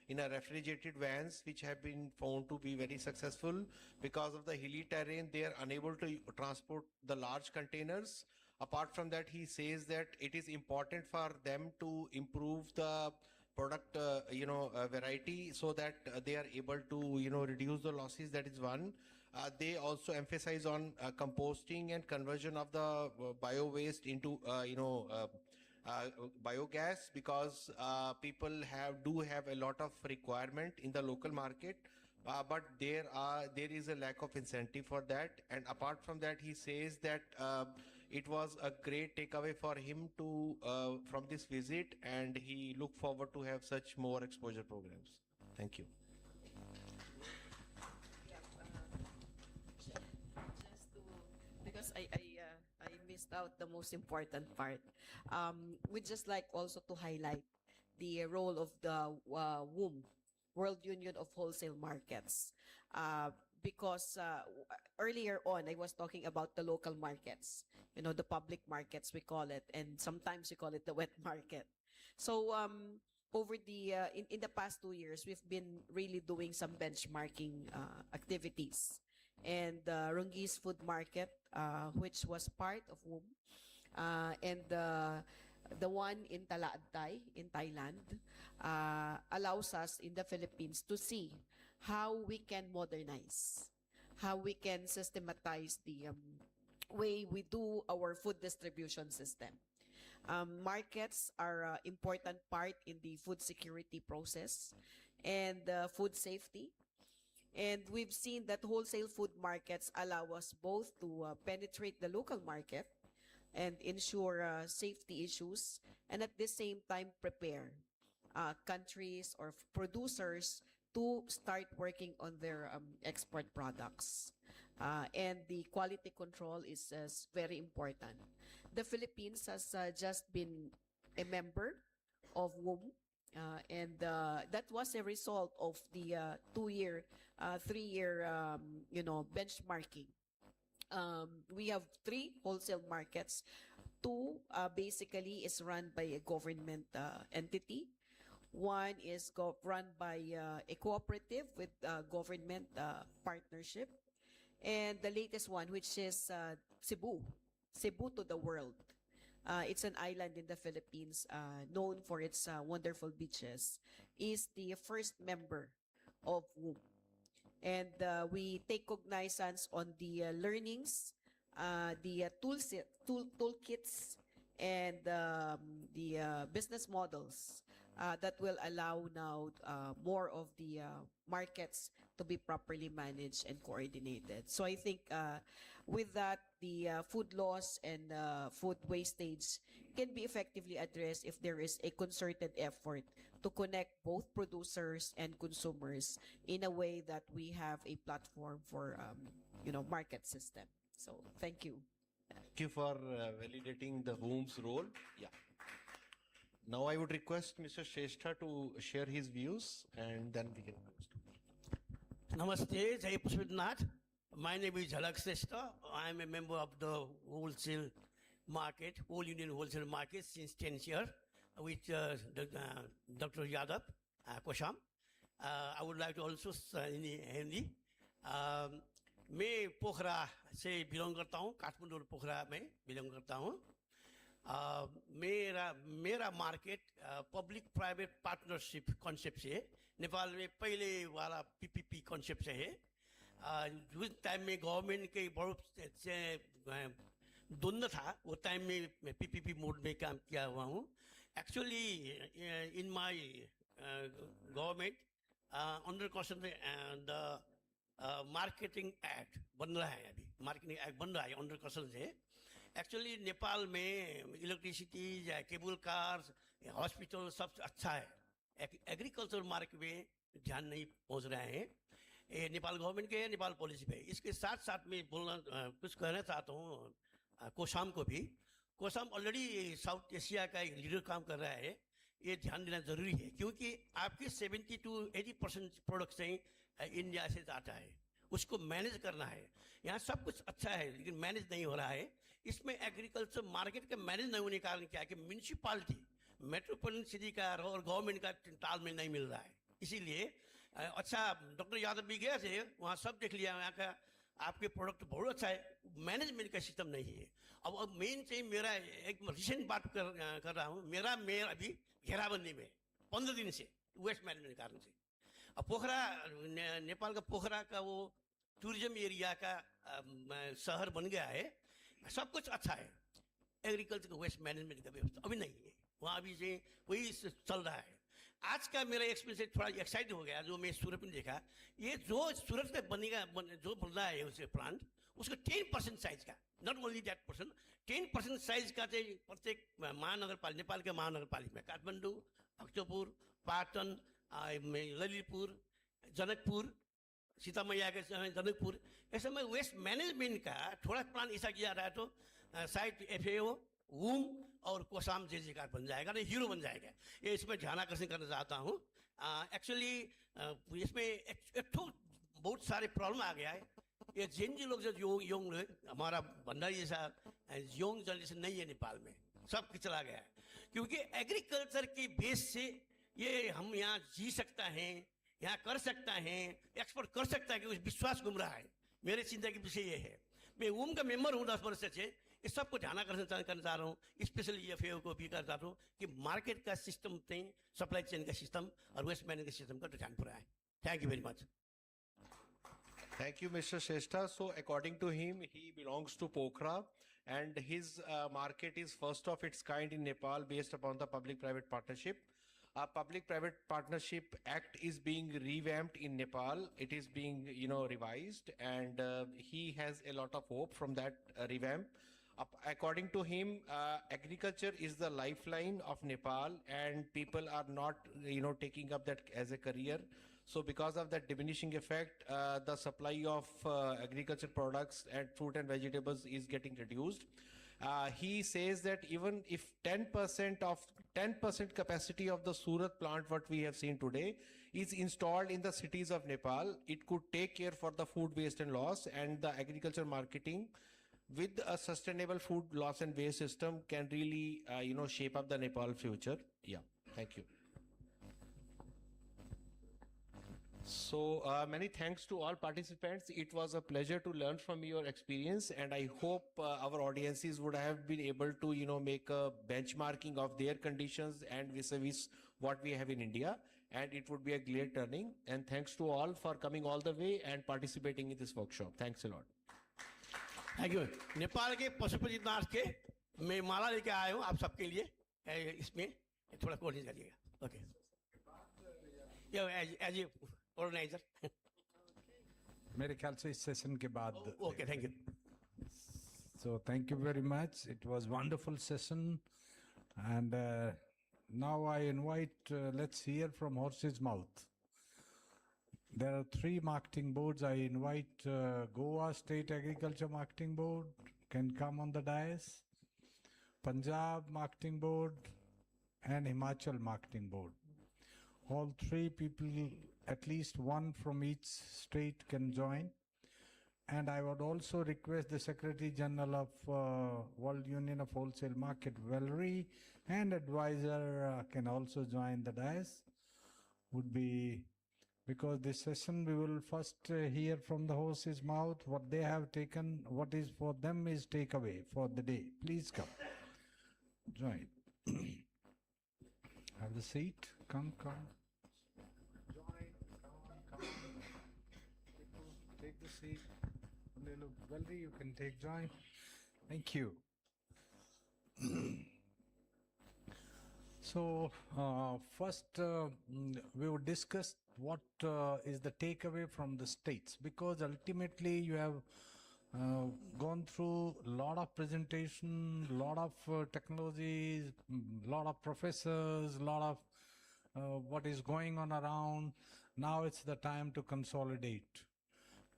[SPEAKER 10] in a refrigerated vans, which have been found to be very successful. Because of the hilly terrain, they are unable to transport the large containers. Apart from that, he says that it is important for them to improve the product variety, so that they are able to reduce the losses. That is one. They also emphasize on composting and conversion of the bio waste into biogas, because people do have a lot of requirement in the local market, but there is a lack of incentive for that. And apart from that, he says that it was a great takeaway for him to from this visit, and he look forward to have such more exposure programs. Thank you.
[SPEAKER 11] Because I missed out the most important part. We'd just like also to highlight the role of the WUM, World Union of Wholesale Markets. Because earlier on, I was talking about the local markets, the public markets, we call it, and sometimes we call it the wet market. So over the in the past 2 years, we've been really doing some benchmarking activities. And Rungi's Food Market, which was part of WUM, and the one in Talaantay in Thailand, allows us in the Philippines to see how we can modernize, how we can systematize the way we do our food distribution system. Markets are an important part in the food security process and food safety. And we've seen that wholesale food markets allow us both to penetrate the local market and ensure safety issues, and at the same time prepare countries or producers to start working on their export products. And the quality control is very important. The Philippines has just been a member of WUM, and that was a result of the 2-year, 3-year, benchmarking. We have 3 wholesale markets. 2 basically is run by a government entity. 1 is run by a cooperative with government partnership. And the latest one, which is Cebu, Cebu to the world. It's an island in the Philippines known for its wonderful beaches, is the first member of WOOM. And we take cognizance on the learnings, the toolkits, and the business models that will allow now more of the markets to be properly managed and coordinated. So I think with that, the food loss and food wastage can be effectively addressed if there is a concerted effort to connect both producers and consumers in a way that we have a platform for market system. So thank you.
[SPEAKER 10] Thank you for validating the WOM's role. Yeah. Now I would request Mr. Shrestha to share his views and then we can close.
[SPEAKER 14] Namaste, Jai Pushpitnath. My name is Jhalak Shrestha. I am a member of the wholesale market, Whole Indian Wholesale Market since 10 years with Dr. Yadav Kosham. I would like to also in Hindi. मैं पोखरा से belong करता हूँ, काठमांडू और पोखरा में belong करता हूँ। मेरा market public private partnership concept से नेपाल में पहले वाला पीपीपी कॉन्सेप्ट से है। जिस टाइम में गवर्नमेंट के बहुत द्वंद्व था वो टाइम में मैं पीपीपी मोड में काम किया हुआ हूँ। Actually in my government under caution the marketing act बन रहा है, अभी मार्केटिंग एक्ट बन रहा है अंडर कॉशन से। एक्चुअली नेपाल में इलेक्ट्रिसिटी या केबल कार्स हॉस्पिटल सब अच्छा है, एग्रीकल्चर मार्केट में ध्यान नहीं पहुंच रहा है। ये नेपाल गवर्नमेंट के नेपाल पॉलिसी पे। इसके साथ साथ में बोलना कुछ कहना चाहता हूँ कोसाम को भी। कोसाम ऑलरेडी साउथ एशिया का एक लीडर काम कर रहा है, ये ध्यान देना जरूरी है क्योंकि आपके 70 to 80% प्रोडक्ट्स इंडिया से जाता है, उसको मैनेज करना है। यहाँ सब कुछ अच्छा है लेकिन मैनेज नहीं हो रहा है। इसमें एग्रीकल्चर मार्केट का मैनेज नहीं होने के कारण क्या है कि म्यूनिसिपालिटी मेट्रोपॉलिटन सिटी का और गवर्नमेंट का तालमेल नहीं मिल रहा है। इसीलिए अच्छा डॉक्टर यादव भी गए थे, वहाँ सब देख लिया, यहाँ का आपके प्रोडक्ट बहुत अच्छा है, मैनेजमेंट का सिस्टम नहीं है। अब मेन चाहिए मेरा एक रिसेंट बात कर रहा हूँ, मेरा मेयर अभी घेराबंदी में 15 दिन से वेस्ट मैनेजमेंट कारण से। अब पोखरा नेपाल का पोखरा का वो टूरिज्म एरिया का शहर बन गया है, सब कुछ अच्छा है, एग्रीकल्चर का वेस्ट मैनेजमेंट का व्यवस्था अभी नहीं है वहाँ, अभी से वही चल रहा है। आज का मेरा एक्सपीरियंस थोड़ा एक्साइट हो गया जो मैं सूरत में देखा, ये जो सूरत का बनेगा जो बन रहा है उसे प्लांट, उसका 10% साइज का, not only that percent, 10% size का प्रत्येक महानगर पालिका, नेपाल के महानगर पालिका में काठमाडौँ, भक्तपुर, पाटन, ललितपुर, जनकपुर, सीतामैया के जनकपुर, ऐसे में वेस्ट मैनेजमेंट का थोड़ा प्लान ऐसा किया रहा है तो शायद FAO, वूम और कोसाम जैसे कार बन जाएगा, नहीं हीरो बन जाएगा। ये इसमें ध्यान आकर्षण करना चाहता हूँ। एक्चुअली इसमें एक बहुत सारे प्रॉब्लम आ गया है। ये जेनजी लोग जो यंग हमारा भंडारी जैसा यंग जनरेशन नहीं है नेपाल में, सब चला गया है क्योंकि एग्रीकल्चर की बेस से ये हम यहाँ जी सकता है, यहाँ कर सकता है, एक्सपोर्ट कर सकता है कि विश्वास घूम रहा है। मेरे चिंता के विषय ये है। मैं वूम का मेंबर हूँ 10 वर्ष से, इस सबको ध्यान आकर्षण करना चाह रहा हूँ, स्पेशली FAO को भी करना चाहता हूँ कि मार्केट का सिस्टम, सप्लाई चेन का सिस्टम और वेस्ट मैनेजमेंट का सिस्टम का ध्यान पूरा है। Thank you very much.
[SPEAKER 10] Thank you, Mr. Shrestha. So according to him, he belongs to Pokhara and his market is first of its kind in Nepal based upon the public-private partnership. A public-private partnership act is being revamped in Nepal. It is being, revised, and he has a lot of hope from that revamp. According to him, agriculture is the lifeline of Nepal, and people are not, taking up that as a career. So because of that diminishing effect, the supply of agriculture products and fruit and vegetables is getting reduced. He says that even if 10% capacity of the Surat plant, what we have seen today, is installed in the cities of Nepal, it could take care for the food waste and loss, and the agriculture marketing with a sustainable food loss and waste system can really, shape up the Nepal future. Yeah, thank you. So many thanks to all participants. It was a pleasure to learn from your experience, and I hope our audiences would have been able to, make a benchmarking of their conditions and vis-a-vis what we have in India. And it would be a great learning. And thanks to all for coming all the way and participating in this workshop. Thanks a lot.
[SPEAKER 14] Thank you Nepal के पशुपतिनाथ के मैं माला लेके आया हूँ आप सबके लिए इसमें थोड़ा कोशिश करिएगा ओके एज ए ऑर्गेनाइजर
[SPEAKER 5] मेरे ख्याल से इस सेशन के बाद
[SPEAKER 14] okay thank you
[SPEAKER 5] So thank you very much. It was wonderful session. And now I invite, let's hear from horse's mouth. There are 3 marketing boards. I invite Goa State Agriculture Marketing Board can come on the dais, Punjab Marketing Board, and Himachal Marketing Board. All 3 people, at least one from each state can join. And I would also request the Secretary General of World Union of Wholesale Market, Valerie, and advisor can also join the dais. Would be, because this session we will first hear from the horse's mouth what they have taken, what is for them is takeaway for the day. Please come. Join. Have the seat. Come. Join. Come. Take the seat. Valerie, you can take join. Thank you. So first we will discuss what is the takeaway from the states, because ultimately you have gone through a lot of presentation, lot of technologies, lot of professors, lot of what is going on around. Now it's the time to consolidate.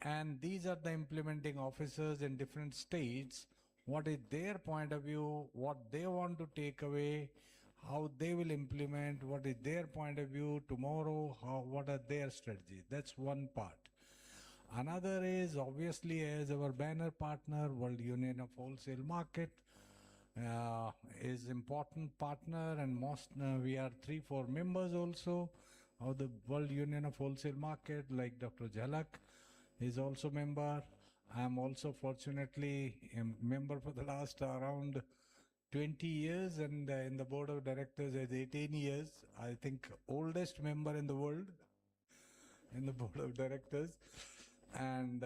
[SPEAKER 5] And these are the implementing officers in different states. What is their point of view, what they want to take away, how they will implement, what is their point of view tomorrow, what are their strategies. That's one part. Another is obviously as our banner partner, World Union of Wholesale Market is important partner, and most we are 3-4 members also of the World Union of Wholesale Market, like Dr. Jhalak is also member. I am also fortunately a member for the last around 20 years, and in the board of directors as 18 years. I think oldest member in the world in the board of directors. And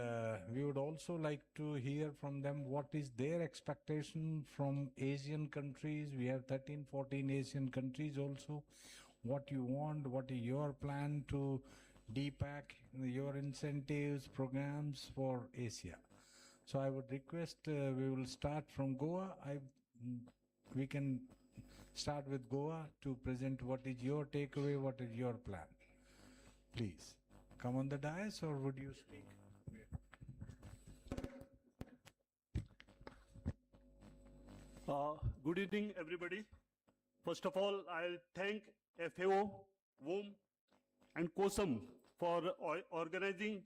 [SPEAKER 5] we would also like to hear from them what is their expectation from Asian countries. We have 13, 14 Asian countries also. What you want, what is your plan to DPAC, your incentives, programs for Asia. So I would request we will start from Goa. We can start with Goa to present what is your takeaway, what is your plan. Please come on the dais, or would you speak?
[SPEAKER 16] Good evening, everybody. First of all, I'll thank FAO, WOM, and COSAM for organizing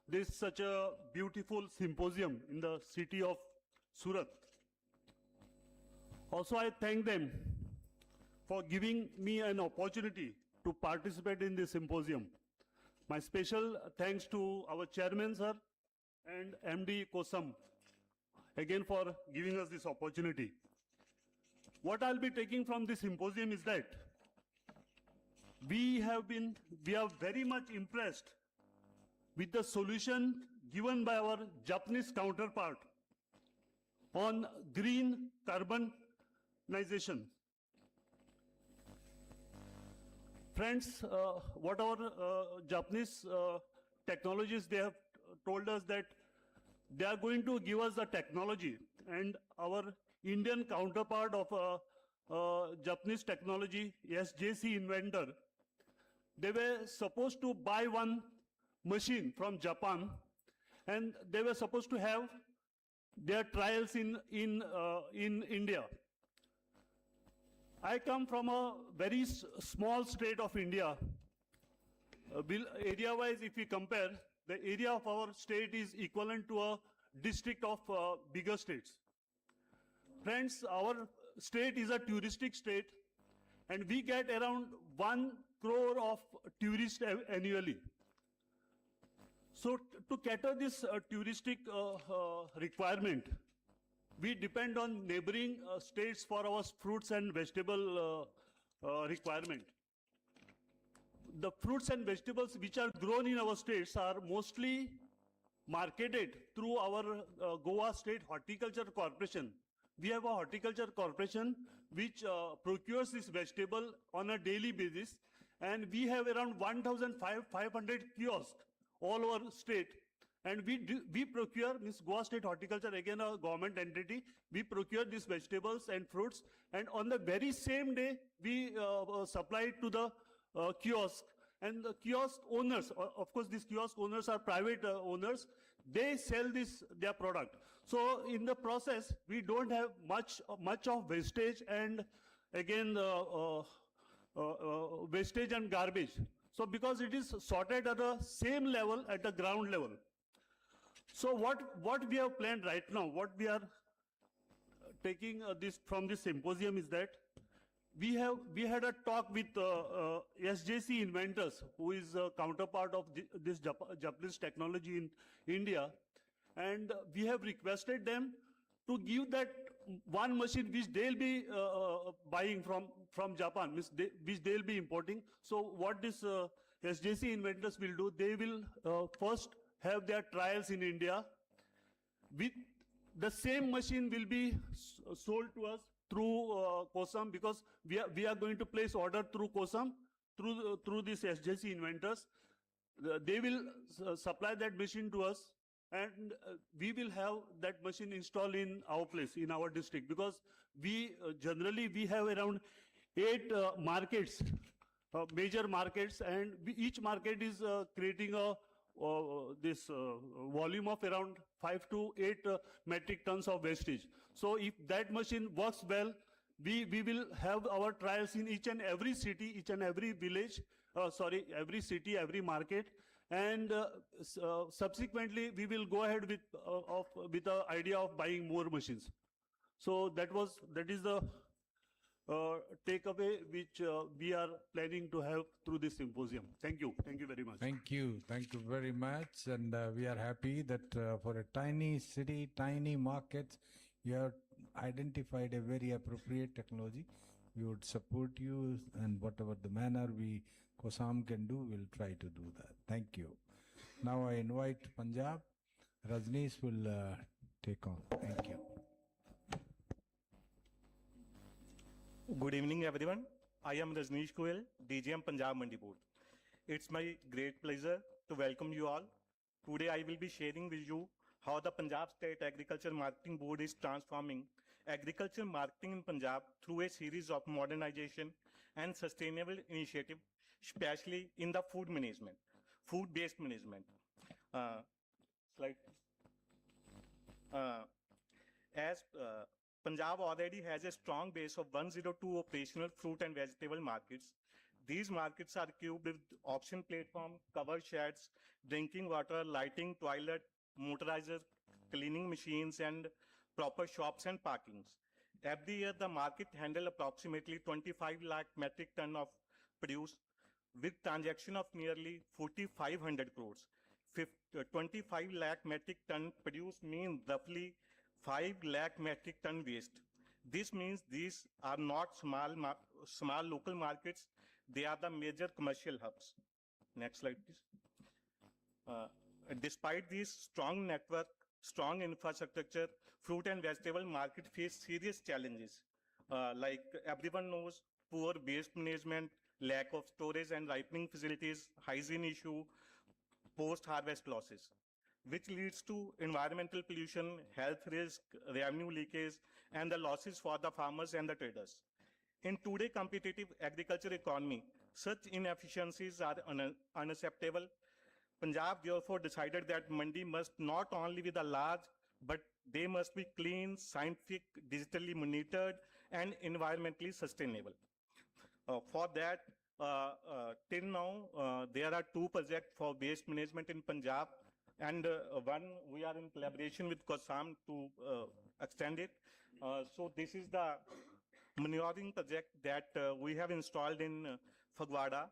[SPEAKER 16] this such a beautiful symposium in the city of Surat. Also, I thank them for giving me an opportunity to participate in this symposium. My special thanks to our chairman, sir, and MD COSAM, again for giving us this opportunity. What I'll be taking from this symposium is that we are very much impressed with the solution given by our Japanese counterpart on green carbonization. Friends, what our Japanese technologies, they have told us that they are going to give us the technology, and our Indian counterpart of Japanese technology, SJC inventor, they were supposed to buy one machine from Japan, and they were supposed to have their trials in India. I come from a very small state of India. Area-wise, if we compare, the area of our state is equivalent to a district of bigger states. Friends, our state is a touristic state, and we get around 1 crore of tourists annually. So to cater this touristic requirement, we depend on neighboring states for our fruits and vegetable requirement. The fruits and vegetables which are grown in our states are mostly marketed through our Goa State Horticulture Corporation. We have a horticulture corporation which procures this vegetable on a daily basis, and we have around 1,500 kiosks all over state. And we procure, means Goa State Horticulture, again a government entity, we procure these vegetables and fruits, and on the very same day, we supply it to the kiosk. And the kiosk owners, of course these kiosk owners are private owners, they sell their product. So in the process, we don't have much of wastage and again wastage and garbage. So because it is sorted at the same level, at the ground level. So what we have planned right now, what we are taking this from this symposium is that we had a talk with SJC Inventors, who is a counterpart of this Japanese technology in India, and we have requested them to give that one machine which they'll be buying from Japan, which they'll be importing. So what this SJC Inventors will do, they will first have their trials in India. With the same machine will be sold to us through COSAM, because we are going to place order through COSAM, through this SJC Inventors. They will supply that machine to us, and we will have that machine installed in our place, in our district, because we generally we have around 8 markets, major markets, and each market is creating a this volume of around 5 to 8 metric tons of wastage. So if that machine works well, we will have our trials in each and every city, each and every village, every city, every market, and subsequently we will go ahead with the idea of buying more machines. So that is the takeaway which we are planning to have through this symposium. Thank you very much.
[SPEAKER 5] Thank you very much, and we are happy that for a tiny city, tiny markets, you have identified a very appropriate technology. We would support you, and whatever the manner we COSAM can do, we'll try to do that. Thank you. Now I invite Punjab. Rajneesh will take on. Thank you.
[SPEAKER 17] Good evening, everyone. I am Rajneesh Goel, DGM Punjab Mandi Board. It's my great pleasure to welcome you all. Today I will be sharing with you how the Punjab State Agriculture Marketing Board is transforming agriculture marketing in Punjab through a series of modernization and sustainable initiatives, especially in the food management, food-based management. Punjab already has a strong base of 102 operational fruit and vegetable markets. These markets are equipped with auction platform, covered sheds, drinking water, lighting, toilet, motorizer, cleaning machines, and proper shops and parkings. Every year, the market handles approximately 25 lakh metric ton of produce, with transaction of nearly 4,500 crores. 25 lakh metric ton produce means roughly 5 lakh metric ton waste. This means these are not small local markets, they are the major commercial hubs. Next slide, please. Despite this strong network, strong infrastructure, fruit and vegetable market face serious challenges. Like everyone knows, poor waste management, lack of storage and ripening facilities, hygiene issue, post-harvest losses, which leads to environmental pollution, health risk, revenue leakage, and the losses for the farmers and the traders. In today's competitive agriculture economy, such inefficiencies are unacceptable. Punjab therefore decided that mandi must not only be the large, but they must be clean, scientific, digitally monitored, and environmentally sustainable. For that, till now, there are 2 projects for waste management in Punjab, and one we are in collaboration with COSAM to extend it. So this is the manuring project that we have installed in Fagwada.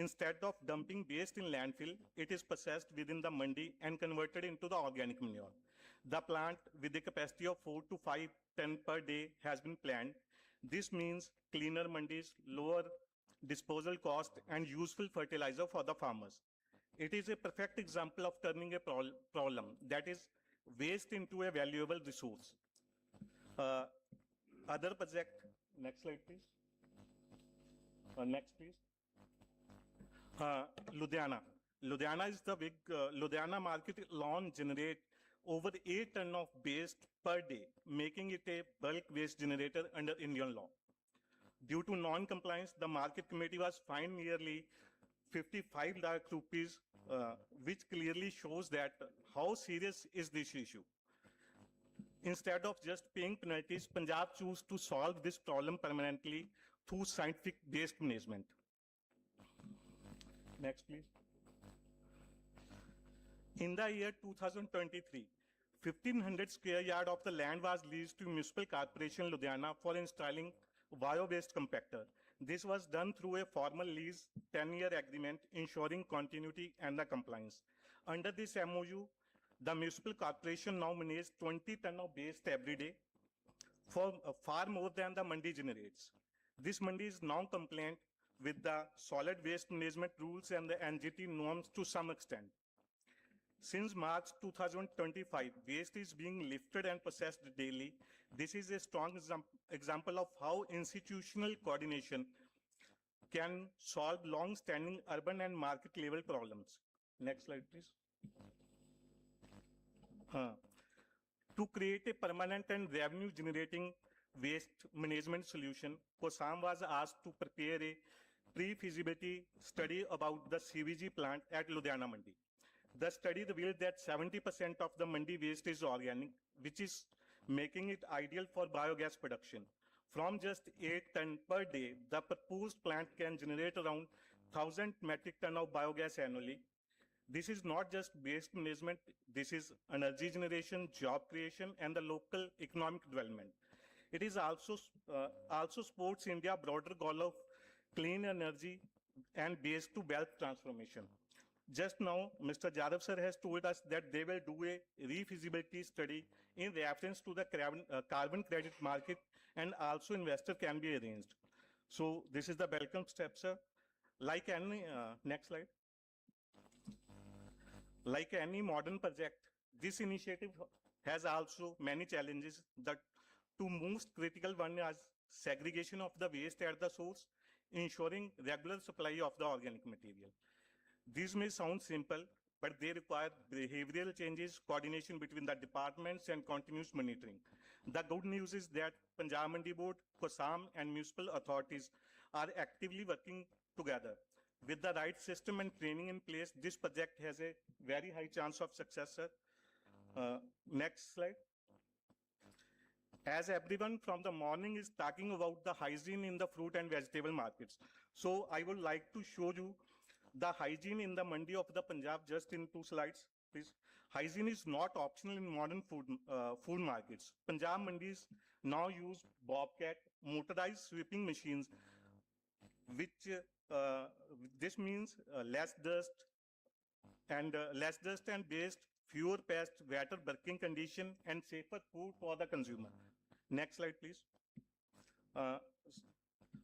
[SPEAKER 17] Instead of dumping waste in landfill, it is processed within the mandi and converted into the organic manure. The plant, with a capacity of 4 to 5 ton per day, has been planned. This means cleaner mandis, lower disposal cost, and useful fertilizer for the farmers. It is a perfect example of turning a problem, that is, waste, into a valuable resource. Other project, next slide please. Next please. Ludhiana. Ludhiana is the big, Ludhiana market alone generate over 8 ton of waste per day, making it a bulk waste generator under Indian law. Due to non-compliance, the market committee was fined nearly 55 lakh rupees, which clearly shows that how serious is this issue. Instead of just paying penalties, Punjab chose to solve this problem permanently through scientific waste management. Next, please. In the year 2023, 1,500 square yard of the land was leased to Municipal Corporation Ludhiana for installing bio-based compactor. This was done through a formal lease 10-year agreement ensuring continuity and the compliance. Under this MOU, the Municipal Corporation now manages 20 ton of waste every day, for far more than the mandi generates. This mandi is now compliant with the solid waste management rules and the NGT norms to some extent. Since March 2025, waste is being lifted and processed daily. This is a strong example of how institutional coordination can solve long-standing urban and market level problems. Next slide, please. To create a permanent and revenue generating waste management solution, COSAM was asked to prepare a pre-feasibility study about the CVG plant at Ludhiana Mandi. The study revealed that 70% of the mandi waste is organic, which is making it ideal for biogas production. From just 8 ton per day, the proposed plant can generate around 1,000 metric ton of biogas annually. This is not just waste management, this is energy generation, job creation, and the local economic development. It is also supports India's broader goal of clean energy and waste to wealth transformation. Just now, Mr. Jadhav sir has told us that they will do a re-feasibility study in reference to the carbon credit market, and also investor can be arranged. So this is the welcome step, sir. Like any, next slide. Like any modern project, this initiative has also many challenges. The two most critical one is segregation of the waste at the source, ensuring regular supply of the organic material. These may sound simple, but they require behavioral changes, coordination between the departments, and continuous monitoring. The good news is that Punjab Mandi Board, COSAM, and municipal authorities are actively working together. With the right system and training in place, this project has a very high chance of success, sir. Next slide. As everyone from the morning is talking about the hygiene in the fruit and vegetable markets, so I would like to show you the hygiene in the mandi of the Punjab just in 2 slides, please. Hygiene is not optional in modern food markets. Punjab mandis now use bobcat motorized sweeping machines, which this means less dust and waste, fewer pests, better working condition, and safer food for the consumer. Next slide, please.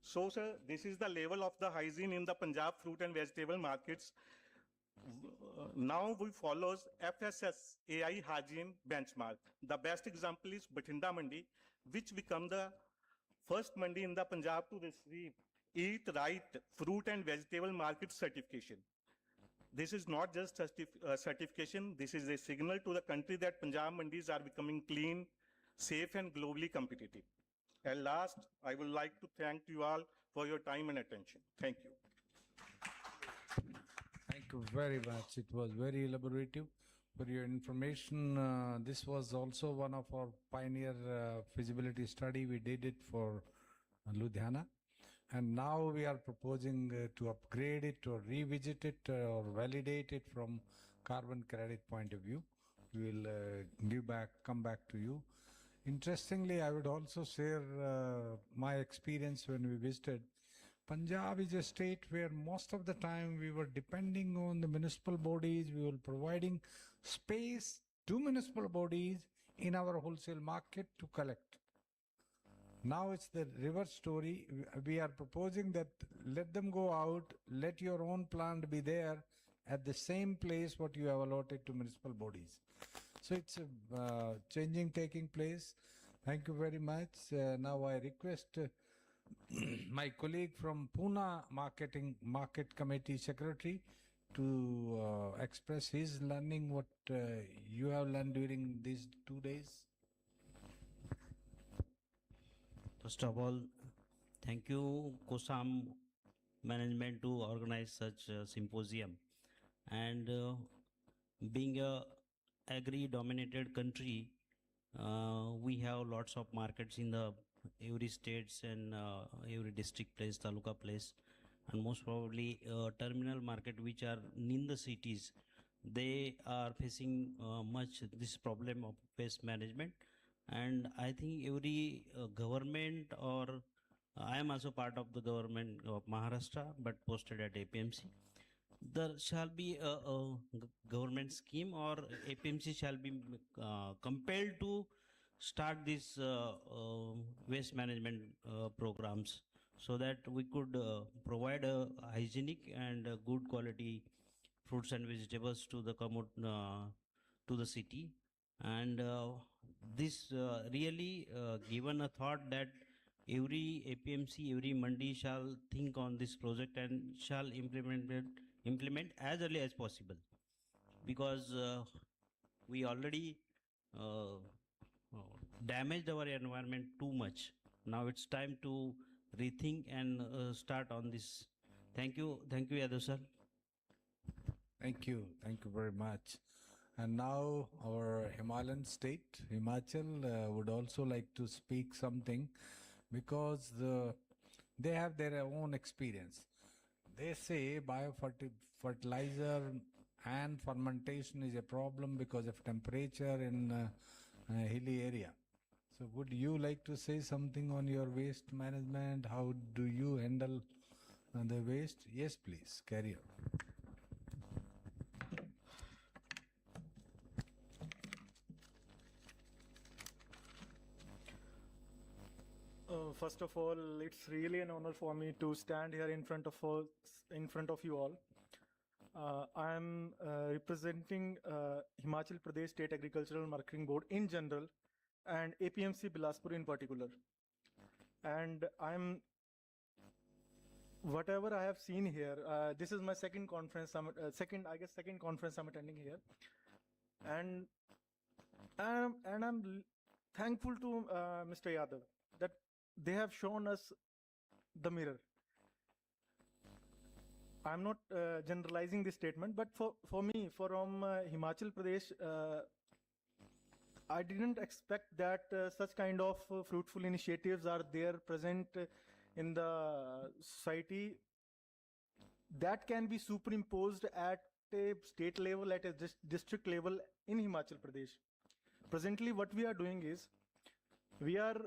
[SPEAKER 17] So, sir, this is the level of the hygiene in the Punjab fruit and vegetable markets. Now we follows FSSAI hygiene benchmark. The best example is Bathinda Mandi, which become the first mandi in the Punjab to receive Eat Right Fruit and Vegetable Market certification. This is not just certification, this is a signal to the country that Punjab mandis are becoming clean, safe, and globally competitive. And last, I would like to thank you all for your time and attention. Thank you.
[SPEAKER 5] Thank you very much. It was very elaborative. For your information, this was also one of our pioneer feasibility study. We did it for Ludhiana. And now we are proposing to upgrade it or revisit it or validate it from carbon credit point of view. We will come back to you. Interestingly, I would also share my experience when we visited. Punjab is a state where most of the time we were depending on the municipal bodies. We were providing space to municipal bodies in our wholesale market to collect. Now it's the reverse story. We are proposing that let them go out, let your own plant be there at the same place what you have allotted to municipal bodies. So it's a changing taking place. Thank you very much. Now I request my colleague from Pune Market Committee Secretary to express his learning, what you have learned during these 2 days.
[SPEAKER 18] First of all, thank you COSAM management to organize such a symposium. And being a agri-dominated country, we have lots of markets in the every states and every district place, taluka place, and most probably terminal market which are in the cities. They are facing much this problem of waste management. And I think every government, or I am also part of the government of Maharashtra, but posted at APMC. There shall be a government scheme, or APMC shall be compelled to start these waste management programs, so that we could provide a hygienic and good quality fruits and vegetables to the city. And this really given a thought that every APMC, every mandi shall think on this project and shall implement as early as possible, because we already damaged our environment too much. Now it's time to rethink and start on this. Thank you, Yadav sir.
[SPEAKER 5] Thank you very much. And now our Himalayan state, Himachal, would also like to speak something, because they have their own experience. They say biofertilizer and fermentation is a problem because of temperature in hilly area. So would you like to say something on your waste management? How do you handle the waste? Yes, please, carry on.
[SPEAKER 19] First of all, it's really an honor for me to stand here in front of you all. I'm representing Himachal Pradesh State Agricultural Marketing Board in general, and APMC Bilaspur in particular. And whatever I have seen here, this is my second conference I'm attending here, and I'm thankful to Mr. Yadav that they have shown us the mirror. I'm not generalizing this statement, but for me, from Himachal Pradesh, I didn't expect that such kind of fruitful initiatives are there present in the society that can be superimposed at a state level, at a district level in Himachal Pradesh. Presently, what we are doing is we are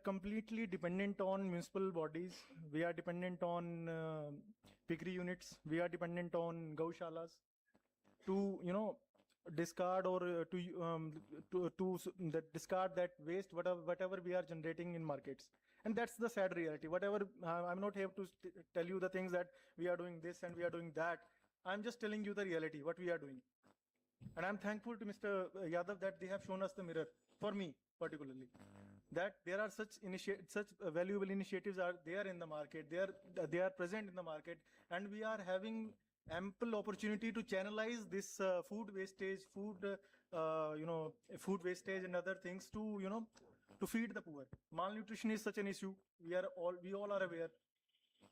[SPEAKER 19] completely dependent on municipal bodies. We are dependent on piggery units. We are dependent on gaushalas to discard or to discard that waste, whatever we are generating in markets. And that's the sad reality. Whatever, I'm not here to tell you the things that we are doing this and we are doing that. I'm just telling you the reality, what we are doing. And I'm thankful to Mr. Yadav that they have shown us the mirror, for me particularly, that there are such valuable initiatives are there in the market. They are present in the market, and we are having ample opportunity to channelize this food wastage, food wastage and other things to feed the poor. Malnutrition is such an issue. We all are aware.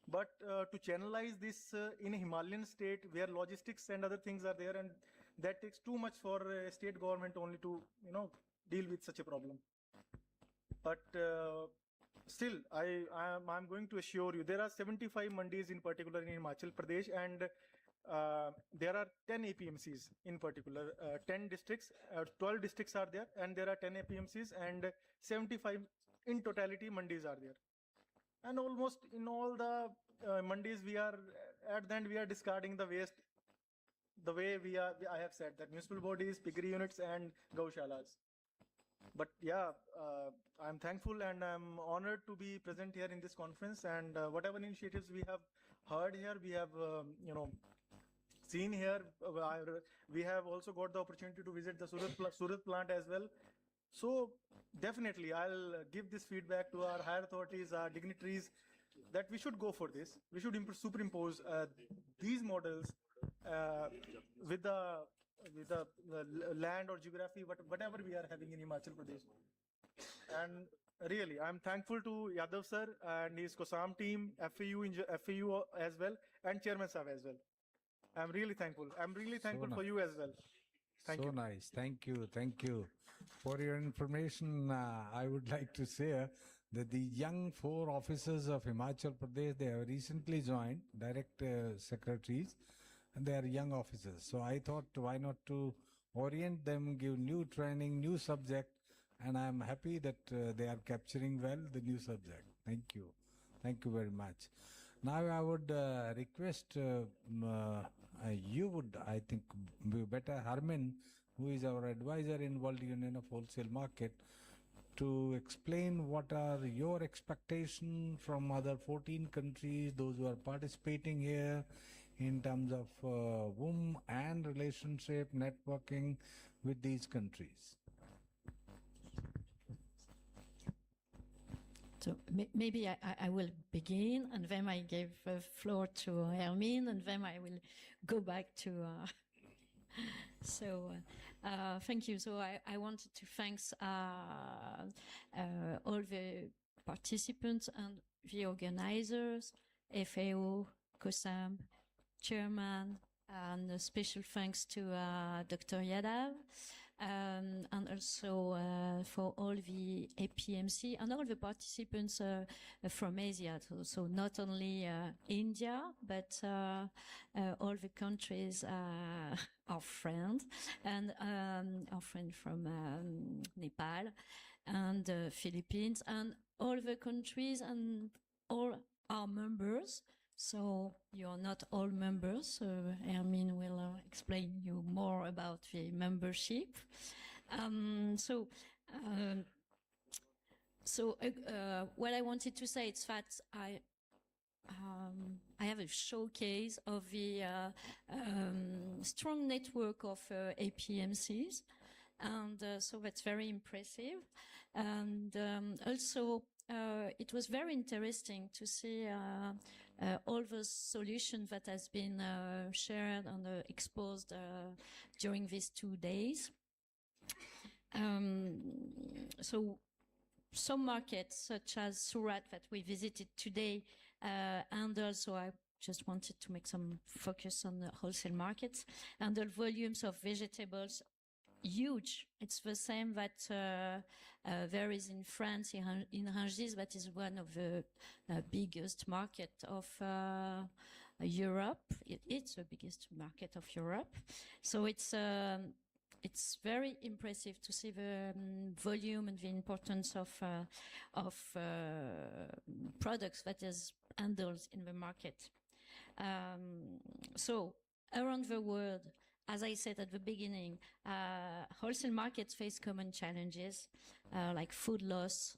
[SPEAKER 19] But to channelize this in a Himalayan state where logistics and other things are there, and that takes too much for a state government only to deal with such a problem. But still, I'm going to assure you, there are 75 mandis in particular in Himachal Pradesh, and there are 10 APMCs in particular, 10 districts, 12 districts are there, and there are 10 APMCs, and 75 in totality mandis are there. and almost in all the mandis, we are at the end we are discarding the waste. The way I have said that municipal bodies, piggery units, and gaushalas. But yeah, I'm thankful and I'm honored to be present here in this conference. And whatever initiatives we have heard here, we have seen here. We have also got the opportunity to visit the Surat plant as well. So definitely, I'll give this feedback to our higher authorities, our dignitaries, that we should go for this. We should superimpose these models with the land or geography, whatever we are having in Himachal Pradesh. And really, I'm thankful to Yadav sir and his COSAM team, FAU as well, and Chairman Saab as well. I'm really thankful. I'm really thankful for you as well. Thank you.
[SPEAKER 5] So nice. Thank you. Thank you. For your information, I would like to say that the young 4 officers of Himachal Pradesh, they have recently joined, direct secretaries, and they are young officers. So I thought, why not to orient them, give new training, new subject, and I'm happy that they are capturing well the new subject. Thank you. Thank you very much. Now I would request you would, I think, be better, Harmin, who is our advisor in World Union of Wholesale Market, to explain what are your expectations from other 14 countries, those who are participating here, in terms of WOM and relationship networking with these countries.
[SPEAKER 20] So maybe I will begin, and then I give the floor to Hermine, and then I will go back to. Thank you. So I wanted to thank all the participants and the organizers, FAO, COSAM, Chairman, and a special thanks to Dr. Yadav, and also for all the APMC and all the participants from Asia. So not only India, but all the countries our friends, and our friend from Nepal and Philippines, and all the countries and all our members. So you're not all members. Hermine will explain you more about the membership. What I wanted to say is that I have a showcase of the strong network of APMCs, and so that's very impressive. And also, it was very interesting to see all the solutions that has been shared and exposed during these 2 days. So some markets, such as Surat that we visited today, and also I just wanted to make some focus on the wholesale markets, and the volumes of vegetables, huge. It's the same that there is in France, in Rungis, that is one of the biggest market of Europe. It's the biggest market of Europe. So it's very impressive to see the volume and the importance of products that is handled in the market. So around the world, as I said at the beginning, wholesale markets face common challenges like food loss,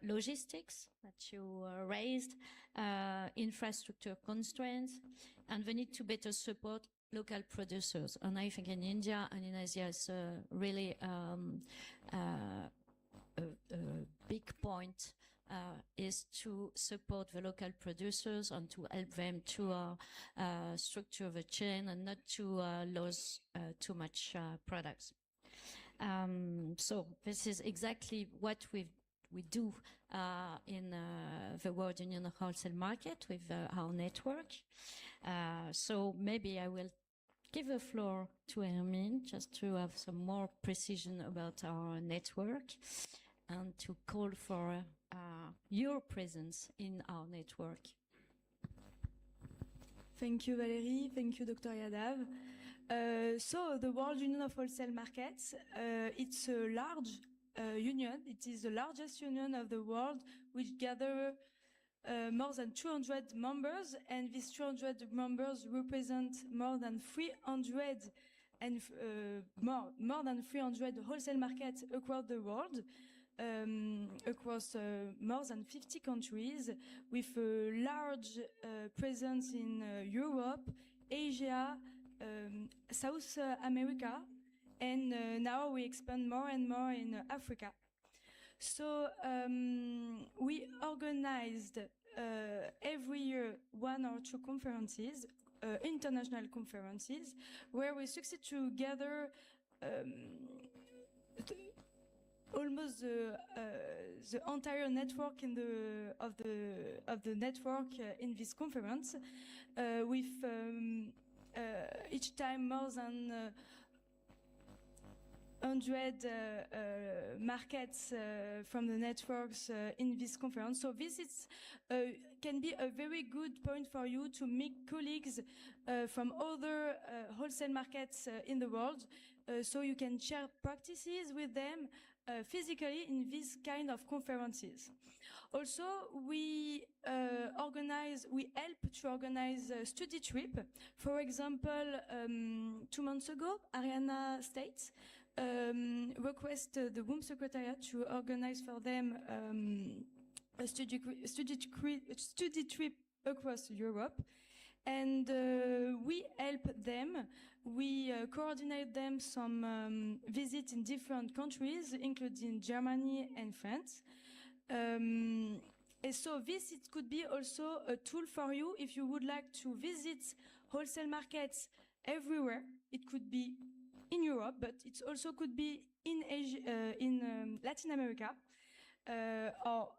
[SPEAKER 20] logistics that you raised, infrastructure constraints, and the need to better support local producers. And I think in India and in Asia is really a big point is to support the local producers and to help them to structure the chain and not to lose too much products. So this is exactly what we do in the World Union Wholesale Market with our network. So maybe I will give the floor to Hermine just to have some more precision about our network and to call for your presence in our network.
[SPEAKER 21] Thank you, Valérie. Thank you, Dr. Yadav. So the World Union of Wholesale Markets, it's a large union. It is the largest union of the world, which gather more than 200 members, and these 200 members represent more than 300 and more than 300 wholesale markets across the world, across more than 50 countries, with a large presence in Europe, Asia, South America, and now we expand more and more in Africa. So we organized every year 1 or 2 conferences, international conferences, where we succeed to gather almost the entire network of the network in this conference, with each time more than 100 markets from the networks in this conference. So this is, can be a very good point for you to meet colleagues from other wholesale markets in the world, so you can share practices with them physically in these kind of conferences. Also, we help to organize a study trip. For example, 2 months ago, Ariana State requested the WOMB Secretariat to organize for them a study trip across Europe. And we help them. We coordinate them some visits in different countries, including Germany and France. And so this, it could be also a tool for you if you would like to visit wholesale markets everywhere. It could be in Europe, but it also could be in Asia, in Latin America, or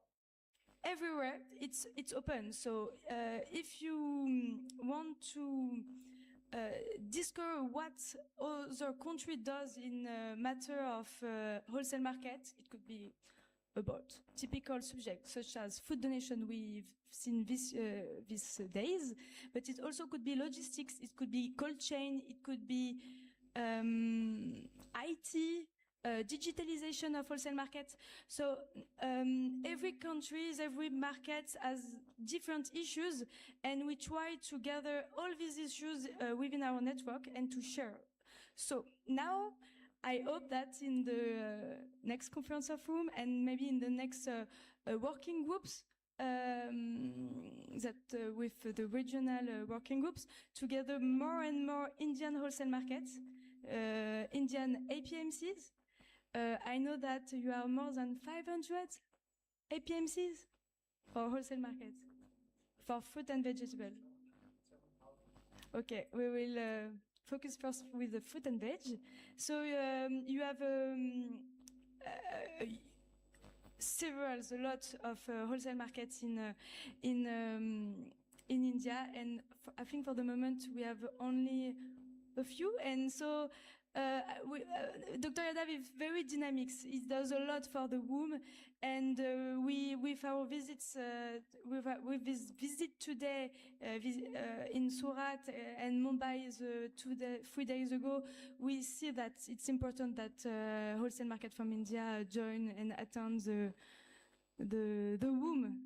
[SPEAKER 21] everywhere. It's open. So if you want to discover what other country does in a matter of wholesale market, it could be about typical subjects such as food donation we've seen these days, but it also could be logistics, it could be cold chain, it could be IT, digitalization of wholesale markets. So every country, every market has different issues, and we try to gather all these issues within our network and to share. So now I hope that in the next conference of room and maybe in the next working groups, with the regional working groups, to gather more and more Indian wholesale markets, Indian APMCs. I know that you are more than 500 APMCs for wholesale markets, for fruit and vegetable. Okay, we will focus first with the fruit and veg. So you have a lot of wholesale markets in India, and I think for the moment we have only a few, and so Dr. Yadav is very dynamic. He does a lot for the womb, and we, with our visits, with this visit today in Surat and Mumbai 3 days ago, we see that it's important that wholesale market from India join and attend the womb.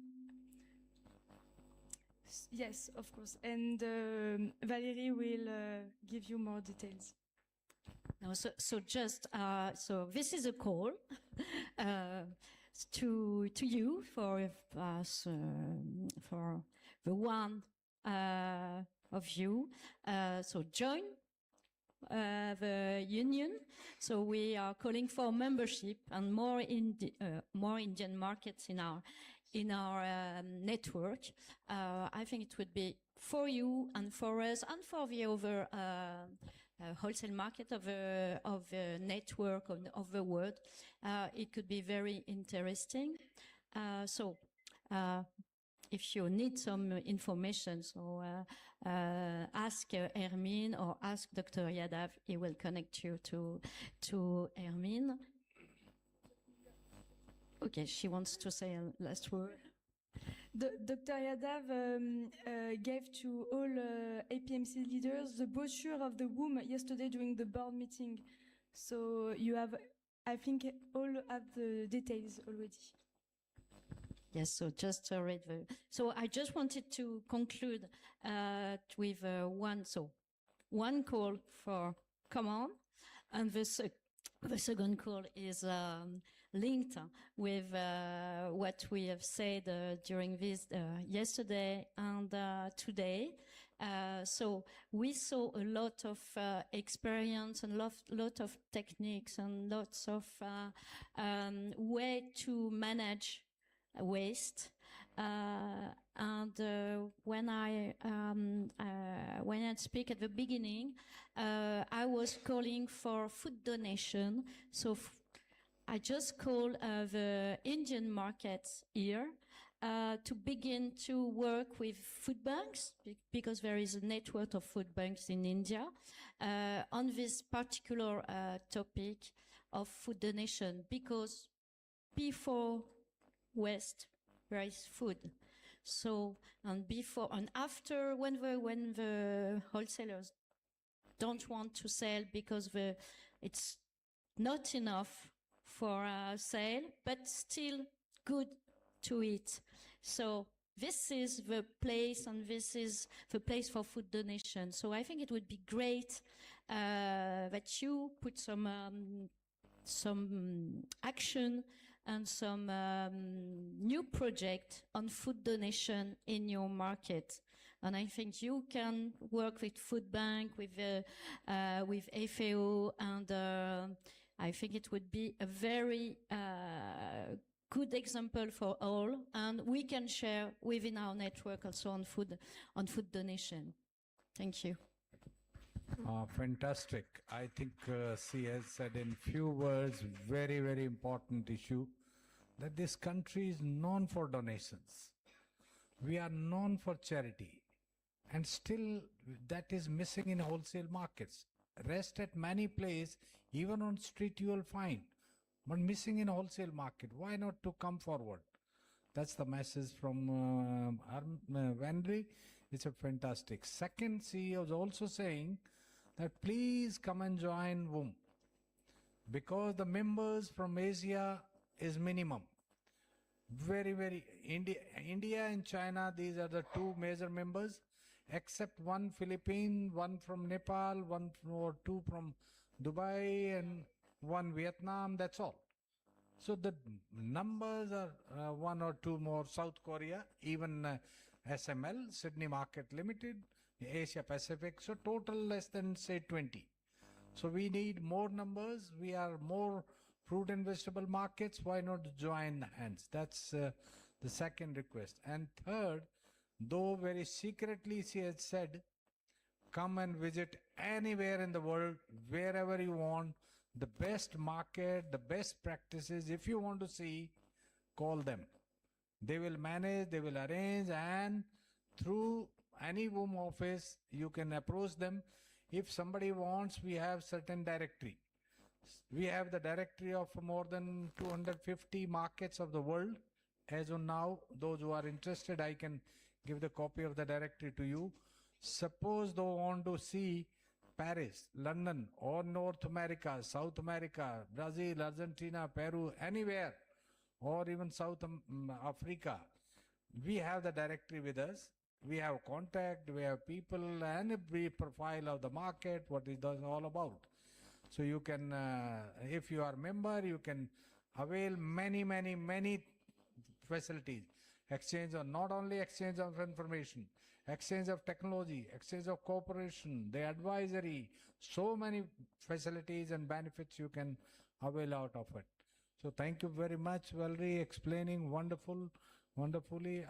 [SPEAKER 21] Yes, of course, and Valerie will give you more details.
[SPEAKER 20] No, so this is a call to you for us, for the one of you. So join the union. So we are calling for membership and more Indian markets in our network. I think it would be for you and for us and for the other wholesale market of the network of the world. It could be very interesting. So if you need some information, so ask Hermine or ask Dr. Yadav. He will connect you to Hermine. Okay, she wants to say a last word.
[SPEAKER 21] Dr. Yadav gave to all APMC leaders the brochure of the womb yesterday during the board meeting. So you have, I think, all of the details already.
[SPEAKER 20] Yes, so just read the. So I just wanted to conclude with one call for come on, and the second call is linked with what we have said during this yesterday and today. So we saw a lot of experience and lot of techniques and lots of way to manage waste. When I speak at the beginning, I was calling for food donation. So I just call the Indian markets here to begin to work with food banks because there is a network of food banks in India on this particular topic of food donation, because before waste there is food. So, and before and after, when the wholesalers don't want to sell because it's not enough for sale, but still good to eat. So this is the place, and this is the place for food donation. So I think it would be great that you put some action and some new project on food donation in your market. And I think you can work with Food Bank, with FAO, and I think it would be a very good example for all, and we can share within our network also on food donation. Thank you.
[SPEAKER 5] Fantastic. I think she has said in few words, very, very important issue, that this country is known for donations. We are known for charity. And still that is missing in wholesale markets. Rest at many places, even on street you will find, but missing in wholesale market. Why not to come forward? That's the message from Vanry. It's a fantastic. Second, CEO is also saying that please come and join WOM, because the members from Asia is minimum. Very, very, India and China, these are the two major members, except one Philippines, one from Nepal, one or two from Dubai, and one Vietnam, that's all. So the numbers are one or two more, South Korea, even SML, Sydney Market Limited, Asia Pacific, so total less than say 20. So we need more numbers, we are more fruit and vegetable markets, why not join hands? That's the second request. And third, though very secretly she has said, come and visit anywhere in the world, wherever you want, the best market, the best practices. If you want to see, call them. They will manage, they will arrange, and through any WOM office, you can approach them. If somebody wants, we have certain directory. We have the directory of more than 250 markets of the world. As of now, those who are interested, I can give the copy of the directory to you. Suppose they want to see Paris, London, or North America, South America, Brazil, Argentina, Peru, anywhere, or even South Africa, we have the directory with us. We have contact, we have people, and a brief profile of the market, what is all about. So you can, if you are a member, you can avail many facilities. Exchange of, not only exchange of information, exchange of technology, exchange of cooperation, the advisory, so many facilities and benefits you can avail out of it. So thank you very much, Valerie, explaining wonderfully.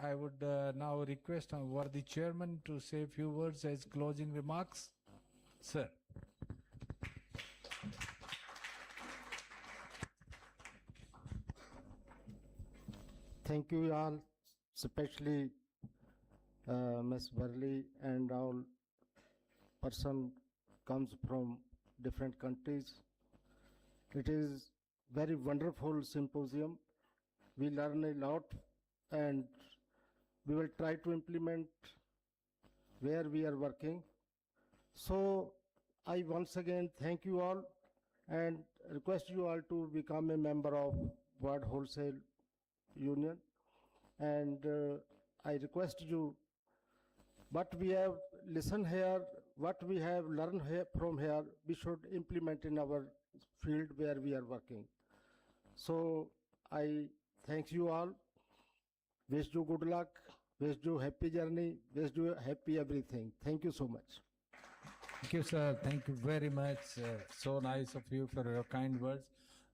[SPEAKER 5] I would now request our worthy chairman to say a few words as closing remarks. Sir.
[SPEAKER 7] Thank you all, especially Ms. Burley and all person comes from different countries. It is very wonderful symposium. We learn a lot and we will try to implement where we are working. So I once again thank you all and request you all to become a member of World Wholesale Union. and I request you, what we have listened here, what we have learned here from here, we should implement in our field where we are working. So I thank you all, wish you good luck, wish you happy journey, wish you happy everything. Thank you so much.
[SPEAKER 5] Thank you, sir. Thank you very much. So nice of you for your kind words.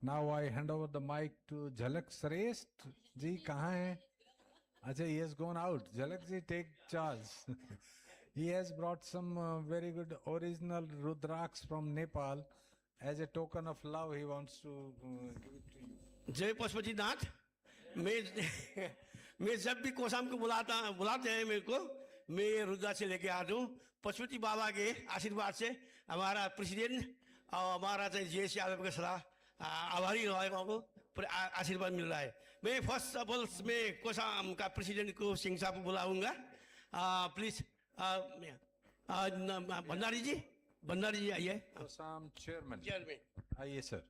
[SPEAKER 5] Now I hand over the mic to Jhalak Shrestha. Ji, kahan hai? Acha, he has gone out. Jhalak ji, take charge. He has brought some very good original Rudraks from Nepal. As a token of love, he wants to give it to you.
[SPEAKER 14] जय पशुपतिनाथ, मैं जब भी कोसाम को बुलाते हैं मेरे को, मैं ये रुद्राक्ष लेके आता हूँ. पशुपति बाबा के आशीर्वाद से हमारा प्रेसिडेंट और हमारा जेएस यादव का सलाह आभारी रहेगा को आशीर्वाद मिल रहा है. मैं फर्स्ट ऑफ ऑल मैं कोसाम का प्रेसिडेंट को सिंह साहब को बुलाऊंगा. प्लीज भंडारी जी आइए.
[SPEAKER 5] कोसाम चेयरमैन
[SPEAKER 14] चेयरमैन
[SPEAKER 5] आइए सर.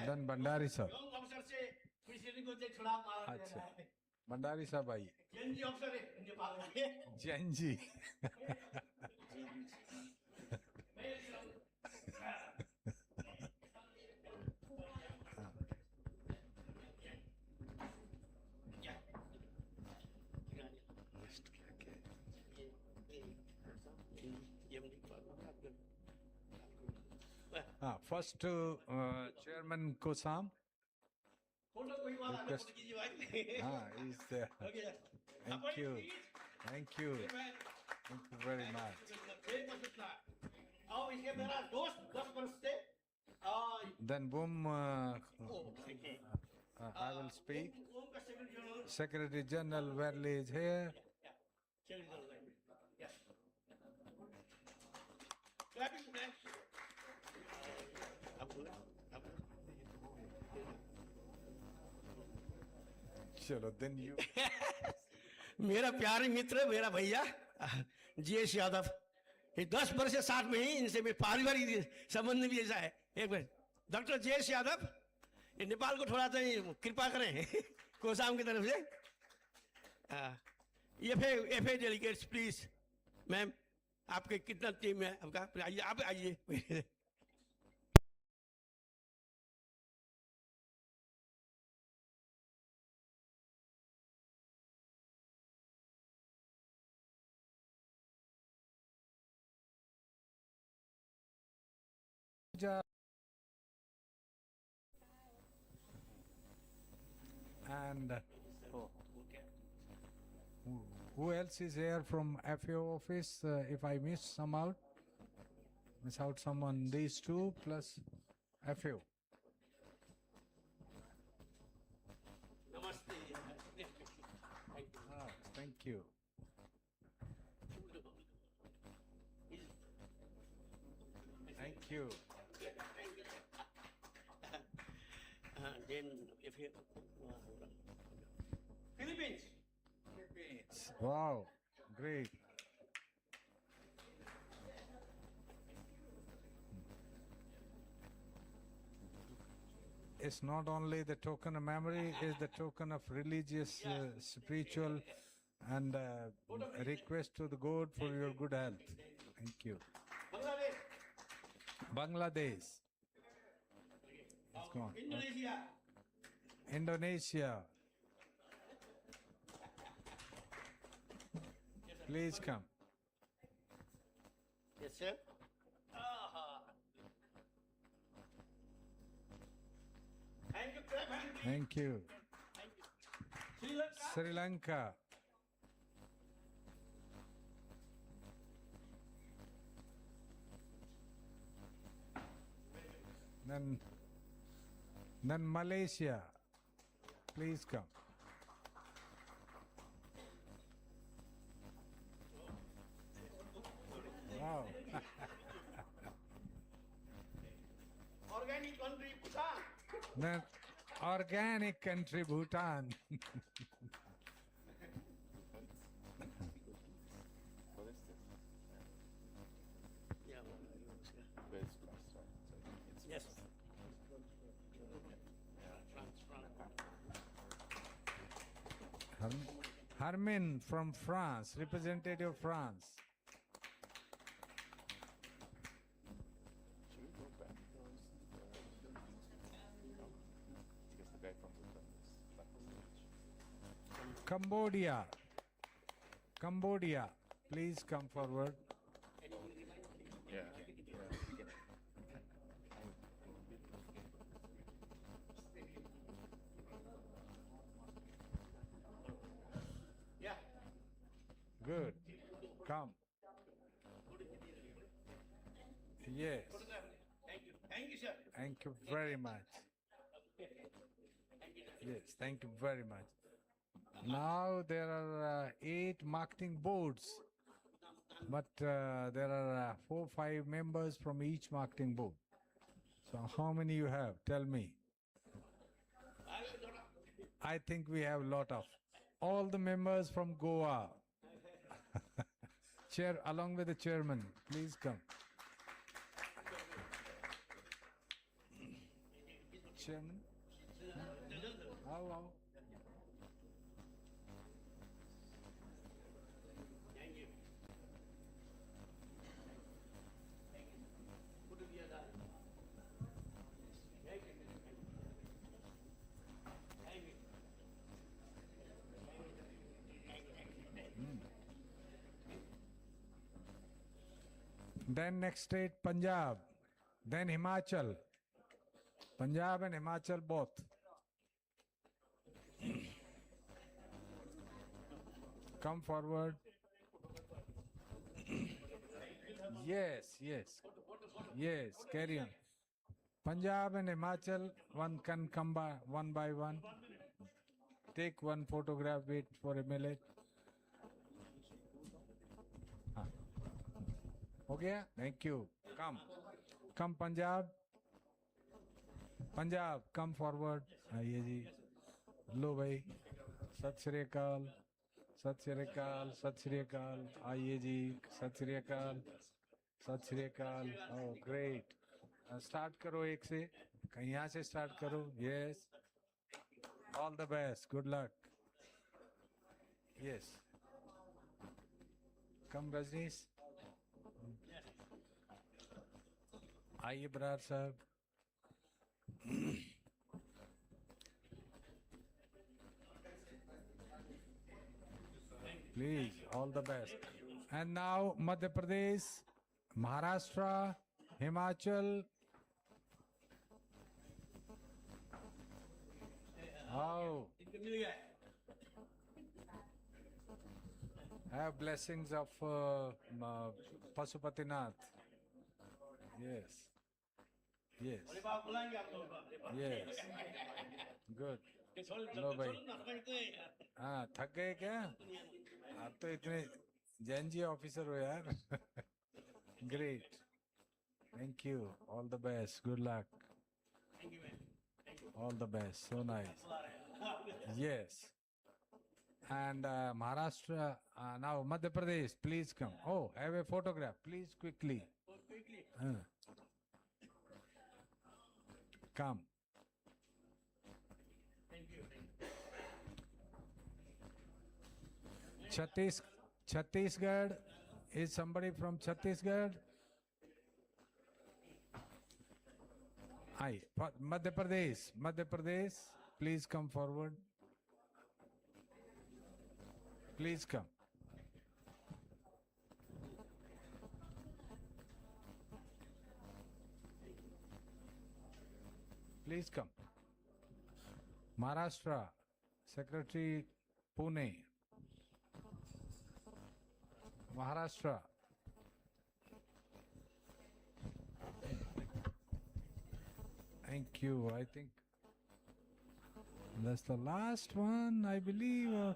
[SPEAKER 5] Then भंडारी साहब.
[SPEAKER 14] अफसर से प्रेसिडेंट को थोड़ा मार दे रहा है.
[SPEAKER 5] भंडारी साहब आइए.
[SPEAKER 14] जैन जी अफसर है नेपाल के.
[SPEAKER 5] Jain ji. First to Chairman Kosam. Request. He's there. Thank you. Thank you. Thank you very much. Then boom, I will speak. Secretary General Verley is here. चलो then you.
[SPEAKER 14] मेरा प्यारे मित्र, मेरा भैया जेएस यादव, ये 10 वर्ष से साथ में ही इनसे मैं पारिवारिक संबंध भी ऐसा है. एक मिनट, डॉक्टर जेएस यादव, ये नेपाल को थोड़ा सा कृपा करें कोसाम की तरफ से. FA delegates please. मैम आपके कितना टीम है आपका? आइए, आप आइए.
[SPEAKER 5] And who else is here from FAO office? If I miss out someone, these two plus FAO. Thank you. Thank you.
[SPEAKER 14] Then Philippines.
[SPEAKER 5] Wow, great. It's not only the token of memory, it's the token of religious, spiritual, and request to the God for your good health. Thank you. Bangladesh. It's gone. Indonesia. Please come.
[SPEAKER 14] Yes, sir.
[SPEAKER 5] Thank you. Sri Lanka. Then Malaysia. Please come. Wow.
[SPEAKER 14] Organic country Bhutan.
[SPEAKER 5] Then organic country Bhutan.
[SPEAKER 14] Yes.
[SPEAKER 5] Armin from France, representative of France. Cambodia. Cambodia, please come forward. Good. Come. Yes.
[SPEAKER 14] Thank you. Thank you, sir.
[SPEAKER 5] Thank you very much. Yes, thank you very much. Now there are 8 marketing boards, but there are 4 or 5 members from each marketing board. So how many you have? Tell me. I think we have a lot of. All the members from Goa. Chair, along with the chairman, please come. Chairman? Hello. Then next state, Punjab. Then Himachal. Punjab and Himachal both. Come forward. Yes, yes. Yes, carry on. Punjab and Himachal, one can come by one. Take one photograph, wait for a minute. Okay, thank you. Come Punjab. Punjab, come forward. आइए जी. लो भाई. सत श्री अकाल. सत श्री अकाल. सत श्री अकाल. आइए जी. सत श्री अकाल. सत श्री अकाल. Oh, great. Start करो एक से. कहीं यहाँ से start करो. Yes. All the best. Good luck. Yes. Come Rajneesh. आइए बरार साहब. Please, all the best. And now Madhya Pradesh, Maharashtra, Himachal. Oh. Have blessings of Pasupatinath. Yes. Yes. Yes. Good. लो भाई. हाँ थक गए क्या? आप तो इतने जैन जी ऑफिसर हो यार. Great. Thank you. All the best. Good luck. All the best. So nice. Yes. And Maharashtra, now Madhya Pradesh, please come. Oh, have a photograph, please quickly. Come. Chhattisgarh, is somebody from Chhattisgarh? Aye, Madhya Pradesh, please come forward. Please come. Please come. Maharashtra, Secretary Pune. Maharashtra. Thank you. I think that's the last one, I believe.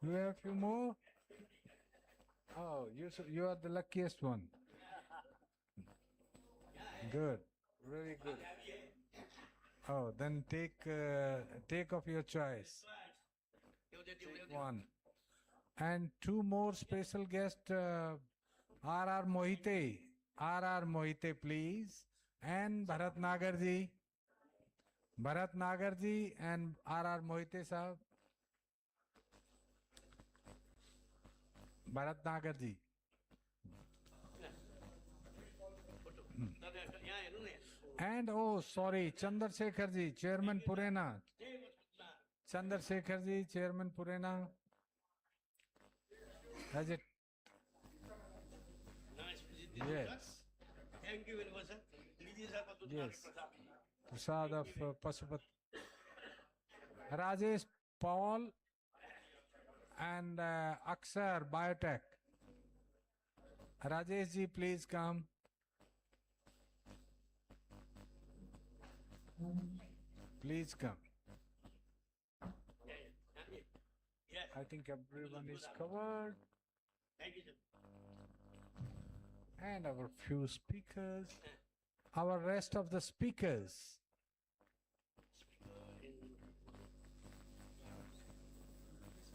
[SPEAKER 5] Do we have a few more? Oh, you are the luckiest one. Good. Very good. Oh, then take of your choice. Take one. And 2 more special guests, R.R. Mohite. R.R. Mohite, please. And Bharat Nagarji. Bharat Nagarji and R.R. Mohite sahab. Bharat Nagar ji. And oh, sorry, Chandrasekhar ji, Chairman Purena. Chandrasekhar ji, Chairman Purena. Has it? Yes.
[SPEAKER 14] Thank you very much, sir.
[SPEAKER 5] Yes. Prasad of Pasupat. Rajesh Paul and Aksar Biotech. Rajesh ji, please come. Please come. I think everyone is covered.
[SPEAKER 14] Thank you, sir.
[SPEAKER 5] And our few speakers. Our rest of the speakers.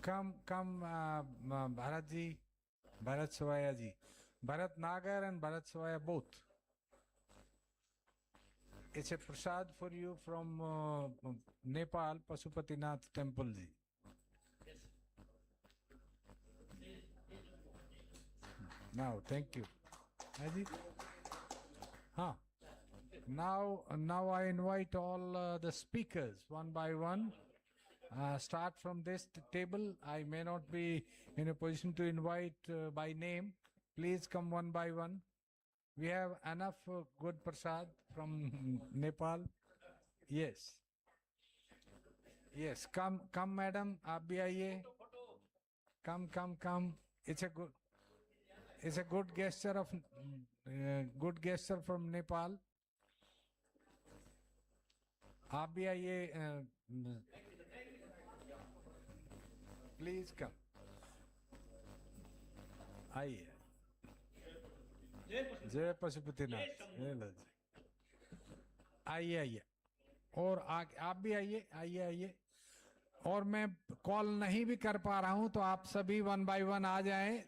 [SPEAKER 5] Come, Bharat ji, Bharat Savaya ji. Bharat Nagar and Bharat Savaya both. It's a prasad for you from Nepal, Pasupatinath Temple ji. Now, thank you. Haji? Huh. Now I invite all the speakers one by one. Start from this table. I may not be in a position to invite by name. Please come one by one. We have enough good prasad from Nepal. Yes. Yes. Come, madam. Aap bhi aiye. Come. It's a good gesture from Nepal. आप भी आइए. Please come. आइए. जय पशुपतिनाथ. आइए. और आप भी आइए. और मैं कॉल नहीं भी कर पा रहा हूं तो आप सभी वन बाय वन आ जाएं.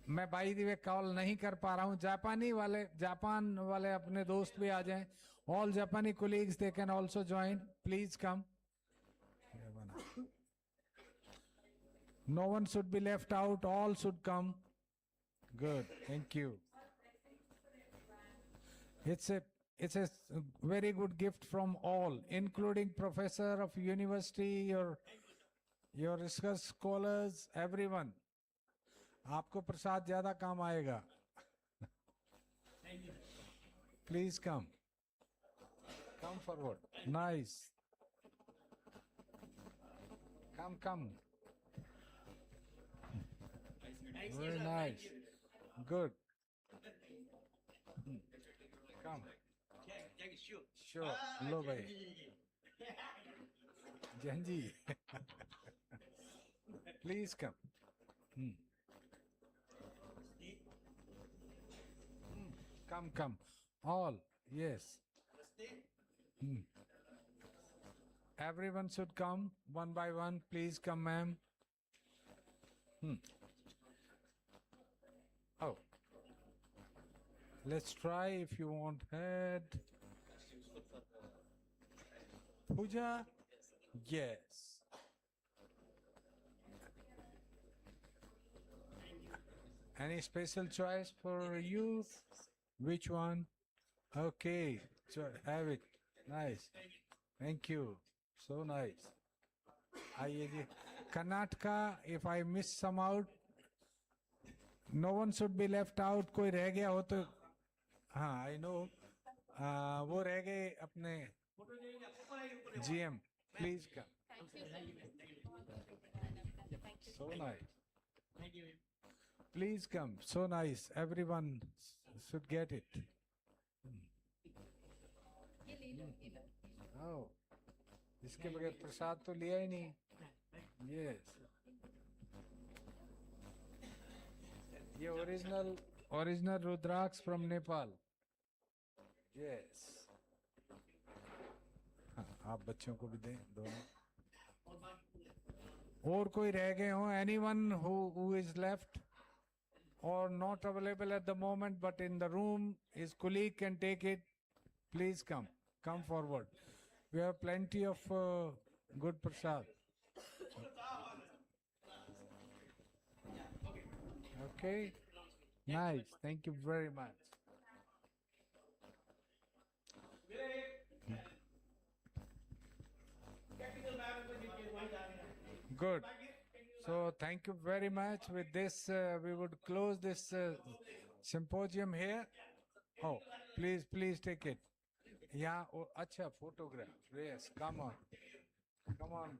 [SPEAKER 5] मैं बाई द वे कॉल नहीं कर पा रहा हूं. जापान वाले अपने दोस्त भी आ जाएं. All Japanese colleagues, they can also join. Please come. No one should be left out. All should come. Good. Thank you. It's a very good gift from all, including professor of university, your research scholars, everyone. आपको प्रसाद ज्यादा काम आएगा. Please come. Come forward. Nice. Come. Very nice. Good. Come. Sure. लो भाई. Janji. Please come. Come. All. Yes. Everyone should come one by one. Please come, ma'am. Oh. Let's try if you want head. Puja? Yes. Any special choice for you? Which one? Okay, so have it. Nice. Thank you. So nice. Karnataka, if I miss some out, no one should be left out. कोई रह गया हो तो हाँ, I know. वो रह गए अपने GM. Please come. So nice. Please come. So nice. Everyone should get it. Oh, इसके बगैर प्रसाद तो लिया ही नहीं. Yes. ये original rudraksha from Nepal. Yes. हाँ, आप बच्चों को भी दें दोनों. और कोई रह गए हो? Anyone who is left or not available at the moment but in the room, his colleague can take it. Please come forward. We have plenty of good prasad. Okay. Nice. Thank you very much. Good. So thank you very much. With this, we would close this symposium here. Oh, please take it. Yeah, oh, acha photograph. Yes, come on. Come on.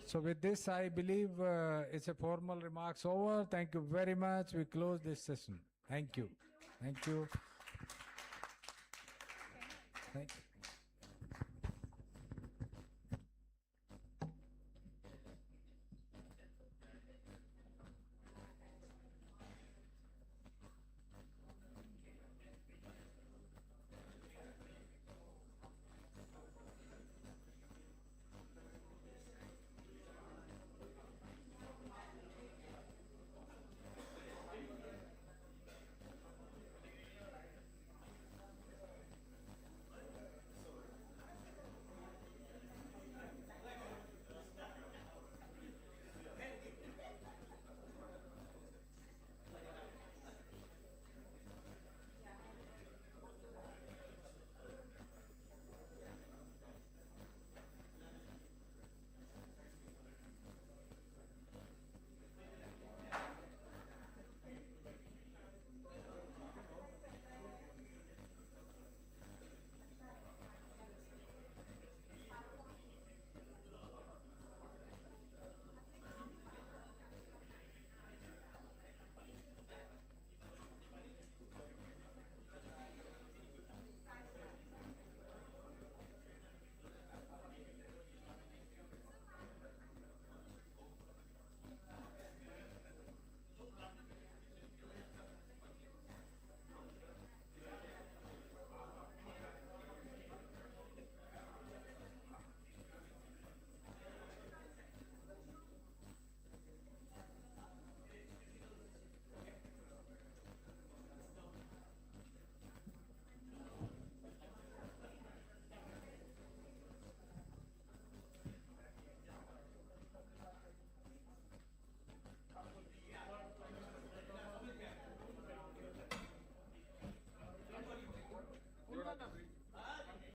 [SPEAKER 5] So with this, I believe it's a formal remarks over. Thank you very much. We close this session. Thank you. Thank you. Thank you.